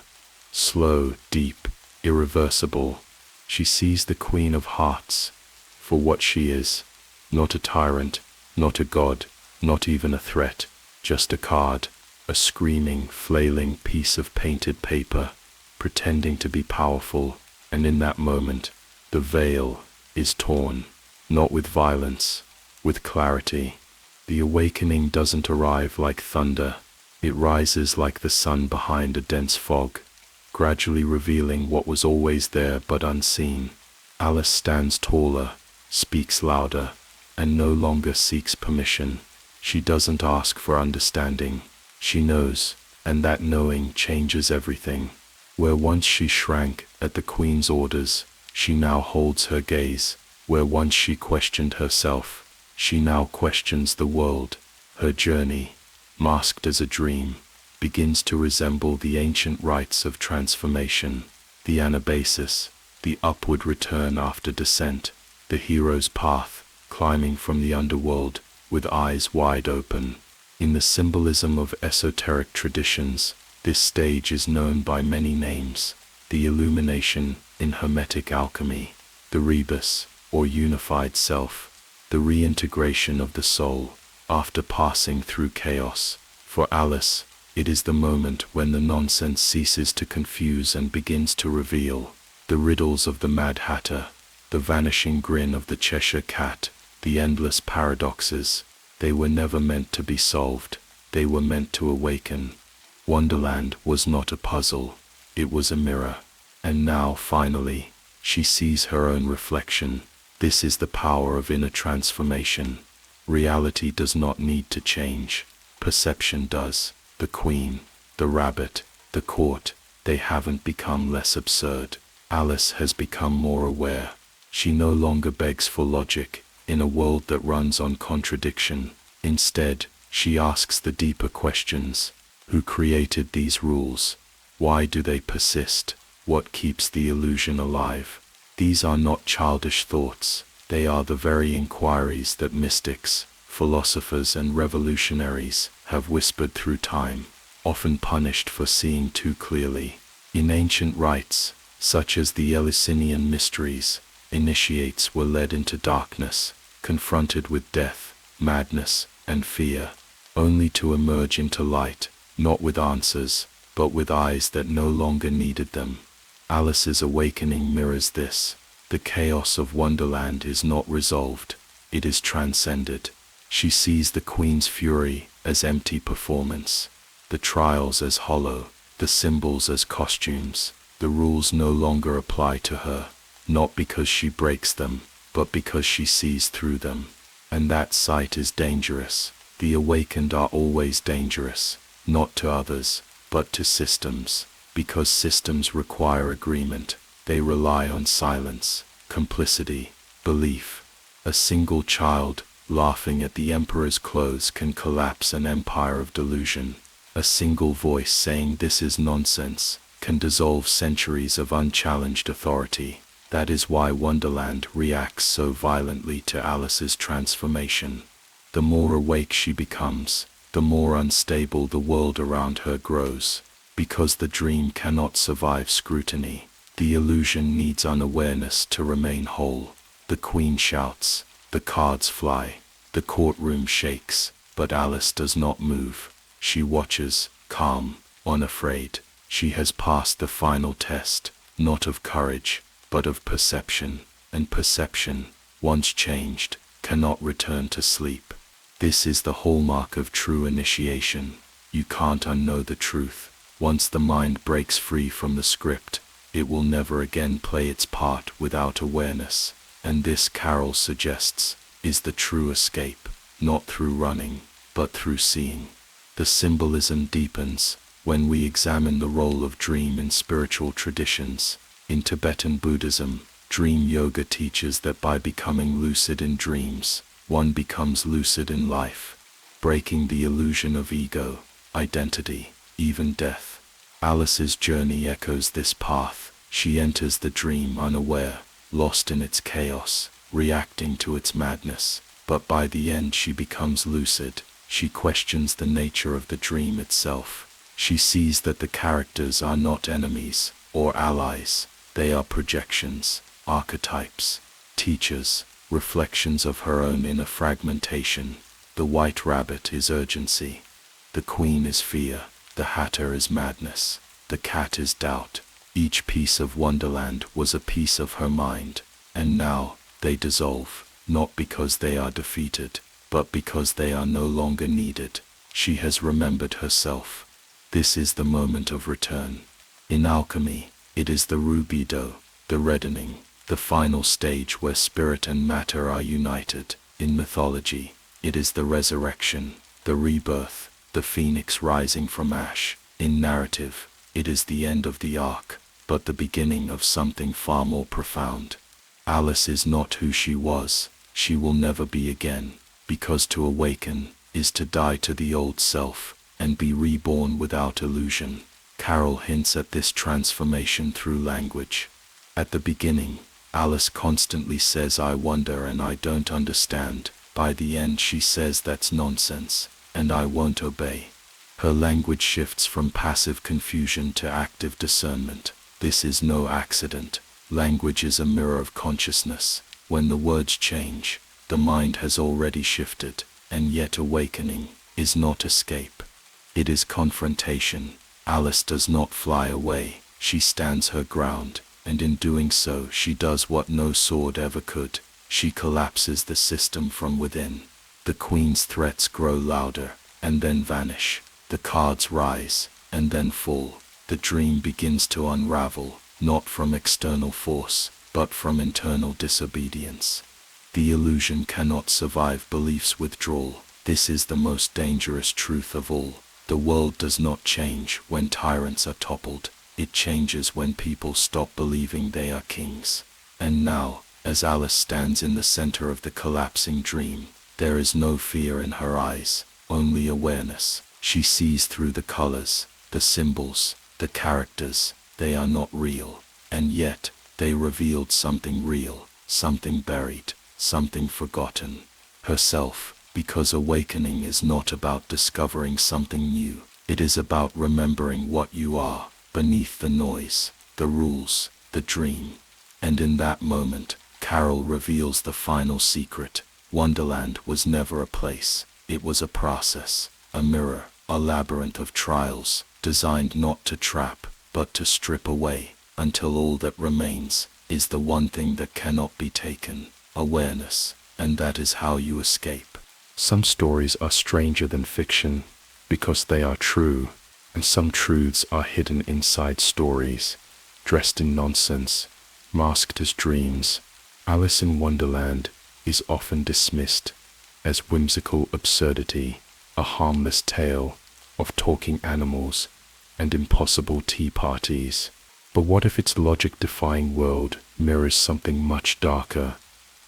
slow, deep, irreversible. She sees the Queen of Hearts for what she is, not a tyrant, not a god, not even a threat, just a card, a screaming, flailing piece of painted paper, pretending to be powerful. And in that moment, the veil is torn, not with violence, with clarity. The awakening doesn't arrive like thunder. It rises like the sun behind a dense fog, gradually revealing what was always there but unseen. Alice stands taller, speaks louder, and no longer seeks permission. She doesn't ask for understanding. She knows, and that knowing changes everything. Where once she shrank at the Queen's orders, she now holds her gaze. Where once she questioned herself, she now questions the world. Her journey, masked as a dream, begins to resemble the ancient rites of transformation, the anabasis, the upward return after descent, the hero's path, climbing from the underworld with eyes wide open. In the symbolism of esoteric traditions, this stage is known by many names: the illumination in Hermetic alchemy, the rebus, or unified self, the reintegration of the soul after passing through chaos. For Alice, it is the moment when the nonsense ceases to confuse and begins to reveal. The riddles of the Mad Hatter, the vanishing grin of the Cheshire Cat, the endless paradoxes, they were never meant to be solved. they were meant to awaken. Wonderland was not a puzzle, it was a mirror. And now, finally, she sees her own reflection. This is the power of inner transformation. Reality does not need to change. Perception does. The queen, the rabbit, the court, they haven't become less absurd. Alice has become more aware. She no longer begs for logic in a world that runs on contradiction. Instead, she asks the deeper questions. Who created these rules? Why do they persist? What keeps the illusion alive? These are not childish thoughts. They are the very inquiries that mystics, philosophers and revolutionaries have whispered through time, often punished for seeing too clearly. In ancient rites, such as the Eleusinian mysteries, initiates were led into darkness, confronted with death, madness, and fear, only to emerge into light, not with answers, but with eyes that no longer needed them. Alice's awakening mirrors this. The chaos of Wonderland is not resolved, it is transcended. She sees the Queen's fury as empty performance, the trials as hollow, the symbols as costumes. The rules no longer apply to her, not because she breaks them, but because she sees through them. And that sight is dangerous. The awakened are always dangerous, not to others, but to systems, because systems require agreement. They rely on silence, complicity, belief. A single child laughing at the emperor's clothes can collapse an empire of delusion. A single voice saying this is nonsense can dissolve centuries of unchallenged authority. That is why Wonderland reacts so violently to Alice's transformation. The more awake she becomes, the more unstable the world around her grows. Because the dream cannot survive scrutiny, the illusion needs unawareness to remain whole. The queen shouts, the cards fly, the courtroom shakes, but Alice does not move. She watches, calm, unafraid. She has passed the final test, not of courage, but of perception, and perception, once changed, cannot return to sleep. This is the hallmark of true initiation. You can't unknow the truth. Once the mind breaks free from the script, it will never again play its part without awareness. And this, Carol suggests, is the true escape, not through running, but through seeing. The symbolism deepens when we examine the role of dream in spiritual traditions. In Tibetan Buddhism, dream yoga teaches that by becoming lucid in dreams, one becomes lucid in life, breaking the illusion of ego, identity, even death. Alice's journey echoes this path. She enters the dream unaware, lost in its chaos, reacting to its madness. But by the end she becomes lucid. She questions the nature of the dream itself. She sees that the characters are not enemies or allies. They are projections, archetypes, teachers, reflections of her own inner fragmentation. The white rabbit is urgency. The queen is fear. The hatter is madness. The cat is doubt. Each piece of Wonderland was a piece of her mind. And now, they dissolve, not because they are defeated, but because they are no longer needed. She has remembered herself. This is the moment of return. In alchemy, it is the rubido, the reddening, the final stage where spirit and matter are united. In mythology, it is the resurrection, the rebirth, the phoenix rising from ash. In narrative, it is the end of the arc, but the beginning of something far more profound. Alice is not who she was. She will never be again, because to awaken is to die to the old self and be reborn without illusion. Carol hints at this transformation through language. At the beginning, Alice constantly says I wonder and I don't understand. By the end she says that's nonsense, and I won't obey. Her language shifts from passive confusion to active discernment. This is no accident. Language is a mirror of consciousness. When the words change, the mind has already shifted, and yet awakening is not escape. It is confrontation. Alice does not fly away. She stands her ground, and in doing so she does what no sword ever could. She collapses the system from within. The queen's threats grow louder. and then vanish. The cards rise, and then fall. The dream begins to unravel, not from external force, but from internal disobedience. The illusion cannot survive belief's withdrawal. This is the most dangerous truth of all. The world does not change when tyrants are toppled. It changes when people stop believing they are kings. And now, as Alice stands in the center of the collapsing dream, there is no fear in her eyes, only awareness. She sees through the colors, the symbols, the characters. They are not real, and yet they revealed something real, something buried, something forgotten. Herself, because awakening is not about discovering something new. It is about remembering what you are, beneath the noise, the rules, the dream. And in that moment, Carol reveals the final secret. Wonderland was never a place. It was a process, a mirror, a labyrinth of trials, designed not to trap, but to strip away, until all that remains is the one thing that cannot be taken, awareness, and that is how you escape. Some stories are stranger than fiction because they are true, and some truths are hidden inside stories, dressed in nonsense, masked as dreams. Alice in Wonderland is often dismissed as whimsical absurdity, a harmless tale of talking animals and impossible tea parties. But what if its logic-defying world mirrors something much darker,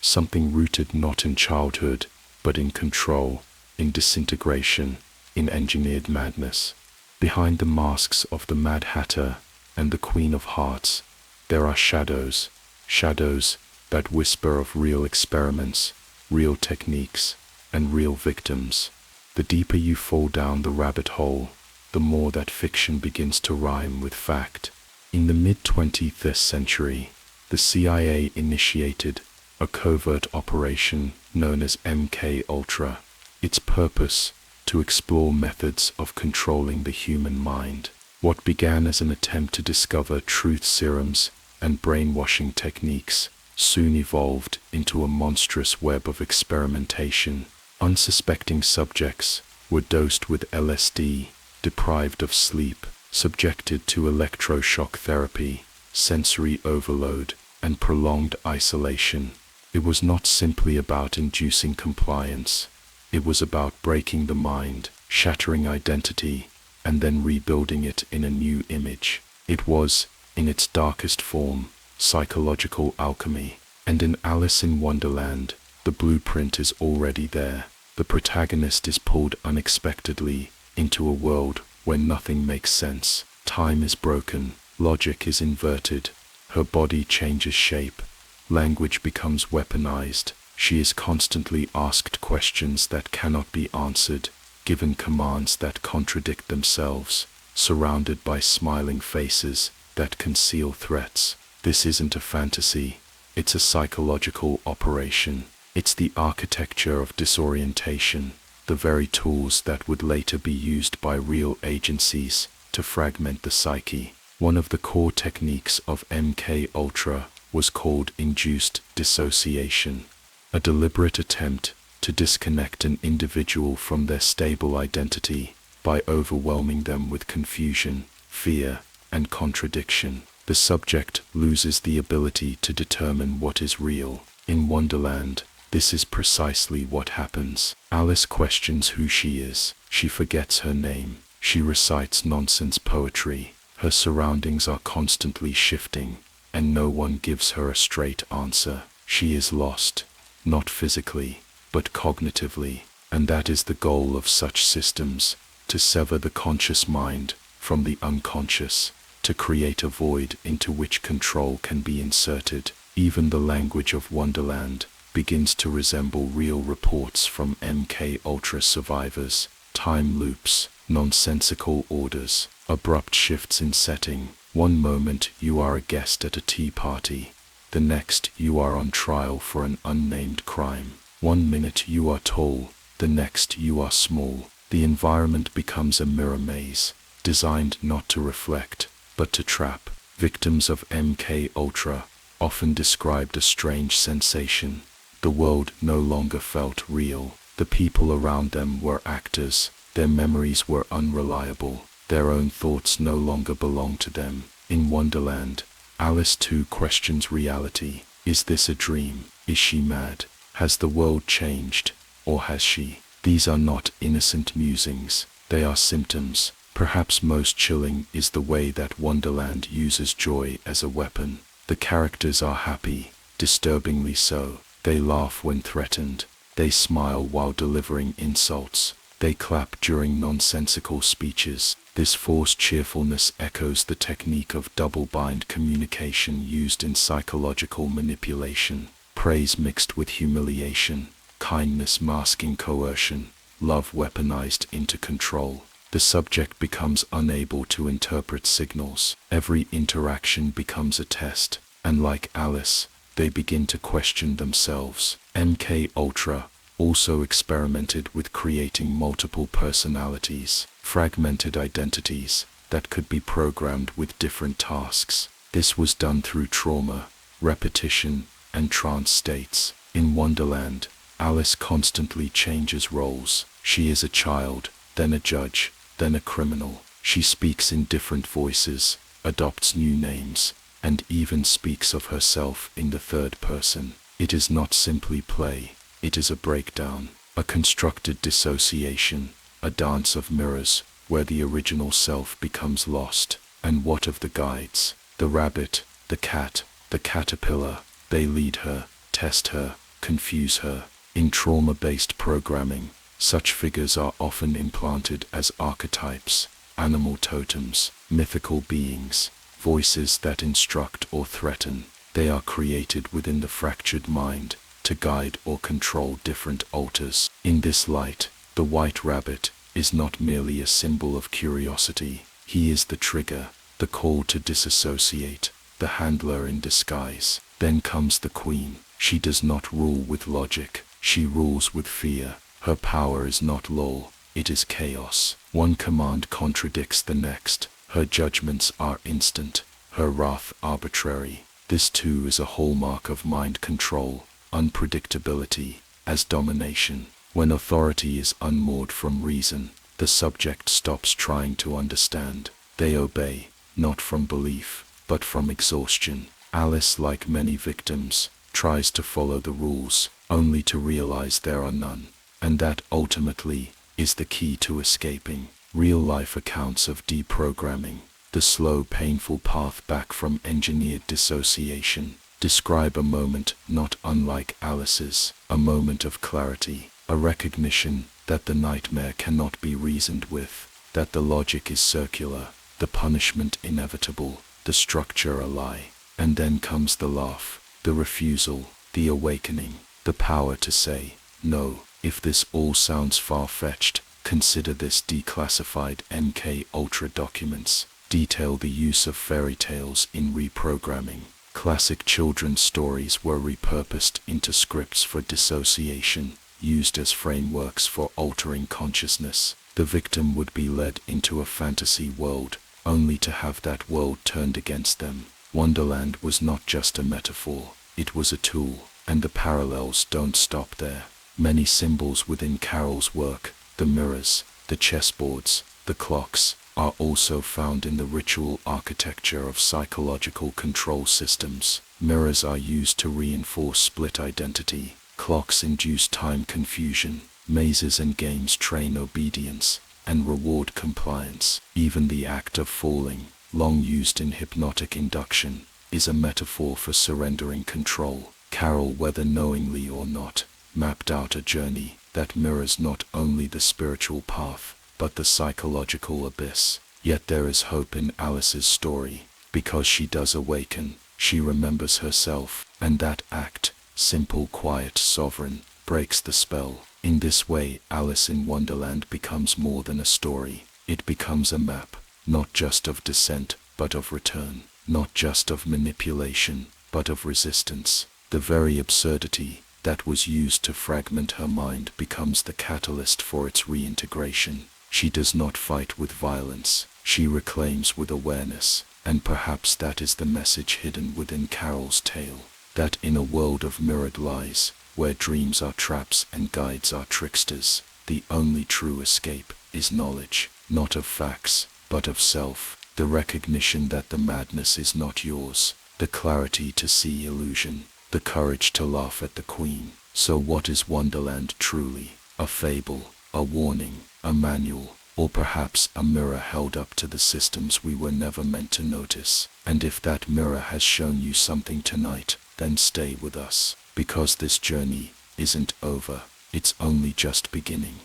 something rooted not in childhood, but in control, in disintegration, in engineered madness? Behind the masks of the Mad Hatter and the Queen of Hearts, there are shadows, shadows that whisper of real experiments, real techniques, and real victims. The deeper you fall down the rabbit hole, the more that fiction begins to rhyme with fact. In the mid-20th century, the CIA initiated a covert operation known as MK Ultra. Its purpose, to explore methods of controlling the human mind. What began as an attempt to discover truth serums and brainwashing techniques soon evolved into a monstrous web of experimentation. Unsuspecting subjects were dosed with LSD, deprived of sleep, subjected to electroshock therapy, sensory overload, and prolonged isolation. It was not simply about inducing compliance. It was about breaking the mind, shattering identity, and then rebuilding it in a new image. It was, in its darkest form, psychological alchemy. And in Alice in Wonderland, the blueprint is already there. The protagonist is pulled unexpectedly into a world where nothing makes sense. Time is broken, logic is inverted, her body changes shape, language becomes weaponized. She is constantly asked questions that cannot be answered, given commands that contradict themselves, surrounded by smiling faces that conceal threats. This isn't a fantasy, it's a psychological operation. It's the architecture of disorientation, the very tools that would later be used by real agencies to fragment the psyche. One of the core techniques of MK Ultra was called induced dissociation, a deliberate attempt to disconnect an individual from their stable identity by overwhelming them with confusion, fear, and contradiction. The subject loses the ability to determine what is real. In Wonderland, this is precisely what happens. Alice questions who she is. She forgets her name. She recites nonsense poetry. Her surroundings are constantly shifting, and no one gives her a straight answer. She is lost, not physically, but cognitively. And that is the goal of such systems, to sever the conscious mind from the unconscious, to create a void into which control can be inserted. Even the language of Wonderland begins to resemble real reports from MK Ultra survivors. Time loops, nonsensical orders, abrupt shifts in setting. One moment you are a guest at a tea party, the next you are on trial for an unnamed crime. 1 minute you are tall, the next you are small. The environment becomes a mirror maze, designed not to reflect, but to trap. Victims of MK Ultra often described a strange sensation. The world no longer felt real. The people around them were actors, Their memories were unreliable. Their own thoughts no longer belonged to them. In Wonderland, Alice too questions reality. Is this a dream? Is she mad? Has the world changed? Or has she? These are not innocent musings. They are symptoms. Perhaps most chilling is the way that Wonderland uses joy as a weapon. The characters are happy, disturbingly so. They laugh when threatened. They smile while delivering insults. They clap during nonsensical speeches. This forced cheerfulness echoes the technique of double-bind communication used in psychological manipulation. Praise mixed with humiliation, kindness masking coercion, love weaponized into control. The subject becomes unable to interpret signals. Every interaction becomes a test, and like Alice, they begin to question themselves. MK Ultra also experimented with creating multiple personalities, fragmented identities that could be programmed with different tasks. This was done through trauma, repetition, and trance states. In Wonderland, Alice constantly changes roles. She is a child, then a judge, then a criminal. She speaks in different voices, adopts new names, and even speaks of herself in the third person. It is not simply play, it is a breakdown, a constructed dissociation, a dance of mirrors where the original self becomes lost. And what of the guides? The rabbit, the cat, the caterpillar. They lead her, test her, confuse her. In trauma-based programming, such figures are often implanted as archetypes, animal totems, mythical beings, voices that instruct or threaten. They are created within the fractured mind to guide or control different alters. In this light, the white rabbit is not merely a symbol of curiosity. He is the trigger, the call to disassociate, the handler in disguise. Then comes the queen. She does not rule with logic. She rules with fear. Her power is not law, it is chaos. One command contradicts the next. Her judgments are instant, her wrath arbitrary. This too is a hallmark of mind control, unpredictability, as domination. When authority is unmoored from reason, the subject stops trying to understand. They obey, not from belief, but from exhaustion. Alice, like many victims, tries to follow the rules, only to realize there are none. And that ultimately is the key to escaping. Real-life accounts of deprogramming, the slow, painful path back from engineered dissociation, describe a moment not unlike Alice's, a moment of clarity, a recognition that the nightmare cannot be reasoned with, that the logic is circular, the punishment inevitable, the structure a lie. And then comes the laugh, the refusal, the awakening, the power to say, no. If this all sounds far-fetched, consider this. Declassified MK Ultra documents detail the use of fairy tales in reprogramming. Classic children's stories were repurposed into scripts for dissociation, used as frameworks for altering consciousness. The victim would be led into a fantasy world, only to have that world turned against them. Wonderland was not just a metaphor, it was a tool, and the parallels don't stop there. Many symbols within Carol's work, the mirrors, the chessboards, the clocks, are also found in the ritual architecture of psychological control systems. Mirrors are used to reinforce split identity. Clocks induce time confusion. Mazes and games train obedience and reward compliance. Even the act of falling, long used in hypnotic induction, is a metaphor for surrendering control. Carol, whether knowingly or not, mapped out a journey that mirrors not only the spiritual path, but the psychological abyss. Yet there is hope in Alice's story. Because she does awaken, she remembers herself, and that act, simple, quiet, sovereign, breaks the spell. In this way, Alice in Wonderland becomes more than a story. It becomes a map, not just of descent, but of return, not just of manipulation, but of resistance. The very absurdity that was used to fragment her mind becomes the catalyst for its reintegration. She does not fight with violence, she reclaims with awareness, and perhaps that is the message hidden within Carol's tale, that in a world of mirrored lies, where dreams are traps and guides are tricksters, the only true escape is knowledge, not of facts, but of self, the recognition that the madness is not yours, the clarity to see illusion, the courage to laugh at the queen. So what is Wonderland truly? A fable, a warning, a manual, or perhaps a mirror held up to the systems we were never meant to notice? And if that mirror has shown you something tonight, then stay with us, because this journey isn't over, it's only just beginning.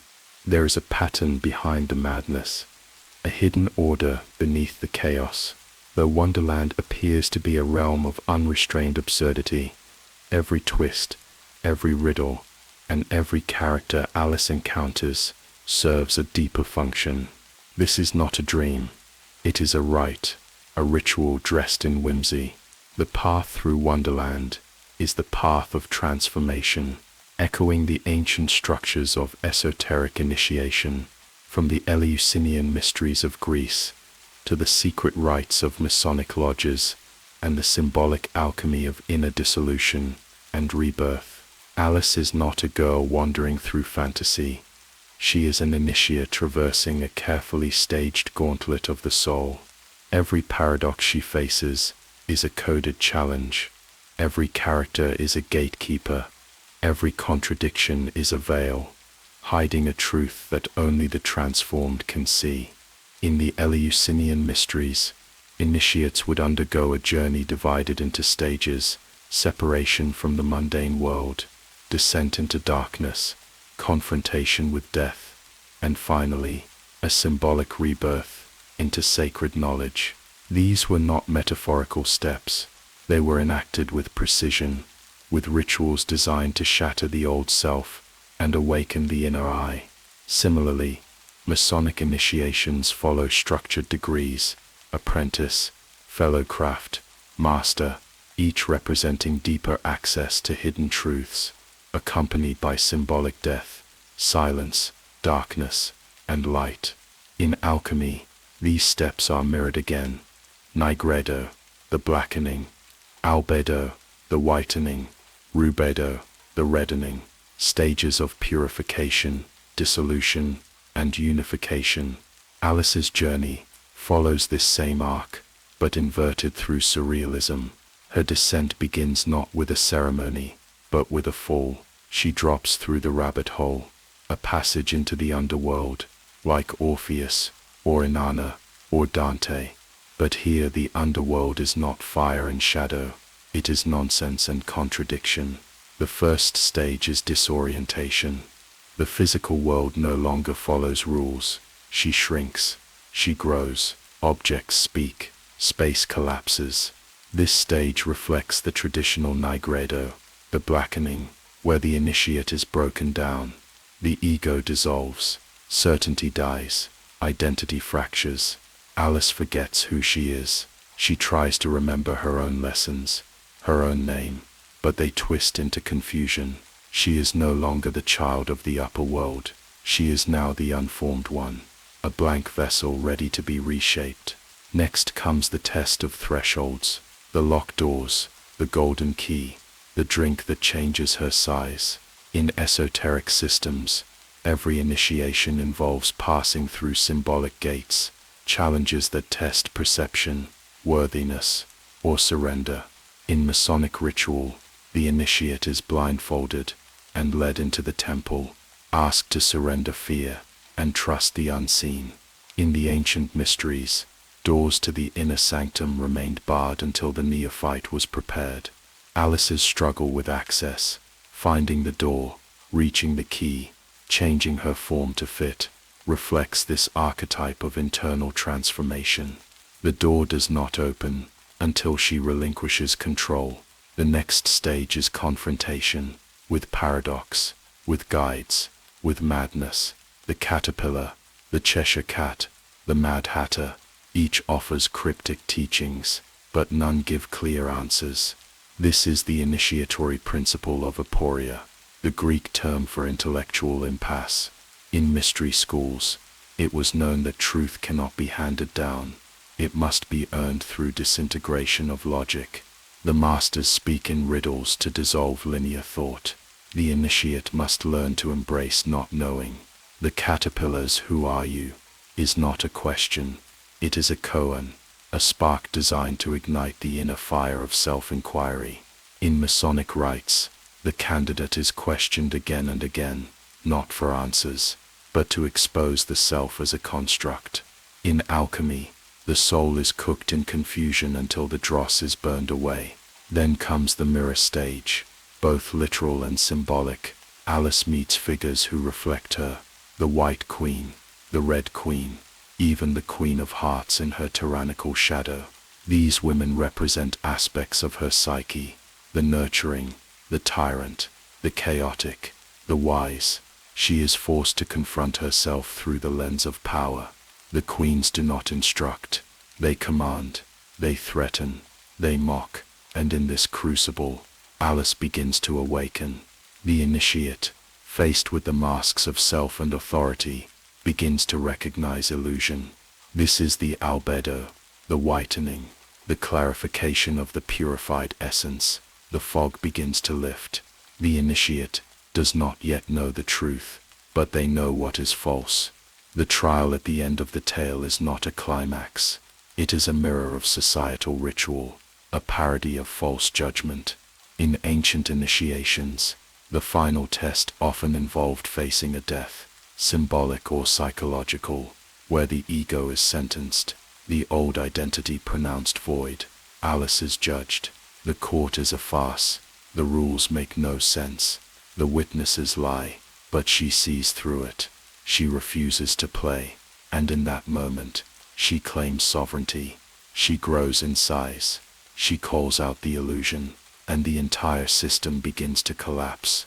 There is a pattern behind the madness, a hidden order beneath the chaos. Though Wonderland appears to be a realm of unrestrained absurdity, every twist, every riddle, and every character Alice encounters serves a deeper function. This is not a dream. It is a rite, a ritual dressed in whimsy. The path through Wonderland is the path of transformation, echoing the ancient structures of esoteric initiation, from the Eleusinian mysteries of Greece to the secret rites of Masonic lodges and the symbolic alchemy of inner dissolution and rebirth. Alice is not a girl wandering through fantasy. She is an initiate traversing a carefully staged gauntlet of the soul. Every paradox she faces is a coded challenge. Every character is a gatekeeper. Every contradiction is a veil, hiding a truth that only the transformed can see. In the Eleusinian mysteries, initiates would undergo a journey divided into stages: separation from the mundane world, descent into darkness, confrontation with death, and finally, a symbolic rebirth into sacred knowledge. These were not metaphorical steps. They were enacted with precision, with rituals designed to shatter the old self and awaken the inner eye. Similarly, Masonic initiations follow structured degrees: apprentice, fellow craft, master, each representing deeper access to hidden truths, accompanied by symbolic death, silence, darkness, and light. In alchemy, these steps are mirrored again: nigredo, the blackening; albedo, the whitening; rubedo, the reddening. Stages of purification, dissolution, and unification. Alice's journey follows this same arc, but inverted through surrealism. Her descent begins not with a ceremony, but with a fall. She drops through the rabbit hole, a passage into the underworld, like Orpheus, or Inanna, or Dante. But here the underworld is not fire and shadow, it is nonsense and contradiction. The first stage is disorientation. The physical world no longer follows rules. She shrinks, she grows, objects speak, space collapses. This stage reflects the traditional nigredo, the blackening, where the initiate is broken down. The ego dissolves, certainty dies, identity fractures. Alice forgets who she is. She tries to remember her own lessons, her own name, but they twist into confusion. She is no longer the child of the upper world. She is now the unformed one, a blank vessel ready to be reshaped. Next comes the test of thresholds, the locked doors, the golden key, the drink that changes her size. In esoteric systems, every initiation involves passing through symbolic gates, challenges that test perception, worthiness, or surrender. In Masonic ritual, the initiate is blindfolded and led into the temple, asked to surrender fear and trust the unseen. In the ancient mysteries, doors to the inner sanctum remained barred until the neophyte was prepared. Alice's struggle with access, finding the door, reaching the key, changing her form to fit, reflects this archetype of internal transformation. The door does not open until she relinquishes control. The next stage is confrontation, with paradox, with guides, with madness. The caterpillar, the Cheshire cat, the Mad Hatter, each offers cryptic teachings, but none give clear answers. This is the initiatory principle of aporia, the Greek term for intellectual impasse. In mystery schools, it was known that truth cannot be handed down. It must be earned through disintegration of logic. The masters speak in riddles to dissolve linear thought. The initiate must learn to embrace not knowing, The caterpillar's "Who are you?" is not a question, it is a koan, a spark designed to ignite the inner fire of self-inquiry. In Masonic rites, the candidate is questioned again and again, not for answers, but to expose the self as a construct. In alchemy, the soul is cooked in confusion until the dross is burned away. Then comes the mirror stage, both literal and symbolic. Alice meets figures who reflect her, the White Queen, the Red Queen, even the Queen of Hearts in her tyrannical shadow. These women represent aspects of her psyche, the nurturing, the tyrant, the chaotic, the wise. She is forced to confront herself through the lens of power. The queens do not instruct, they command, they threaten, they mock, and in this crucible, Alice begins to awaken. The initiate, faced with the masks of self and authority, begins to recognize illusion. This is the albedo, the whitening, the clarification of the purified essence. The fog begins to lift. The initiate does not yet know the truth, but they know what is false. The trial at the end of the tale is not a climax. It is a mirror of societal ritual, a parody of false judgment. In ancient initiations, the final test often involved facing a death, symbolic or psychological, where the ego is sentenced, the old identity pronounced void. Alice is judged. The court is a farce. The rules make no sense. The witnesses lie, but she sees through it. She refuses to play, and in that moment, she claims sovereignty. She grows in size. She calls out the illusion, and the entire system begins to collapse.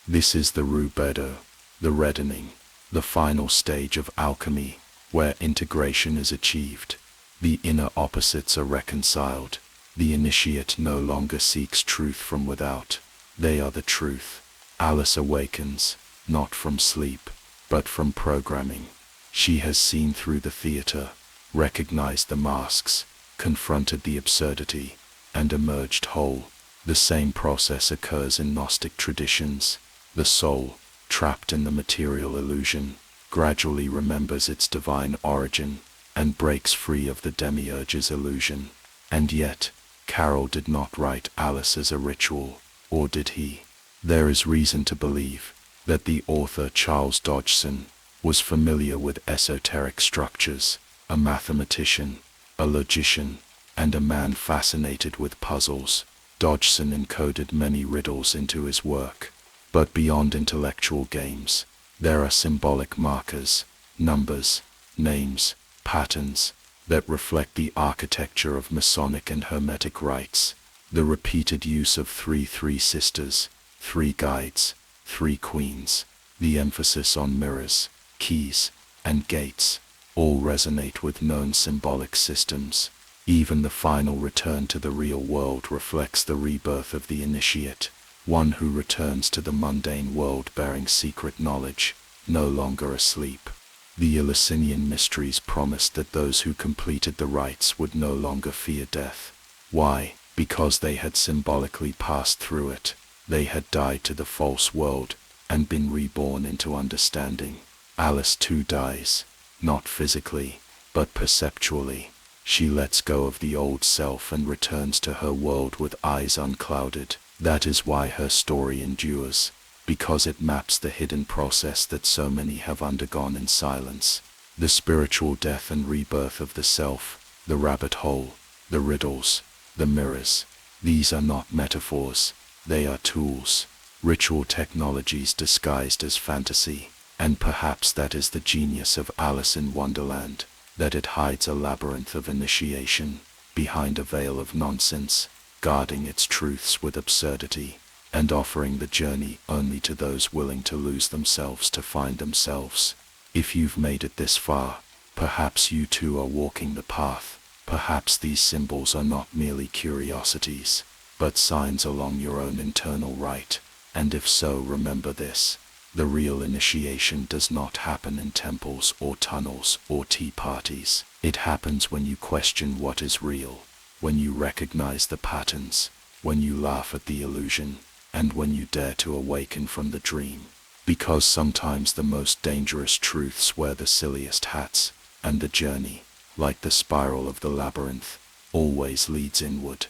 This is the rubedo, the reddening, the final stage of alchemy, where integration is achieved. The inner opposites are reconciled. The initiate no longer seeks truth from without. They are the truth. Alice awakens, not from sleep, but from programming. She has seen through the theater, recognized the masks, confronted the absurdity, and emerged whole. The same process occurs in Gnostic traditions. The soul, trapped in the material illusion, gradually remembers its divine origin and breaks free of the demiurge's illusion. And yet, Carroll did not write Alice as a ritual, or did he? There is reason to believe that the author Charles Dodgson was familiar with esoteric structures, a mathematician, a logician, and a man fascinated with puzzles. Dodgson encoded many riddles into his work. But beyond intellectual games, there are symbolic markers, numbers, names, patterns, that reflect the architecture of Masonic and Hermetic rites. The repeated use of three sisters, 3 guides, 3 queens, the emphasis on mirrors, keys, and gates, all resonate with known symbolic systems. Even the final return to the real world reflects the rebirth of the initiate, one who returns to the mundane world bearing secret knowledge, no longer asleep. The Eleusinian mysteries promised that those who completed the rites would no longer fear death. Why? Because they had symbolically passed through it. They had died to the false world and been reborn into understanding. Alice too dies, not physically, but perceptually. She lets go of the old self and returns to her world with eyes unclouded. That is why her story endures, because it maps the hidden process that so many have undergone in silence. The spiritual death and rebirth of the self, the rabbit hole, the riddles, the mirrors. These are not metaphors, they are tools, ritual technologies disguised as fantasy. And perhaps that is the genius of Alice in Wonderland, that it hides a labyrinth of initiation behind a veil of nonsense, guarding its truths with absurdity, and offering the journey only to those willing to lose themselves to find themselves. If you've made it this far, perhaps you too are walking the path. Perhaps these symbols are not merely curiosities, but signs along your own internal right. And if so, remember this: the real initiation does not happen in temples or tunnels or tea parties. It happens when you question what is real, when you recognize the patterns, when you laugh at the illusion, and when you dare to awaken from the dream. Because sometimes the most dangerous truths wear the silliest hats, and the journey, like the spiral of the labyrinth, always leads inward.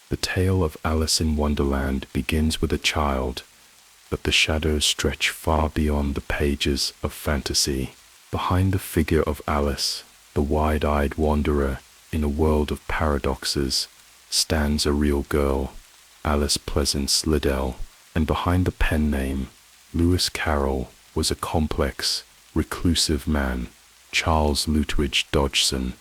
The tale of Alice in Wonderland begins with a child, but the shadows stretch far beyond the pages of fantasy. Behind the figure of Alice, the wide-eyed wanderer in a world of paradoxes, stands a real girl, Alice Pleasance Liddell, and behind the pen name, Lewis Carroll, was a complex, reclusive man, Charles Lutwidge Dodgson,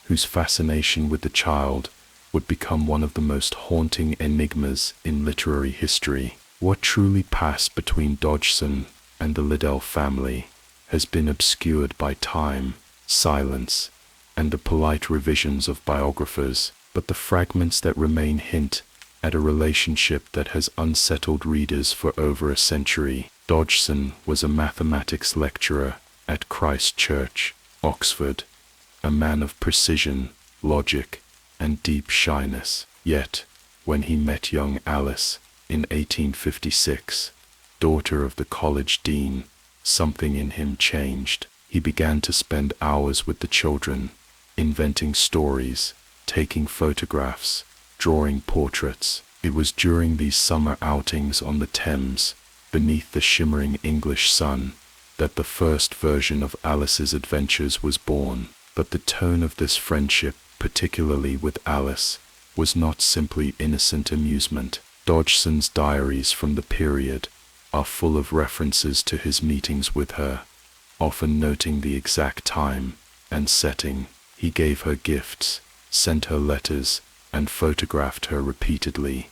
whose fascination with the child would become one of the most haunting enigmas in literary history. What truly passed between Dodgson and the Liddell family has been obscured by time, silence, and the polite revisions of biographers, but the fragments that remain hint at a relationship that has unsettled readers for over a century. Dodgson was a mathematics lecturer at Christ Church, Oxford, a man of precision, logic, and deep shyness. Yet, when he met young Alice in 1856, daughter of the college dean, something in him changed. He began to spend hours with the children, inventing stories, taking photographs, drawing portraits. It was during these summer outings on the Thames, beneath the shimmering English sun, that the first version of Alice's adventures was born. But the tone of this friendship, particularly with Alice, was not simply innocent amusement. Dodgson's diaries from the period are full of references to his meetings with her, often noting the exact time and setting. He gave her gifts, sent her letters, and photographed her repeatedly,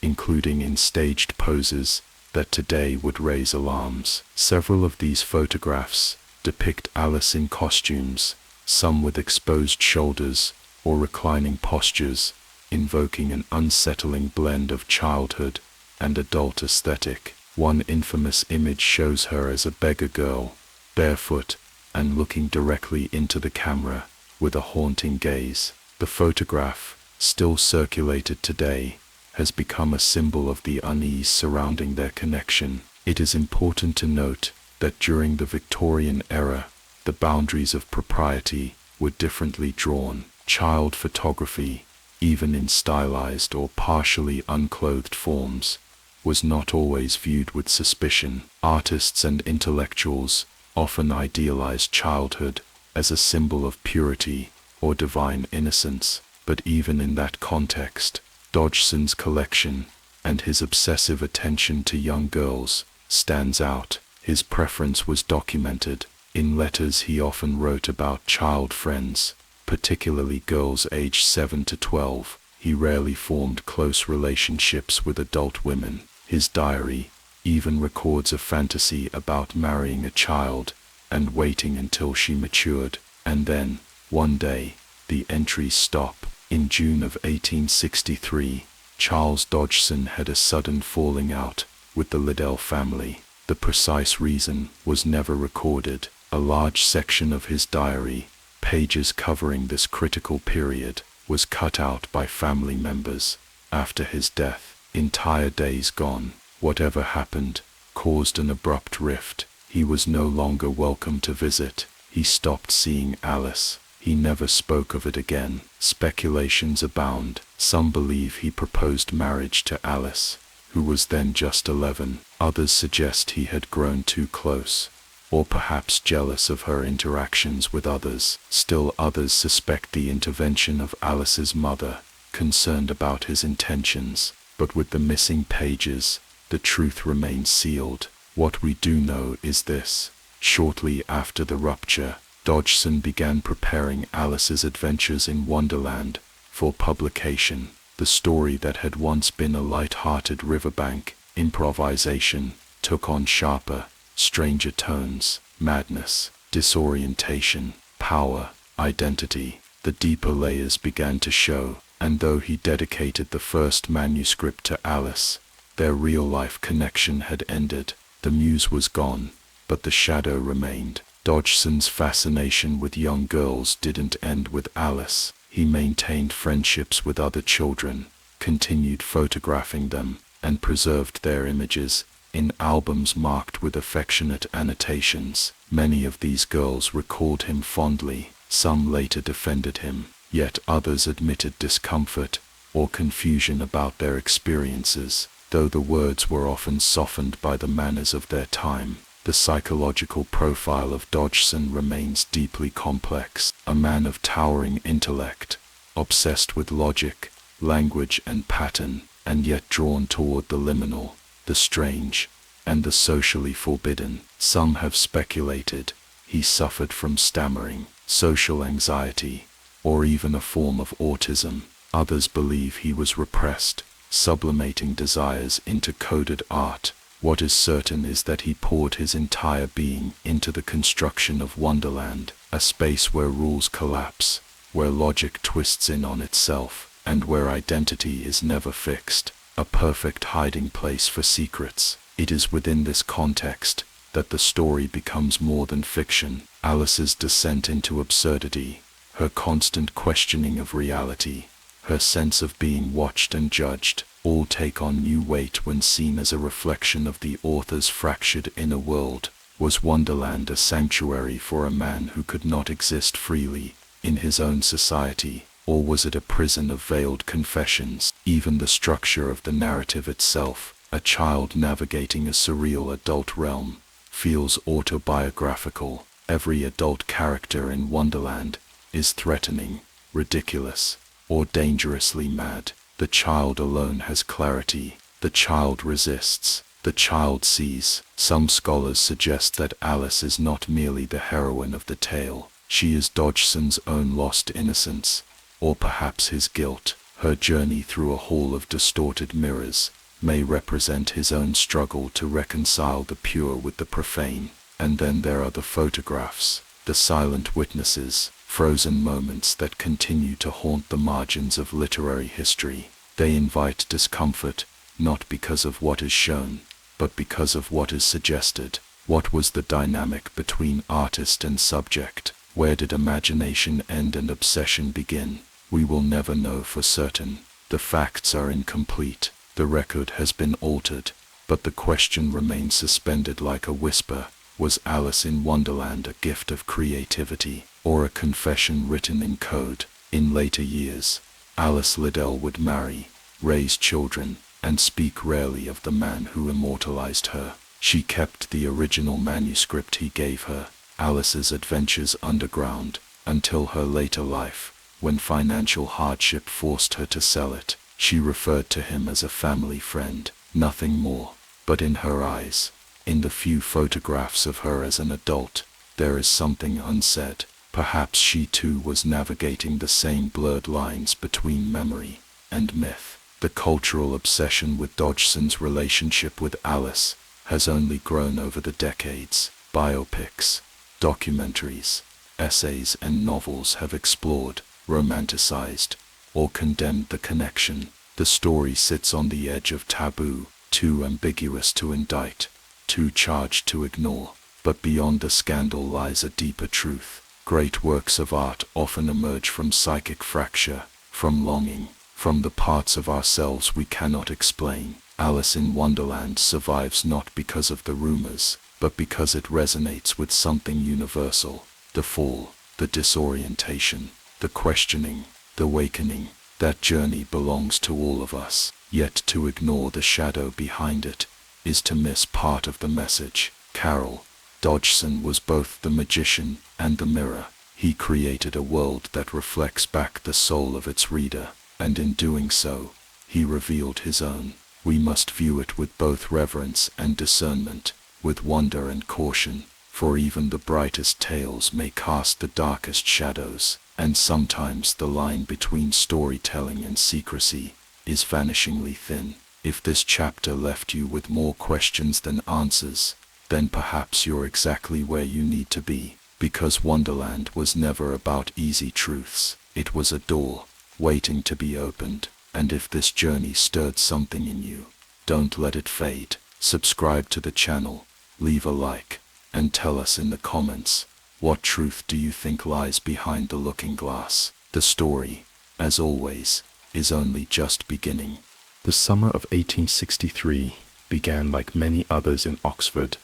including in staged poses that today would raise alarms. Several of these photographs depict Alice in costumes, some with exposed shoulders or reclining postures, invoking an unsettling blend of childhood and adult aesthetic. One infamous image shows her as a beggar girl, barefoot, and looking directly into the camera with a haunting gaze. The photograph, still circulated today, has become a symbol of the unease surrounding their connection. It is important to note that during the Victorian era, the boundaries of propriety were differently drawn. Child photography, even in stylized or partially unclothed forms, was not always viewed with suspicion. Artists and intellectuals often idealized childhood as a symbol of purity or divine innocence, but even in that context, Dodgson's collection and his obsessive attention to young girls stands out. His preference was documented. In letters he often wrote about child friends, particularly girls aged 7 to 12. He rarely formed close relationships with adult women. His diary even records a fantasy about marrying a child and waiting until she matured. And then, one day, the entries stop. In June of 1863, Charles Dodgson had a sudden falling out with the Liddell family. The precise reason was never recorded. A large section of his diary, pages covering this critical period, was cut out by family members after his death. Entire days gone. Whatever happened caused an abrupt rift. He was no longer welcome to visit. He stopped seeing Alice. He never spoke of it again. Speculations abound. Some believe he proposed marriage to Alice, who was then just 11. Others suggest he had grown too close, or perhaps jealous of her interactions with others. Still others suspect the intervention of Alice's mother, concerned about his intentions. But with the missing pages, the truth remains sealed. What we do know is this: shortly after the rupture, Dodgson began preparing Alice's Adventures in Wonderland for publication. The story that had once been a light-hearted riverbank improvisation took on sharper, stranger tones: madness, disorientation, power, identity. The deeper layers began to show, and though he dedicated the first manuscript to Alice, their real-life connection had ended. The muse was gone, but the shadow remained. Dodgson's fascination with young girls didn't end with Alice. He maintained friendships with other children, continued photographing them, and preserved their images in albums marked with affectionate annotations. Many of these girls recalled him fondly, some later defended him, yet others admitted discomfort or confusion about their experiences. Though the words were often softened by the manners of their time, the psychological profile of Dodgson remains deeply complex. A man of towering intellect, obsessed with logic, language and pattern, and yet drawn toward the liminal, the strange, and the socially forbidden. Some have speculated he suffered from stammering, social anxiety, or even a form of autism. Others believe he was repressed, sublimating desires into coded art. What is certain is that he poured his entire being into the construction of Wonderland, a space where rules collapse, where logic twists in on itself, and where identity is never fixed, a perfect hiding place for secrets. It is within this context that the story becomes more than fiction. Alice's descent into absurdity, her constant questioning of reality, her sense of being watched and judged, all take on new weight when seen as a reflection of the author's fractured inner world. Was Wonderland a sanctuary for a man who could not exist freely in his own society, or was it a prison of veiled confessions? Even the structure of the narrative itself, a child navigating a surreal adult realm, feels autobiographical. Every adult character in Wonderland is threatening, ridiculous, or dangerously mad. The child alone has clarity. The child resists. The child sees. Some scholars suggest that Alice is not merely the heroine of the tale. She is Dodgson's own lost innocence, or perhaps his guilt. Her journey through a hall of distorted mirrors may represent his own struggle to reconcile the pure with the profane. And then there are the photographs, the silent witnesses, frozen moments that continue to haunt the margins of literary history. They invite discomfort, not because of what is shown, but because of what is suggested. What was the dynamic between artist and subject? Where did imagination end and obsession begin? We will never know for certain. The facts are incomplete. The record has been altered, but the question remains suspended like a whisper. Was Alice in Wonderland a gift of creativity, or a confession written in code? In later years, Alice Liddell would marry, raise children, and speak rarely of the man who immortalized her. She kept the original manuscript he gave her, Alice's Adventures Underground, until her later life, when financial hardship forced her to sell it. She referred to him as a family friend, nothing more. But in her eyes, in the few photographs of her as an adult, there is something unsaid. Perhaps she too was navigating the same blurred lines between memory and myth. The cultural obsession with Dodgson's relationship with Alice has only grown over the decades. Biopics, documentaries, essays and novels have explored, romanticized, or condemned the connection. The story sits on the edge of taboo, too ambiguous to indict, too charged to ignore. But beyond the scandal lies a deeper truth. Great works of art often emerge from psychic fracture, from longing, from the parts of ourselves we cannot explain. Alice in Wonderland survives not because of the rumors, but because it resonates with something universal. The fall, the disorientation, the questioning, the awakening. That journey belongs to all of us, yet to ignore the shadow behind it is to miss part of the message. Carol Dodgson was both the magician and the mirror. He created a world that reflects back the soul of its reader, and in doing so, he revealed his own. We must view it with both reverence and discernment, with wonder and caution, for even the brightest tales may cast the darkest shadows, and sometimes the line between storytelling and secrecy is vanishingly thin. If this chapter left you with more questions than answers, then perhaps you're exactly where you need to be, because Wonderland was never about easy truths. It was a door, waiting to be opened, and if this journey stirred something in you, don't let it fade. Subscribe to the channel, leave a like, and tell us in the comments, what truth do you think lies behind the looking glass? The story, as always, is only just beginning. The summer of 1863, began like many others in Oxford.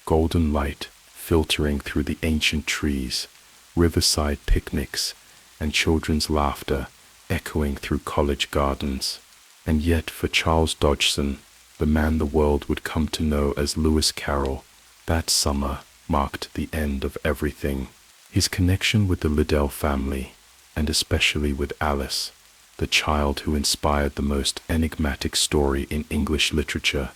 Golden light filtering through the ancient trees, riverside picnics, and children's laughter echoing through college gardens. And yet for Charles Dodgson, the man the world would come to know as Lewis Carroll, that summer marked the end of everything. His connection with the Liddell family, and especially with Alice, the child who inspired the most enigmatic story in English literature,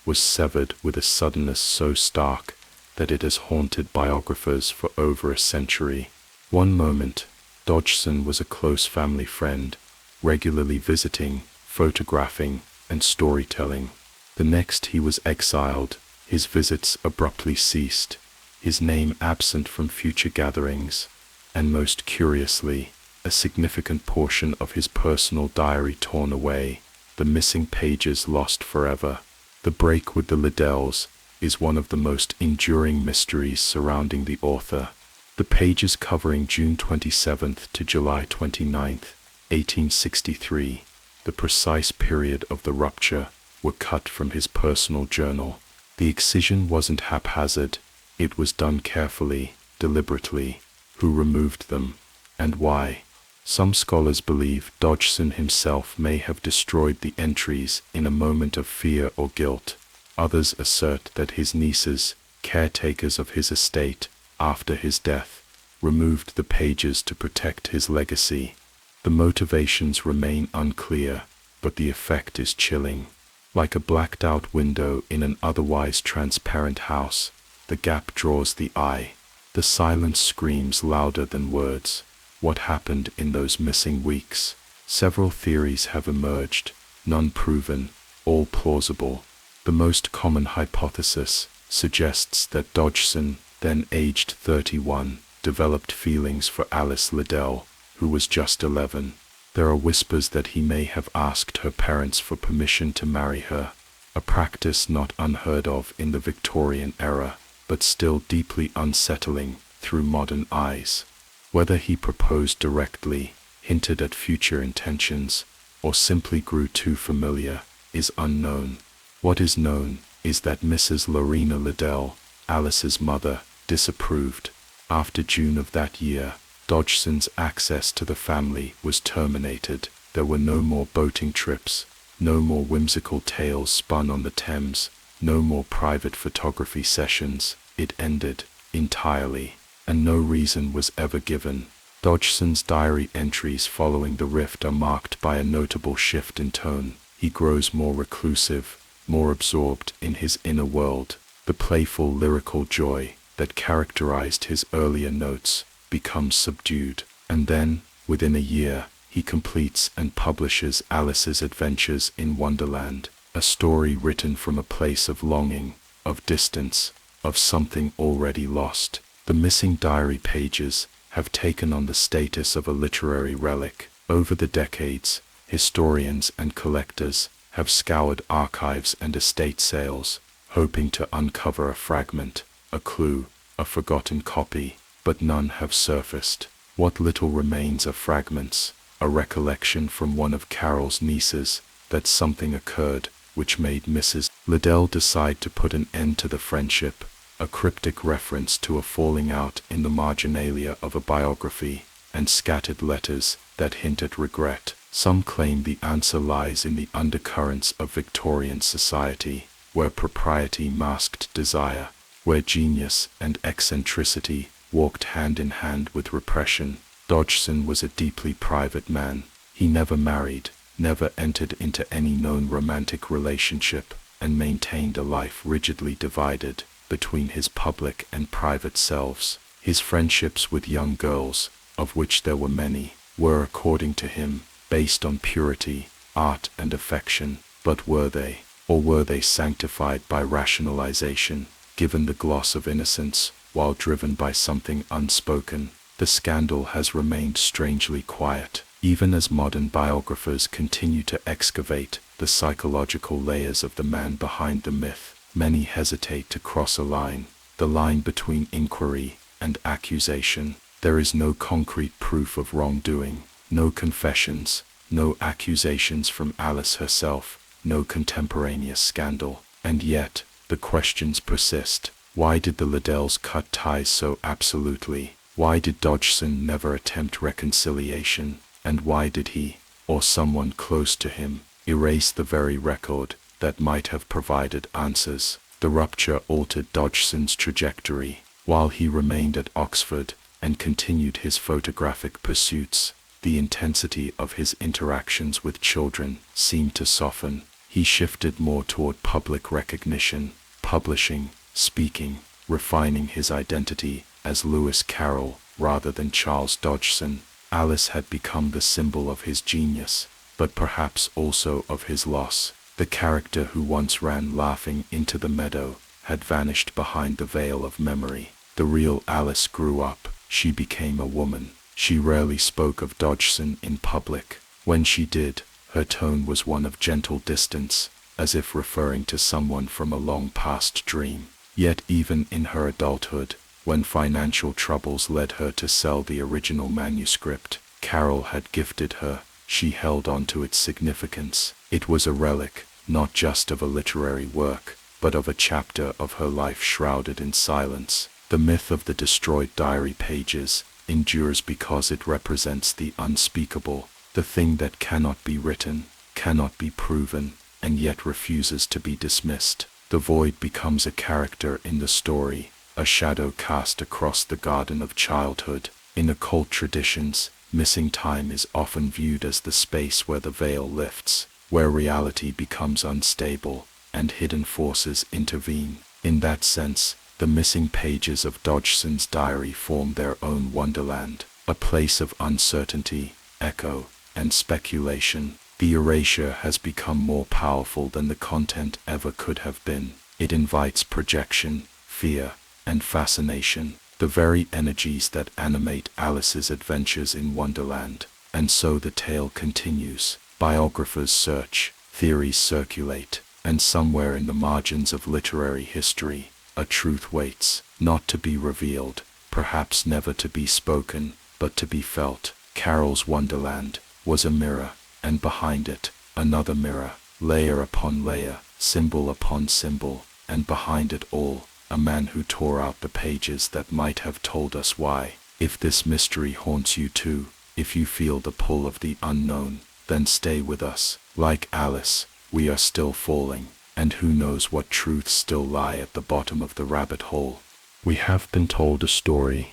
was severed with a suddenness so stark that it has haunted biographers for over a century. One moment, Dodgson was a close family friend, regularly visiting, photographing, and storytelling. The next he was exiled, his visits abruptly ceased, his name absent from future gatherings, and most curiously, a significant portion of his personal diary torn away, the missing pages lost forever. The break with the Liddells is one of the most enduring mysteries surrounding the author. The pages covering June 27th to July 29th, 1863, the precise period of the rupture, were cut from his personal journal. The excision wasn't haphazard, it was done carefully, deliberately. Who removed them, and why? Some scholars believe Dodgson himself may have destroyed the entries in a moment of fear or guilt. Others assert that his nieces, caretakers of his estate, after his death, removed the pages to protect his legacy. The motivations remain unclear, but the effect is chilling. Like a blacked-out window in an otherwise transparent house, the gap draws the eye. The silence screams louder than words. What happened in those missing weeks? Several theories have emerged, none proven, all plausible. The most common hypothesis suggests that Dodgson, then aged 31, developed feelings for Alice Liddell, who was just 11. There are whispers that he may have asked her parents for permission to marry her, a practice not unheard of in the Victorian era, but still deeply unsettling through modern eyes. Whether he proposed directly, hinted at future intentions, or simply grew too familiar, is unknown. What is known is that Mrs. Lorena Liddell, Alice's mother, disapproved. After June of that year, Dodgson's access to the family was terminated. There were no more boating trips, no more whimsical tales spun on the Thames, no more private photography sessions. It ended entirely, and no reason was ever given. Dodgson's diary entries following the rift are marked by a notable shift in tone. He grows more reclusive, more absorbed in his inner world. The playful lyrical joy that characterized his earlier notes becomes subdued, and then, within a year, he completes and publishes Alice's Adventures in Wonderland, a story written from a place of longing, of distance, of something already lost. The missing diary pages have taken on the status of a literary relic. Over the decades, historians and collectors have scoured archives and estate sales, hoping to uncover a fragment, a clue, a forgotten copy, but none have surfaced. What little remains are fragments, a recollection from one of Carol's nieces that something occurred which made Mrs. Liddell decide to put an end to the friendship, a cryptic reference to a falling out in the marginalia of a biography, and scattered letters that hint at regret. Some claim the answer lies in the undercurrents of Victorian society, where propriety masked desire, where genius and eccentricity walked hand in hand with repression. Dodgson was a deeply private man. He never married, never entered into any known romantic relationship, and maintained a life rigidly divided between his public and private selves. His friendships with young girls, of which there were many, were, according to him, based on purity, art, and affection. But were they, or were they sanctified by rationalization, given the gloss of innocence, while driven by something unspoken? The scandal has remained strangely quiet, even as modern biographers continue to excavate the psychological layers of the man behind the myth. Many hesitate to cross a line, the line between inquiry and accusation. There is no concrete proof of wrongdoing, no confessions, no accusations from Alice herself, no contemporaneous scandal. And yet, the questions persist. Why did the Liddells cut ties so absolutely? Why did Dodgson never attempt reconciliation? And why did he, or someone close to him, erase the very record that might have provided answers? The rupture altered Dodgson's trajectory. While he remained at Oxford and continued his photographic pursuits, the intensity of his interactions with children seemed to soften. He shifted more toward public recognition, publishing, speaking, refining his identity as Lewis Carroll rather than Charles Dodgson. Alice had become the symbol of his genius, but perhaps also of his loss. The character who once ran laughing into the meadow had vanished behind the veil of memory. The real Alice grew up. She became a woman. She rarely spoke of Dodgson in public. When she did, her tone was one of gentle distance, as if referring to someone from a long-past dream. Yet even in her adulthood, when financial troubles led her to sell the original manuscript Carroll had gifted her, she held on to its significance. It was a relic, not just of a literary work, but of a chapter of her life shrouded in silence. The myth of the destroyed diary pages endures because it represents the unspeakable, the thing that cannot be written, cannot be proven, and yet refuses to be dismissed. The void becomes a character in the story, a shadow cast across the garden of childhood. In occult traditions, missing time is often viewed as the space where the veil lifts, where reality becomes unstable, and hidden forces intervene. In that sense, the missing pages of Dodgson's diary form their own wonderland, a place of uncertainty, echo, and speculation. The erasure has become more powerful than the content ever could have been. It invites projection, fear, and fascination, the very energies that animate Alice's adventures in Wonderland. And so the tale continues. Biographers search, theories circulate, and somewhere in the margins of literary history, a truth waits, not to be revealed, perhaps never to be spoken, but to be felt. Carroll's Wonderland was a mirror, and behind it, another mirror, layer upon layer, symbol upon symbol, and behind it all, a man who tore out the pages that might have told us why. If this mystery haunts you too, if you feel the pull of the unknown, then stay with us. Like Alice, we are still falling, and who knows what truths still lie at the bottom of the rabbit hole. We have been told a story,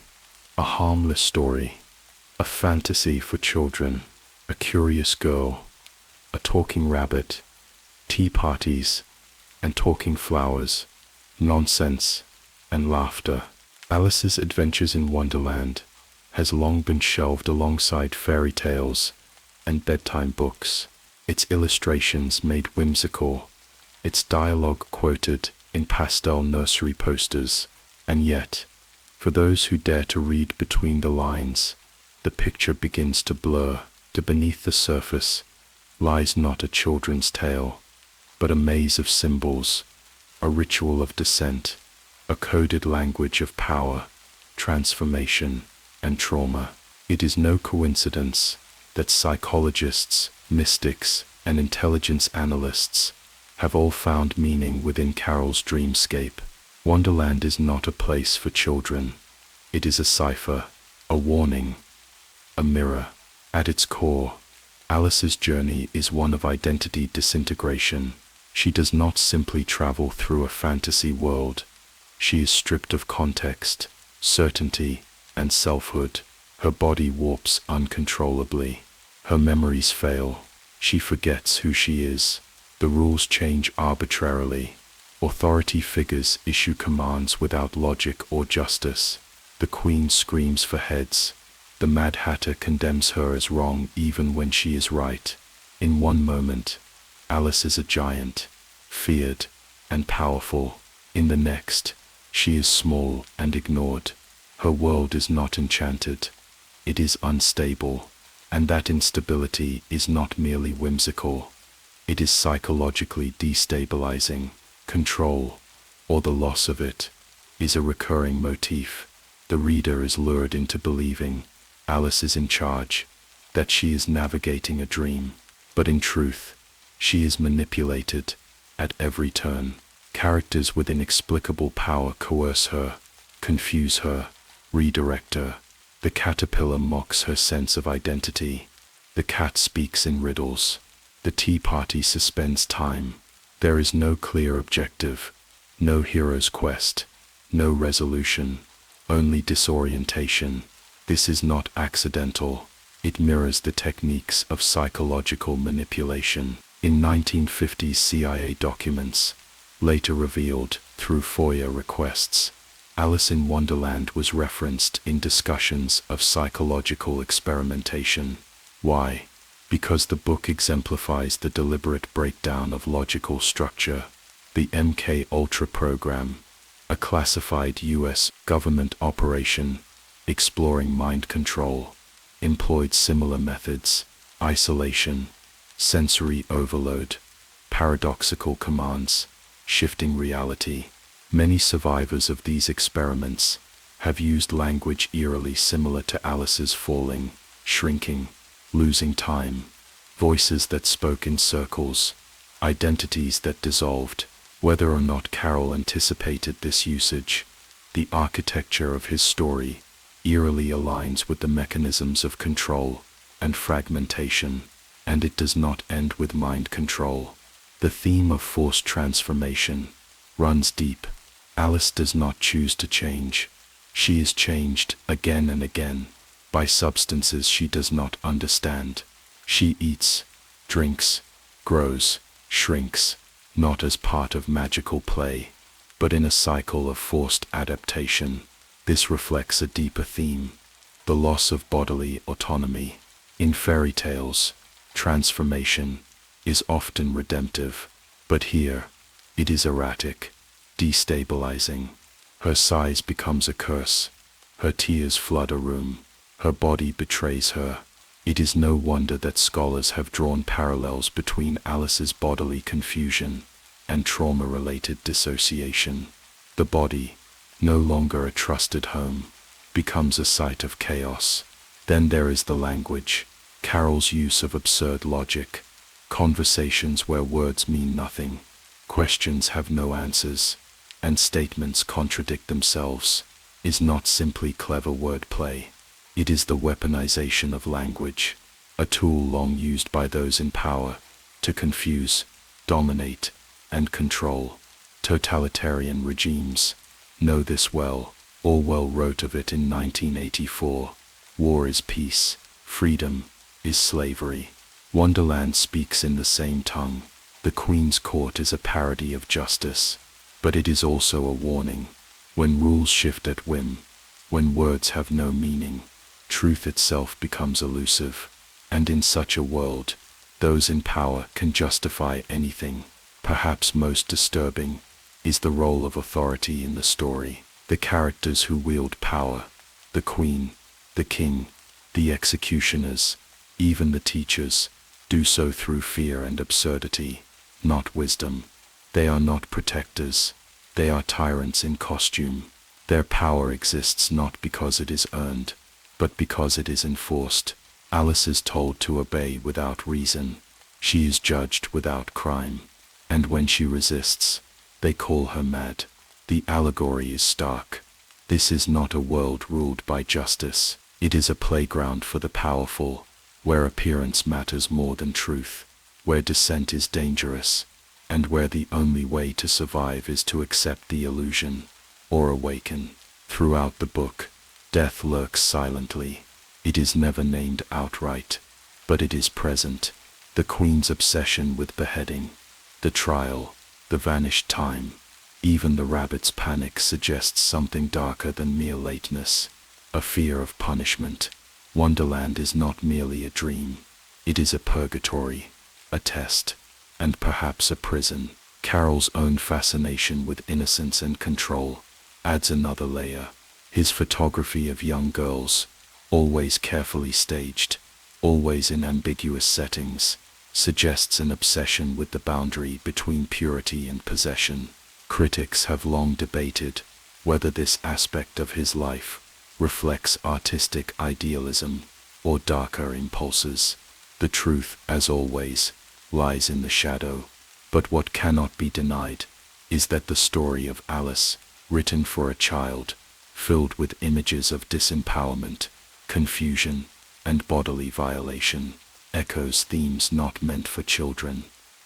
a harmless story, a fantasy for children, a curious girl, a talking rabbit, tea parties, and talking flowers, nonsense, and laughter. Alice's Adventures in Wonderland has long been shelved alongside fairy tales and bedtime books, its illustrations made whimsical, its dialogue quoted in pastel nursery posters, and yet, for those who dare to read between the lines, the picture begins to blur. Beneath the surface lies not a children's tale, but a maze of symbols, a ritual of descent, a coded language of power, transformation, and trauma. It is no coincidence that psychologists, mystics, and intelligence analysts have all found meaning within Carroll's dreamscape. Wonderland is not a place for children. It is a cipher, a warning, a mirror. At its core, Alice's journey is one of identity disintegration. She does not simply travel through a fantasy world. She is stripped of context, certainty, and selfhood. Her body warps uncontrollably. Her memories fail. She forgets who she is. The rules change arbitrarily. Authority figures issue commands without logic or justice. The Queen screams for heads. The Mad Hatter condemns her as wrong even when she is right. In one moment, Alice is a giant, feared and powerful. In the next, she is small and ignored. Her world is not enchanted. It is unstable, and that instability is not merely whimsical. It is psychologically destabilizing. Control, or the loss of it, is a recurring motif. The reader is lured into believing Alice is in charge, that she is navigating a dream, but in truth, she is manipulated at every turn. Characters with inexplicable power coerce her, confuse her, redirect her. The caterpillar mocks her sense of identity. The cat speaks in riddles. The tea party suspends time. There is no clear objective, no hero's quest, no resolution, only disorientation. This is not accidental. It mirrors the techniques of psychological manipulation in 1950s CIA documents, later revealed through FOIA requests. Alice in Wonderland was referenced in discussions of psychological experimentation. Why? Because the book exemplifies the deliberate breakdown of logical structure. The MK Ultra program, a classified US government operation exploring mind control, employed similar methods: isolation, sensory overload, paradoxical commands, shifting reality. Many survivors of these experiments have used language eerily similar to Alice's: falling, shrinking, losing time, voices that spoke in circles, identities that dissolved. Whether or not Carroll anticipated this usage, the architecture of his story eerily aligns with the mechanisms of control and fragmentation, and it does not end with mind control. The theme of forced transformation runs deep. Alice does not choose to change. She is changed again and again by substances she does not understand. She eats, drinks, grows, shrinks, not as part of magical play, but in a cycle of forced adaptation. This reflects a deeper theme: the loss of bodily autonomy. In fairy tales, transformation is often redemptive, but here it is erratic, destabilizing. Her sighs becomes a curse. Her tears flood a room. Her body betrays her. It is no wonder that scholars have drawn parallels between Alice's bodily confusion and trauma-related dissociation. The body, no longer a trusted home, becomes a site of chaos. Then there is the language. Carroll's use of absurd logic, conversations where words mean nothing, questions have no answers, and statements contradict themselves, is not simply clever wordplay. It is the weaponization of language, a tool long used by those in power to confuse, dominate, and control. Totalitarian regimes know this well. Orwell wrote of it in 1984. War is peace, freedom is slavery. Wonderland speaks in the same tongue. The Queen's Court is a parody of justice, but it is also a warning. When rules shift at whim, when words have no meaning, truth itself becomes elusive. And in such a world, those in power can justify anything. Perhaps most disturbing is the role of authority in the story. The characters who wield power, the Queen, the King, the executioners, even the teachers, do so through fear and absurdity, not wisdom. They are not protectors. They are tyrants in costume. Their power exists not because it is earned, but because it is enforced. Alice is told to obey without reason. She is judged without crime. And when she resists, they call her mad. The allegory is stark. This is not a world ruled by justice. It is a playground for the powerful, where appearance matters more than truth, where dissent is dangerous, and where the only way to survive is to accept the illusion or awaken. Throughout the book, death lurks silently. It is never named outright, but it is present. The Queen's obsession with beheading, the trial, the vanished time, even the rabbit's panic suggests something darker than mere lateness, a fear of punishment. Wonderland is not merely a dream. It is a purgatory, a test, and perhaps a prison. Carroll's own fascination with innocence and control adds another layer. His photography of young girls, always carefully staged, always in ambiguous settings, suggests an obsession with the boundary between purity and possession. Critics have long debated whether this aspect of his life reflects artistic idealism or darker impulses. The truth, as always, lies in the shadow. But what cannot be denied is that the story of Alice, written for a child, filled with images of disempowerment, confusion, and bodily violation, echoes themes not meant for children.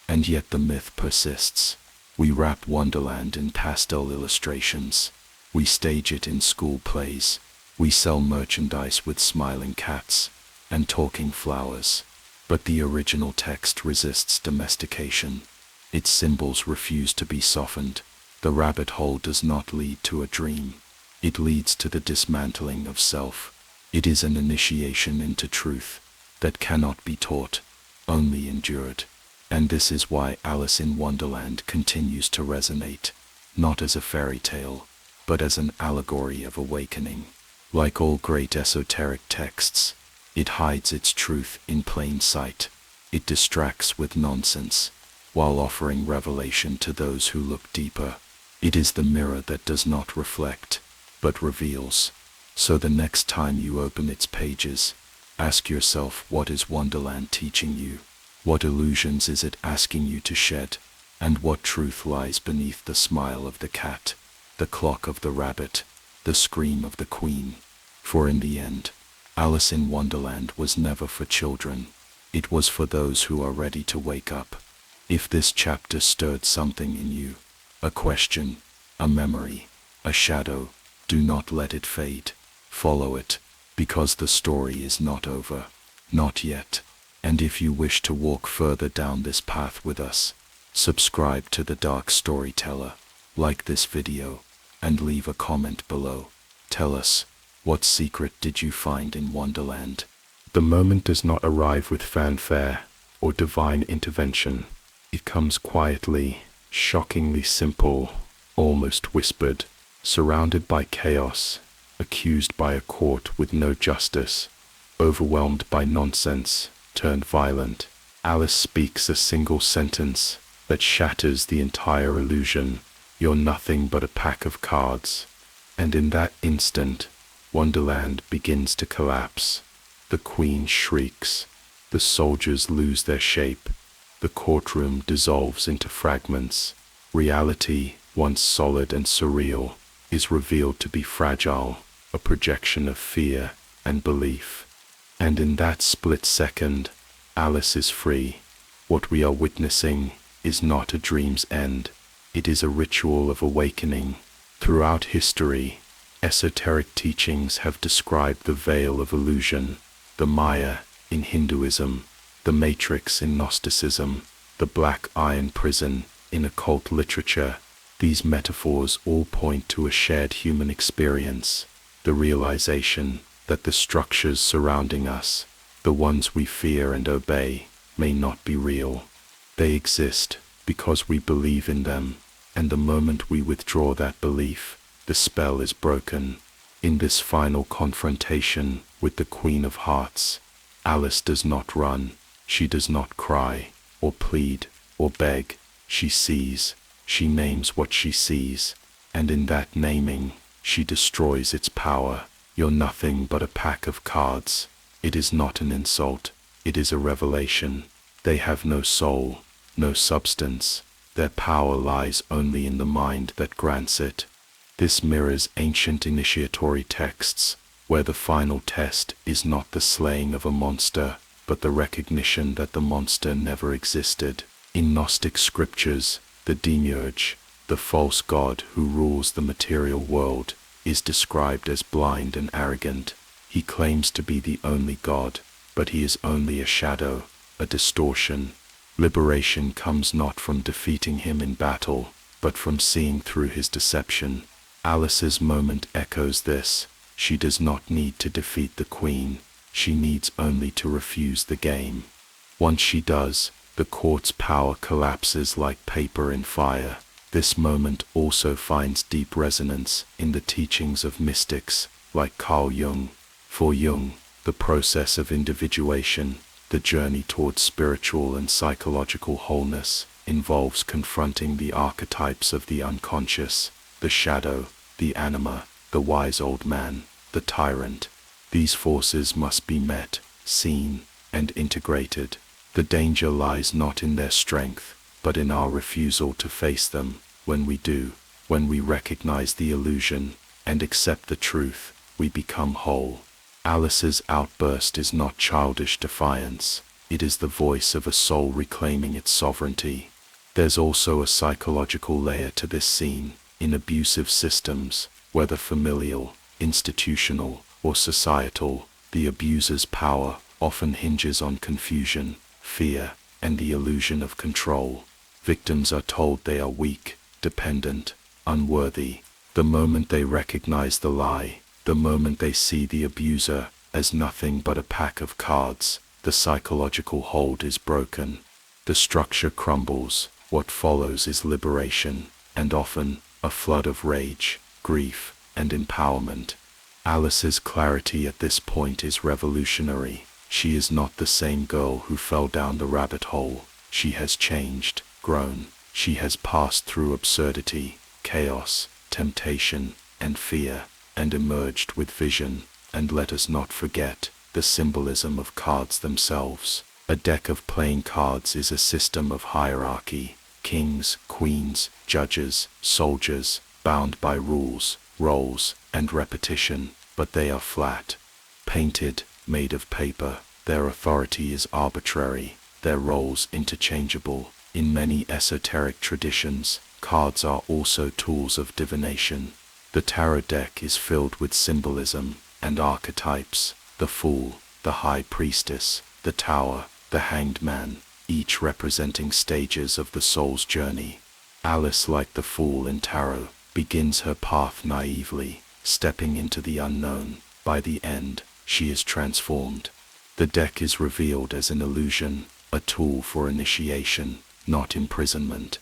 And yet the myth persists. We wrap Wonderland in pastel illustrations. We stage it in school plays. We sell merchandise with smiling cats and talking flowers. But the original text resists domestication. Its symbols refuse to be softened. The rabbit hole does not lead to a dream. It leads to the dismantling of self. It is an initiation into truth that cannot be taught, only endured. And this is why Alice in Wonderland continues to resonate, not as a fairy tale, but as an allegory of awakening. Like all great esoteric texts, it hides its truth in plain sight. It distracts with nonsense, while offering revelation to those who look deeper. It is the mirror that does not reflect, but reveals. So the next time you open its pages, ask yourself, what is Wonderland teaching you? What illusions is it asking you to shed? And what truth lies beneath the smile of the cat, the clock of the rabbit, the scream of the queen? For in the end, Alice in Wonderland was never for children. It was for those who are ready to wake up. If this chapter stirred something in you, a question, a memory, a shadow, do not let it fade. Follow it, because the story is not over. Not yet. And if you wish to walk further down this path with us, subscribe to The Dark Storyteller, like this video, and leave a comment below. Tell us, what secret did you find in Wonderland? The moment does not arrive with fanfare or divine intervention. It comes quietly, shockingly simple, almost whispered, surrounded by chaos, accused by a court with no justice, overwhelmed by nonsense, turned violent. Alice speaks a single sentence that shatters the entire illusion. You're nothing but a pack of cards. And in that instant, Wonderland begins to collapse. The queen shrieks. The soldiers lose their shape. The courtroom dissolves into fragments. Reality, once solid and surreal, is revealed to be fragile, a projection of fear and belief. And in that split second, Alice is free. What we are witnessing is not a dream's end. It is a ritual of awakening. Throughout history, esoteric teachings have described the veil of illusion, the Maya in Hinduism, the Matrix in Gnosticism, the black iron prison in occult literature. These metaphors all point to a shared human experience, the realization that the structures surrounding us, the ones we fear and obey, may not be real. They exist because we believe in them, and the moment we withdraw that belief, the spell is broken. In this final confrontation with the Queen of Hearts, Alice does not run, she does not cry, or plead, or beg. She sees, she names what she sees, and in that naming, she destroys its power. You're nothing but a pack of cards. It is not an insult, it is a revelation. They have no soul, no substance. Their power lies only in the mind that grants it. This mirrors ancient initiatory texts, where the final test is not the slaying of a monster, but the recognition that the monster never existed. In Gnostic scriptures, the demiurge, the false god who rules the material world, is described as blind and arrogant. He claims to be the only god, but he is only a shadow, a distortion. Liberation comes not from defeating him in battle, but from seeing through his deception. Alice's moment echoes this. She does not need to defeat the queen, she needs only to refuse the game. Once she does, the court's power collapses like paper in fire. This moment also finds deep resonance in the teachings of mystics like Carl Jung. For Jung, the process of individuation, the journey towards spiritual and psychological wholeness, involves confronting the archetypes of the unconscious, the shadow, the anima, the wise old man, the tyrant. These forces must be met, seen, and integrated. The danger lies not in their strength, but in our refusal to face them. When we do, when we recognize the illusion and accept the truth, we become whole. Alice's outburst is not childish defiance. It is the voice of a soul reclaiming its sovereignty. There's also a psychological layer to this scene. In abusive systems, whether familial, institutional, or societal, the abuser's power often hinges on confusion, fear, and the illusion of control. Victims are told they are weak, dependent, unworthy. The moment they recognize the lie, the moment they see the abuser as nothing but a pack of cards, the psychological hold is broken. The structure crumbles. What follows is liberation, and often a flood of rage, grief, and empowerment. Alice's clarity at this point is revolutionary. She is not the same girl who fell down the rabbit hole. She has changed, grown. She has passed through absurdity, chaos, temptation, and fear, and emerged with vision. And let us not forget the symbolism of cards themselves. A deck of playing cards is a system of hierarchy. Kings, queens, judges, soldiers, bound by rules, roles, and repetition, but they are flat, painted, made of paper. Their authority is arbitrary, their roles interchangeable. In many esoteric traditions, cards are also tools of divination. The tarot deck is filled with symbolism and archetypes: the fool, the high priestess, the tower, the hanged man, each representing stages of the soul's journey. Alice, like the fool in tarot, begins her path naively, stepping into the unknown. By the end, she is transformed. The deck is revealed as an illusion, a tool for initiation, not imprisonment.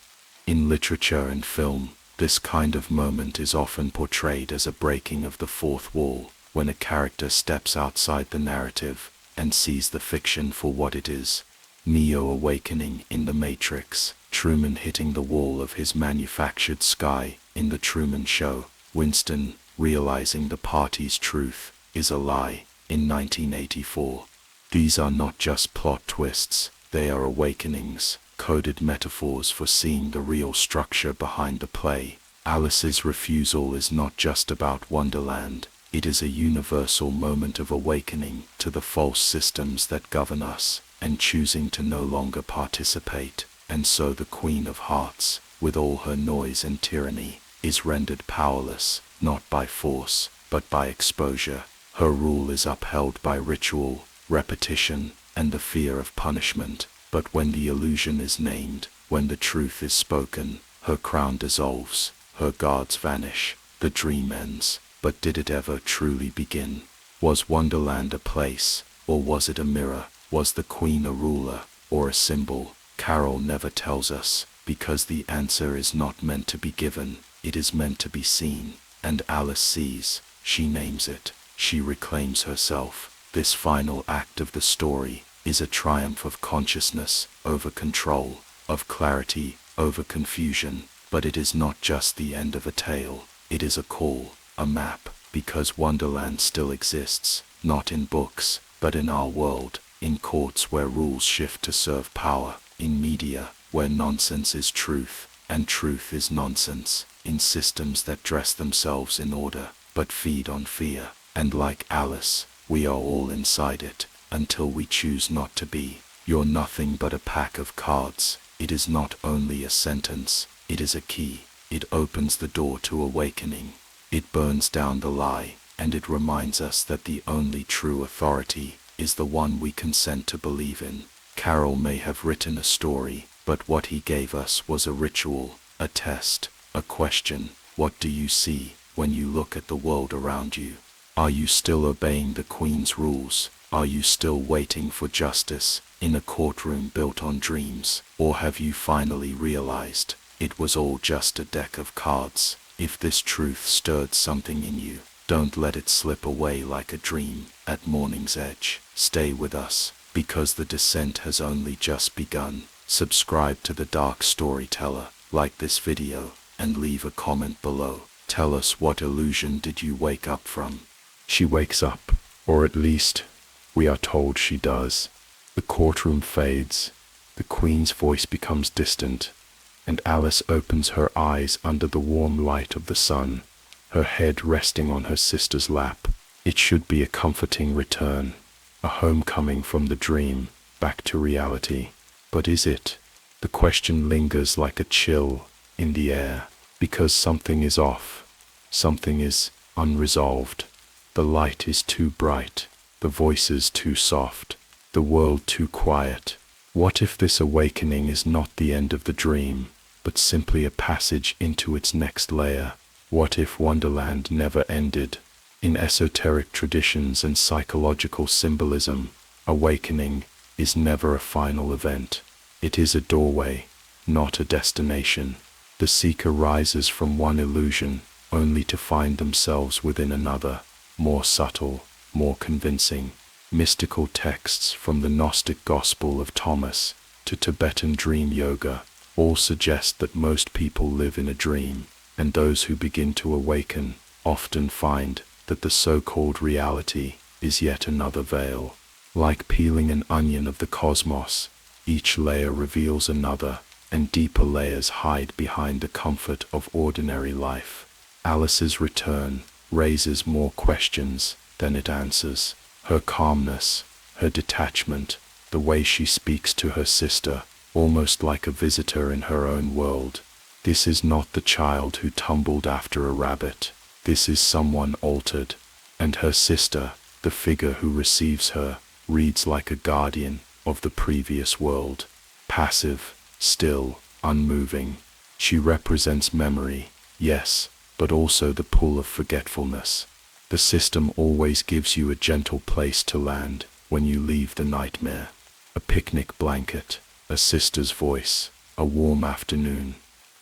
In literature and film, this kind of moment is often portrayed as a breaking of the fourth wall, when a character steps outside the narrative and sees the fiction for what it is. Neo awakening in The Matrix, Truman hitting the wall of his manufactured sky in The Truman Show, Winston realizing the party's truth is a lie in 1984. These are not just plot twists, they are awakenings, coded metaphors for seeing the real structure behind the play. Alice's refusal is not just about Wonderland, it is a universal moment of awakening to the false systems that govern us, and choosing to no longer participate. And so the Queen of Hearts, with all her noise and tyranny, is rendered powerless, not by force, but by exposure. Her rule is upheld by ritual, repetition, and the fear of punishment. But when the illusion is named, when the truth is spoken, her crown dissolves, her guards vanish, the dream ends. But did it ever truly begin? Was Wonderland a place, or was it a mirror? Was the Queen a ruler, or a symbol? Carol never tells us, because the answer is not meant to be given, it is meant to be seen. And Alice sees, she names it, she reclaims herself. This final act of the story is a triumph of consciousness over control, of clarity over confusion. But it is not just the end of a tale, it is a call, a map, because Wonderland still exists, not in books, but in our world. In courts where rules shift to serve power, in media where nonsense is truth, and truth is nonsense, in systems that dress themselves in order, but feed on fear. And like Alice, we are all inside it, until we choose not to be. You're nothing but a pack of cards. It is not only a sentence, it is a key. It opens the door to awakening. It burns down the lie, and it reminds us that the only true authority is the one we consent to believe in. Carol may have written a story, but what he gave us was a ritual, a test, a question. What do you see when you look at the world around you? Are you still obeying the Queen's rules? Are you still waiting for justice in a courtroom built on dreams? Or have you finally realized it was all just a deck of cards? If this truth stirred something in you, don't let it slip away like a dream at morning's edge. Stay with us, because the descent has only just begun. Subscribe to The Dark Storyteller, like this video, and leave a comment below. Tell us, what illusion did you wake up from? She wakes up, or at least, we are told she does. The courtroom fades, the Queen's voice becomes distant, and Alice opens her eyes under the warm light of the sun, her head resting on her sister's lap. It should be a comforting return, a homecoming from the dream back to reality. But is it? The question lingers like a chill in the air, because something is off, something is unresolved. The light is too bright, the voices too soft, the world too quiet. What if this awakening is not the end of the dream, but simply a passage into its next layer? What if Wonderland never ended? In esoteric traditions and psychological symbolism, awakening is never a final event. It is a doorway, not a destination. The seeker rises from one illusion, only to find themselves within another, more subtle, more convincing. Mystical texts from the Gnostic Gospel of Thomas to Tibetan dream yoga all suggest that most people live in a dream, and those who begin to awaken often find that the so-called reality is yet another veil. Like peeling an onion of the cosmos, each layer reveals another, and deeper layers hide behind the comfort of ordinary life. Alice's return raises more questions than it answers. Her calmness, her detachment, the way she speaks to her sister, almost like a visitor in her own world. This is not the child who tumbled after a rabbit. This is someone altered. And her sister, the figure who receives her, reads like a guardian of the previous world. Passive, still, unmoving. She represents memory, yes, but also the pull of forgetfulness. The system always gives you a gentle place to land when you leave the nightmare. A picnic blanket, a sister's voice, a warm afternoon.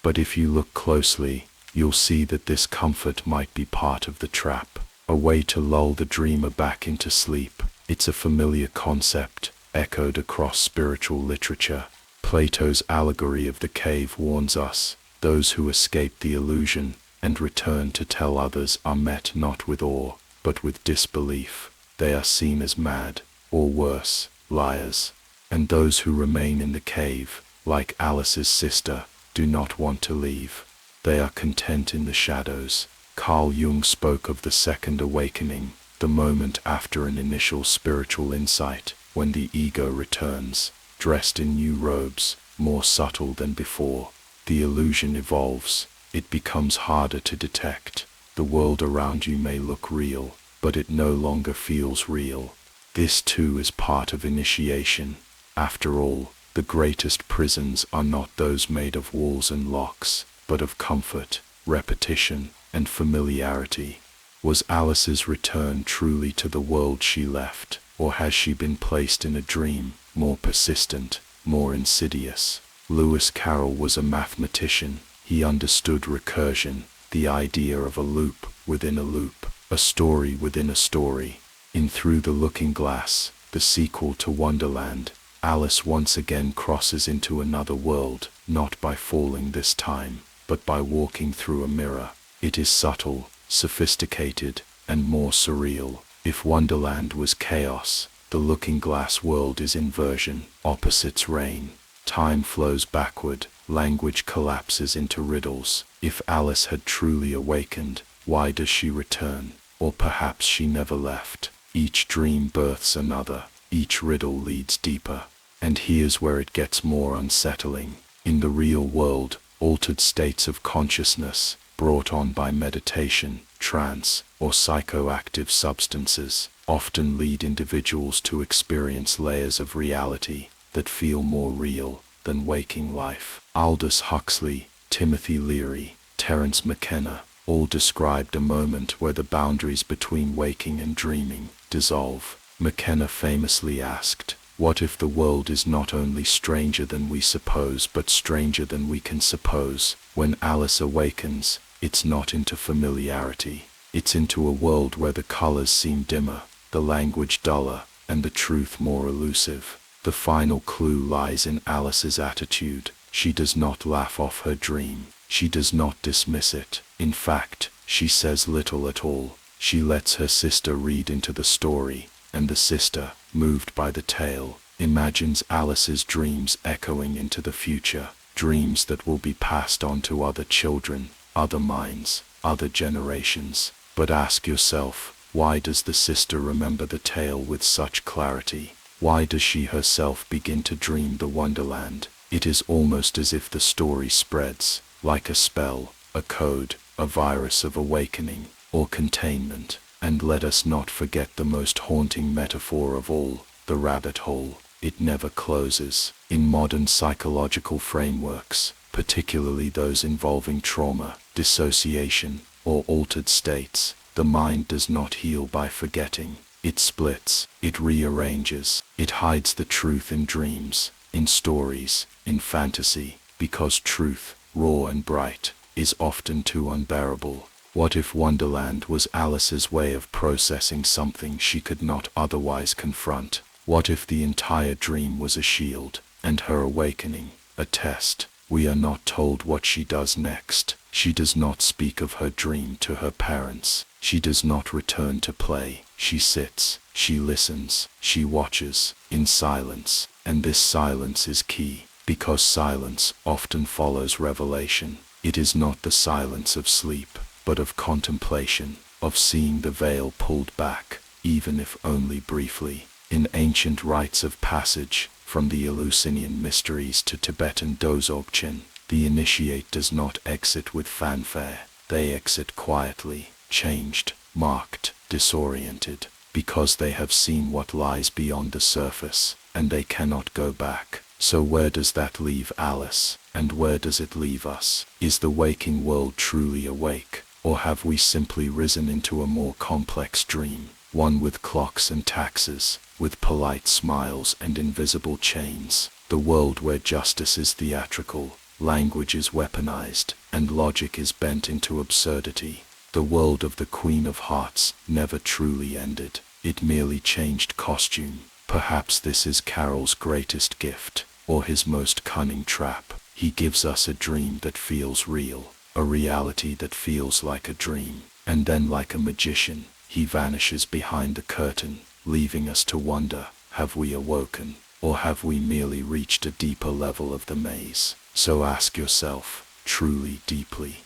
But if you look closely, you'll see that this comfort might be part of the trap, a way to lull the dreamer back into sleep. It's a familiar concept, echoed across spiritual literature. Plato's allegory of the cave warns us, those who escape the illusion and return to tell others are met not with awe, but with disbelief. They are seen as mad, or worse, liars. And those who remain in the cave, like Alice's sister, do not want to leave. They are content in the shadows. Carl Jung spoke of the second awakening, the moment after an initial spiritual insight, when the ego returns, dressed in new robes, more subtle than before. The illusion evolves. It becomes harder to detect. The world around you may look real, but it no longer feels real. This too is part of initiation. After all, the greatest prisons are not those made of walls and locks, but of comfort, repetition, and familiarity. Was Alice's return truly to the world she left, or has she been placed in a dream, more persistent, more insidious? Lewis Carroll was a mathematician. He understood recursion, the idea of a loop within a loop, a story within a story. In Through the Looking Glass, the sequel to Wonderland, Alice once again crosses into another world, not by falling this time, but by walking through a mirror. It is subtle, sophisticated, and more surreal. If Wonderland was chaos, the Looking Glass world is inversion, opposites reign. Time flows backward, language collapses into riddles. If Alice had truly awakened, why does she return? Or perhaps she never left. Each dream births another, each riddle leads deeper. And here's where it gets more unsettling. In the real world, altered states of consciousness, brought on by meditation, trance, or psychoactive substances, often lead individuals to experience layers of reality that feel more real than waking life. Aldous Huxley, Timothy Leary, Terence McKenna all described a moment where the boundaries between waking and dreaming dissolve. McKenna famously asked, "What if the world is not only stranger than we suppose but stranger than we can suppose?" When Alice awakens, it's not into familiarity. It's into a world where the colors seem dimmer, the language duller, and the truth more elusive. The final clue lies in Alice's attitude. She does not laugh off her dream. She does not dismiss it. In fact, she says little at all. She lets her sister read into the story, and the sister, moved by the tale, imagines Alice's dreams echoing into the future. dreams that will be passed on to other children, other minds, other generations. But ask yourself, why does the sister remember the tale with such clarity? Why does she herself begin to dream the wonderland? It is almost as if the story spreads, like a spell, a code, a virus of awakening, or containment. And let us not forget the most haunting metaphor of all, the rabbit hole. It never closes. In modern psychological frameworks, particularly those involving trauma, dissociation, or altered states, the mind does not heal by forgetting. It splits, it rearranges, it hides the truth in dreams, in stories, in fantasy, because truth, raw and bright, is often too unbearable. What if Wonderland was Alice's way of processing something she could not otherwise confront? What if the entire dream was a shield, and her awakening, a test? We are not told what she does next. She does not speak of her dream to her parents. She does not return to play. She sits, she listens, she watches, in silence. And this silence is key, because silence often follows revelation. It is not the silence of sleep, but of contemplation, of seeing the veil pulled back, even if only briefly. In ancient rites of passage, from the Eleusinian mysteries to Tibetan Dozogchen, the initiate does not exit with fanfare. They exit quietly, changed, marked, disoriented, because they have seen what lies beyond the surface, and they cannot go back. So where does that leave Alice, and where does it leave us? Is the waking world truly awake, or have we simply risen into a more complex dream, one with clocks and taxes, with polite smiles and invisible chains, the world where justice is theatrical, language is weaponized, and logic is bent into absurdity? The world of the Queen of Hearts never truly ended. It merely changed costume. Perhaps this is Carol's greatest gift, or his most cunning trap. He gives us a dream that feels real, a reality that feels like a dream, and then like a magician, he vanishes behind the curtain, leaving us to wonder, have we awoken, or have we merely reached a deeper level of the maze? So ask yourself, truly deeply,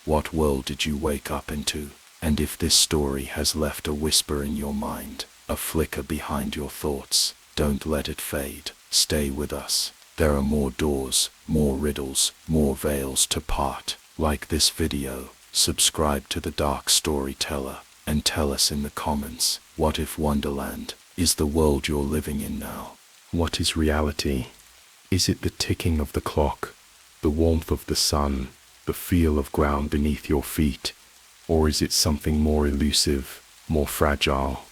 what world did you wake up into? And if this story has left a whisper in your mind, a flicker behind your thoughts, don't let it fade. Stay with us. There are more doors, more riddles, more veils to part. Like this video, subscribe to The Dark Storyteller, and tell us in the comments, what if Wonderland is the world you're living in now? What is reality? Is it the ticking of the clock, the warmth of the sun, the feel of ground beneath your feet? Or is it something more elusive, more fragile,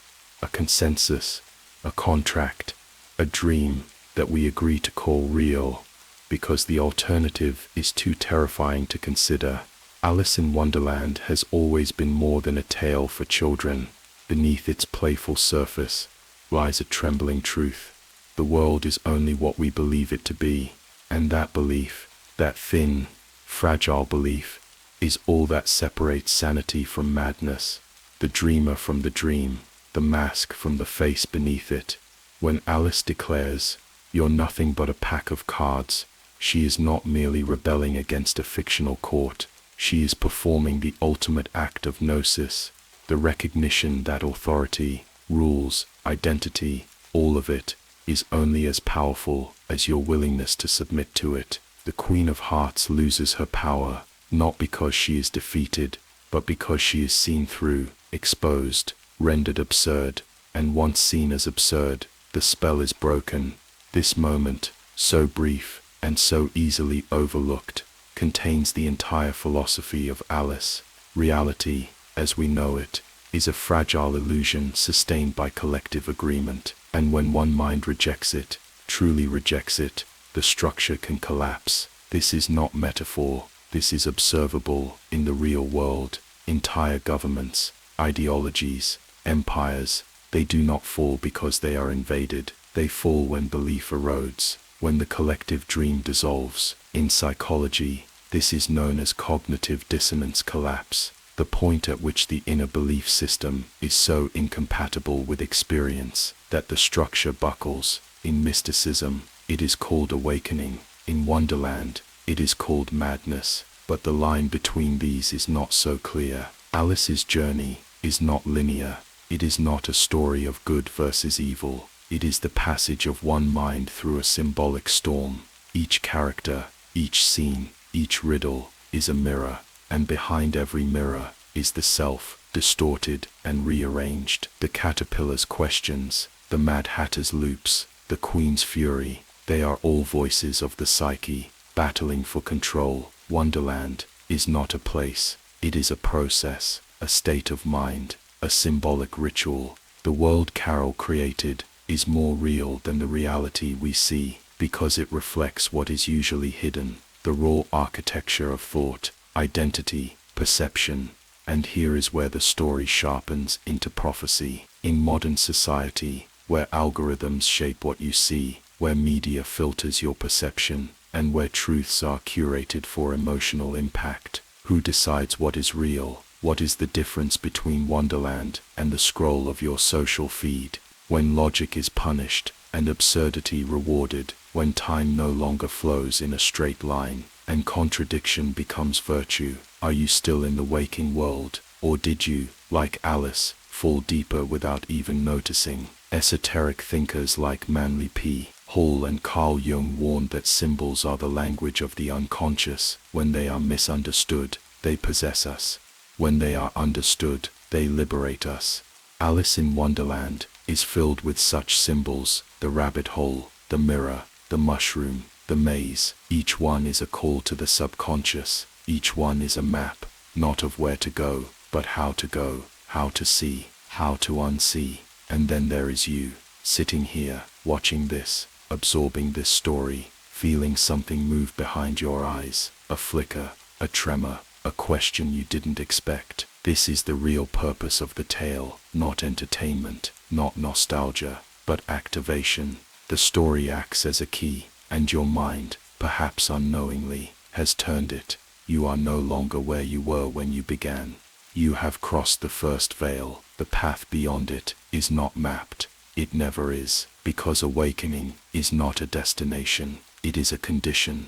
a consensus, a contract, a dream that we agree to call real, because the alternative is too terrifying to consider? Alice in Wonderland has always been more than a tale for children. Beneath its playful surface lies a trembling truth. The world is only what we believe it to be, and that belief, that thin, fragile belief, is all that separates sanity from madness, the dreamer from the dream, the mask from the face beneath it. When Alice declares, "You're nothing but a pack of cards," she is not merely rebelling against a fictional court. She is performing the ultimate act of gnosis, the recognition that authority, rules, identity, all of it, is only as powerful as your willingness to submit to it. The Queen of Hearts loses her power, not because she is defeated, but because she is seen through, exposed, rendered absurd, and once seen as absurd, the spell is broken. This moment, so brief and so easily overlooked, contains the entire philosophy of Alice. Reality, as we know it, is a fragile illusion sustained by collective agreement, and when one mind rejects it, truly rejects it, the structure can collapse. This is not metaphor, this is observable in the real world. Entire governments, ideologies, empires, they do not fall because they are invaded. They fall when belief erodes, when the collective dream dissolves. In psychology, this is known as cognitive dissonance collapse, the point at which the inner belief system is so incompatible with experience that the structure buckles. In mysticism, it is called awakening. In Wonderland, It is called madness, but the line between these is not so clear. Alice's journey is not linear. It is not a story of good versus evil. It is the passage of one mind through a symbolic storm. Each character, each scene, each riddle is a mirror, and behind every mirror is the self, distorted and rearranged. The caterpillar's questions, the Mad Hatter's loops, the Queen's fury, they are all voices of the psyche, battling for control. Wonderland is not a place, it is a process, a state of mind, a symbolic ritual. The world Carol created is more real than the reality we see, because it reflects what is usually hidden, the raw architecture of thought, identity, perception. And here is where the story sharpens into prophecy. In modern society, where algorithms shape what you see, where media filters your perception, and where truths are curated for emotional impact, who decides what is real? What is the difference between Wonderland and the scroll of your social feed? When logic is punished and absurdity rewarded, when time no longer flows in a straight line, and contradiction becomes virtue, are you still in the waking world, or did you, like Alice, fall deeper without even noticing? Esoteric thinkers like Manly P. Hall and Carl Jung warned that symbols are the language of the unconscious. When they are misunderstood, they possess us. When they are understood, they liberate us. Alice in Wonderland is filled with such symbols: the rabbit hole, the mirror, the mushroom, the maze. Each one is a call to the subconscious. Each one is a map, not of where to go, but how to go, how to see, how to unsee. And then there is you, sitting here, watching this, absorbing this story, feeling something move behind your eyes, a flicker, a tremor, a question you didn't expect. This is the real purpose of the tale, not entertainment, not nostalgia, but activation. The story acts as a key, and your mind, perhaps unknowingly, has turned it. You are no longer where you were when you began. You have crossed the first veil. The path beyond it is not mapped. It never is, because awakening is not a destination. It is a condition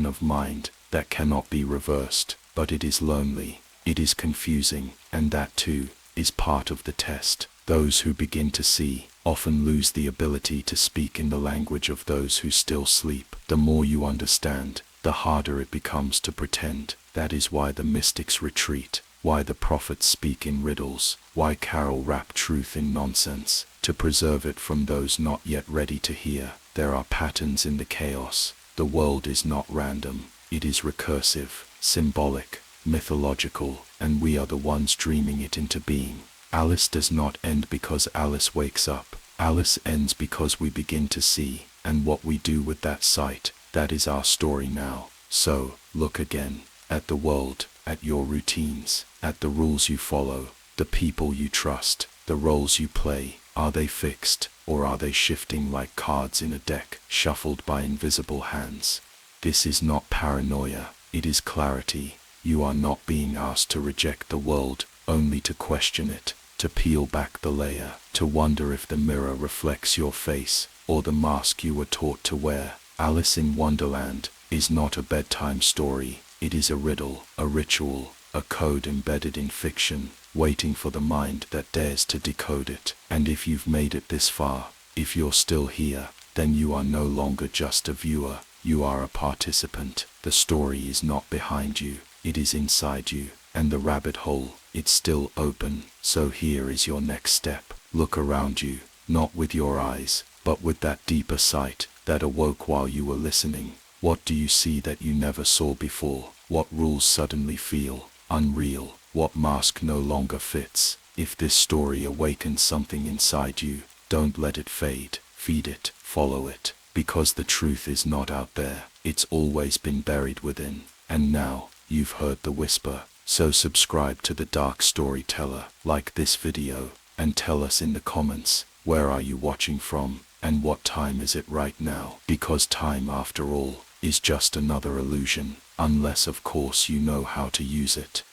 of mind that cannot be reversed. But it is lonely, it is confusing, and that too is part of the test. Those who begin to see often lose the ability to speak in the language of those who still sleep. The more you understand, the harder it becomes to pretend. That is why the mystics retreat, why the prophets speak in riddles, why Carol wrap truth in nonsense, to preserve it from those not yet ready to hear. There are patterns in the chaos. The world is not random, it is recursive, symbolic, mythological, and we are the ones dreaming it into being. Alice does not end because Alice wakes up. Alice ends because we begin to see, and what we do with that sight, that is our story now. So, look again, at the world, at your routines, at the rules you follow, the people you trust, the roles you play. Are they fixed, or are they shifting like cards in a deck, shuffled by invisible hands? This is not paranoia, it is clarity. You are not being asked to reject the world, only to question it, to peel back the layer, to wonder if the mirror reflects your face, or the mask you were taught to wear. Alice in Wonderland is not a bedtime story, it is a riddle, a ritual, a code embedded in fiction, waiting for the mind that dares to decode it. And if you've made it this far, if you're still here, then you are no longer just a viewer, you are a participant. The story is not behind you, it is inside you, and the rabbit hole, it's still open. So here is your next step. Look around you, not with your eyes, but with that deeper sight that awoke while you were listening. What do you see that you never saw before? What rules suddenly feel unreal? What mask no longer fits? If this story awakens something inside you, don't let it fade. Feed it, follow it, because the truth is not out there. It's always been buried within. And now, you've heard the whisper. So subscribe to The Dark Storyteller, like this video, and tell us in the comments, where are you watching from, and what time is it right now? Because time, after all, is just another illusion, unless of course you know how to use it.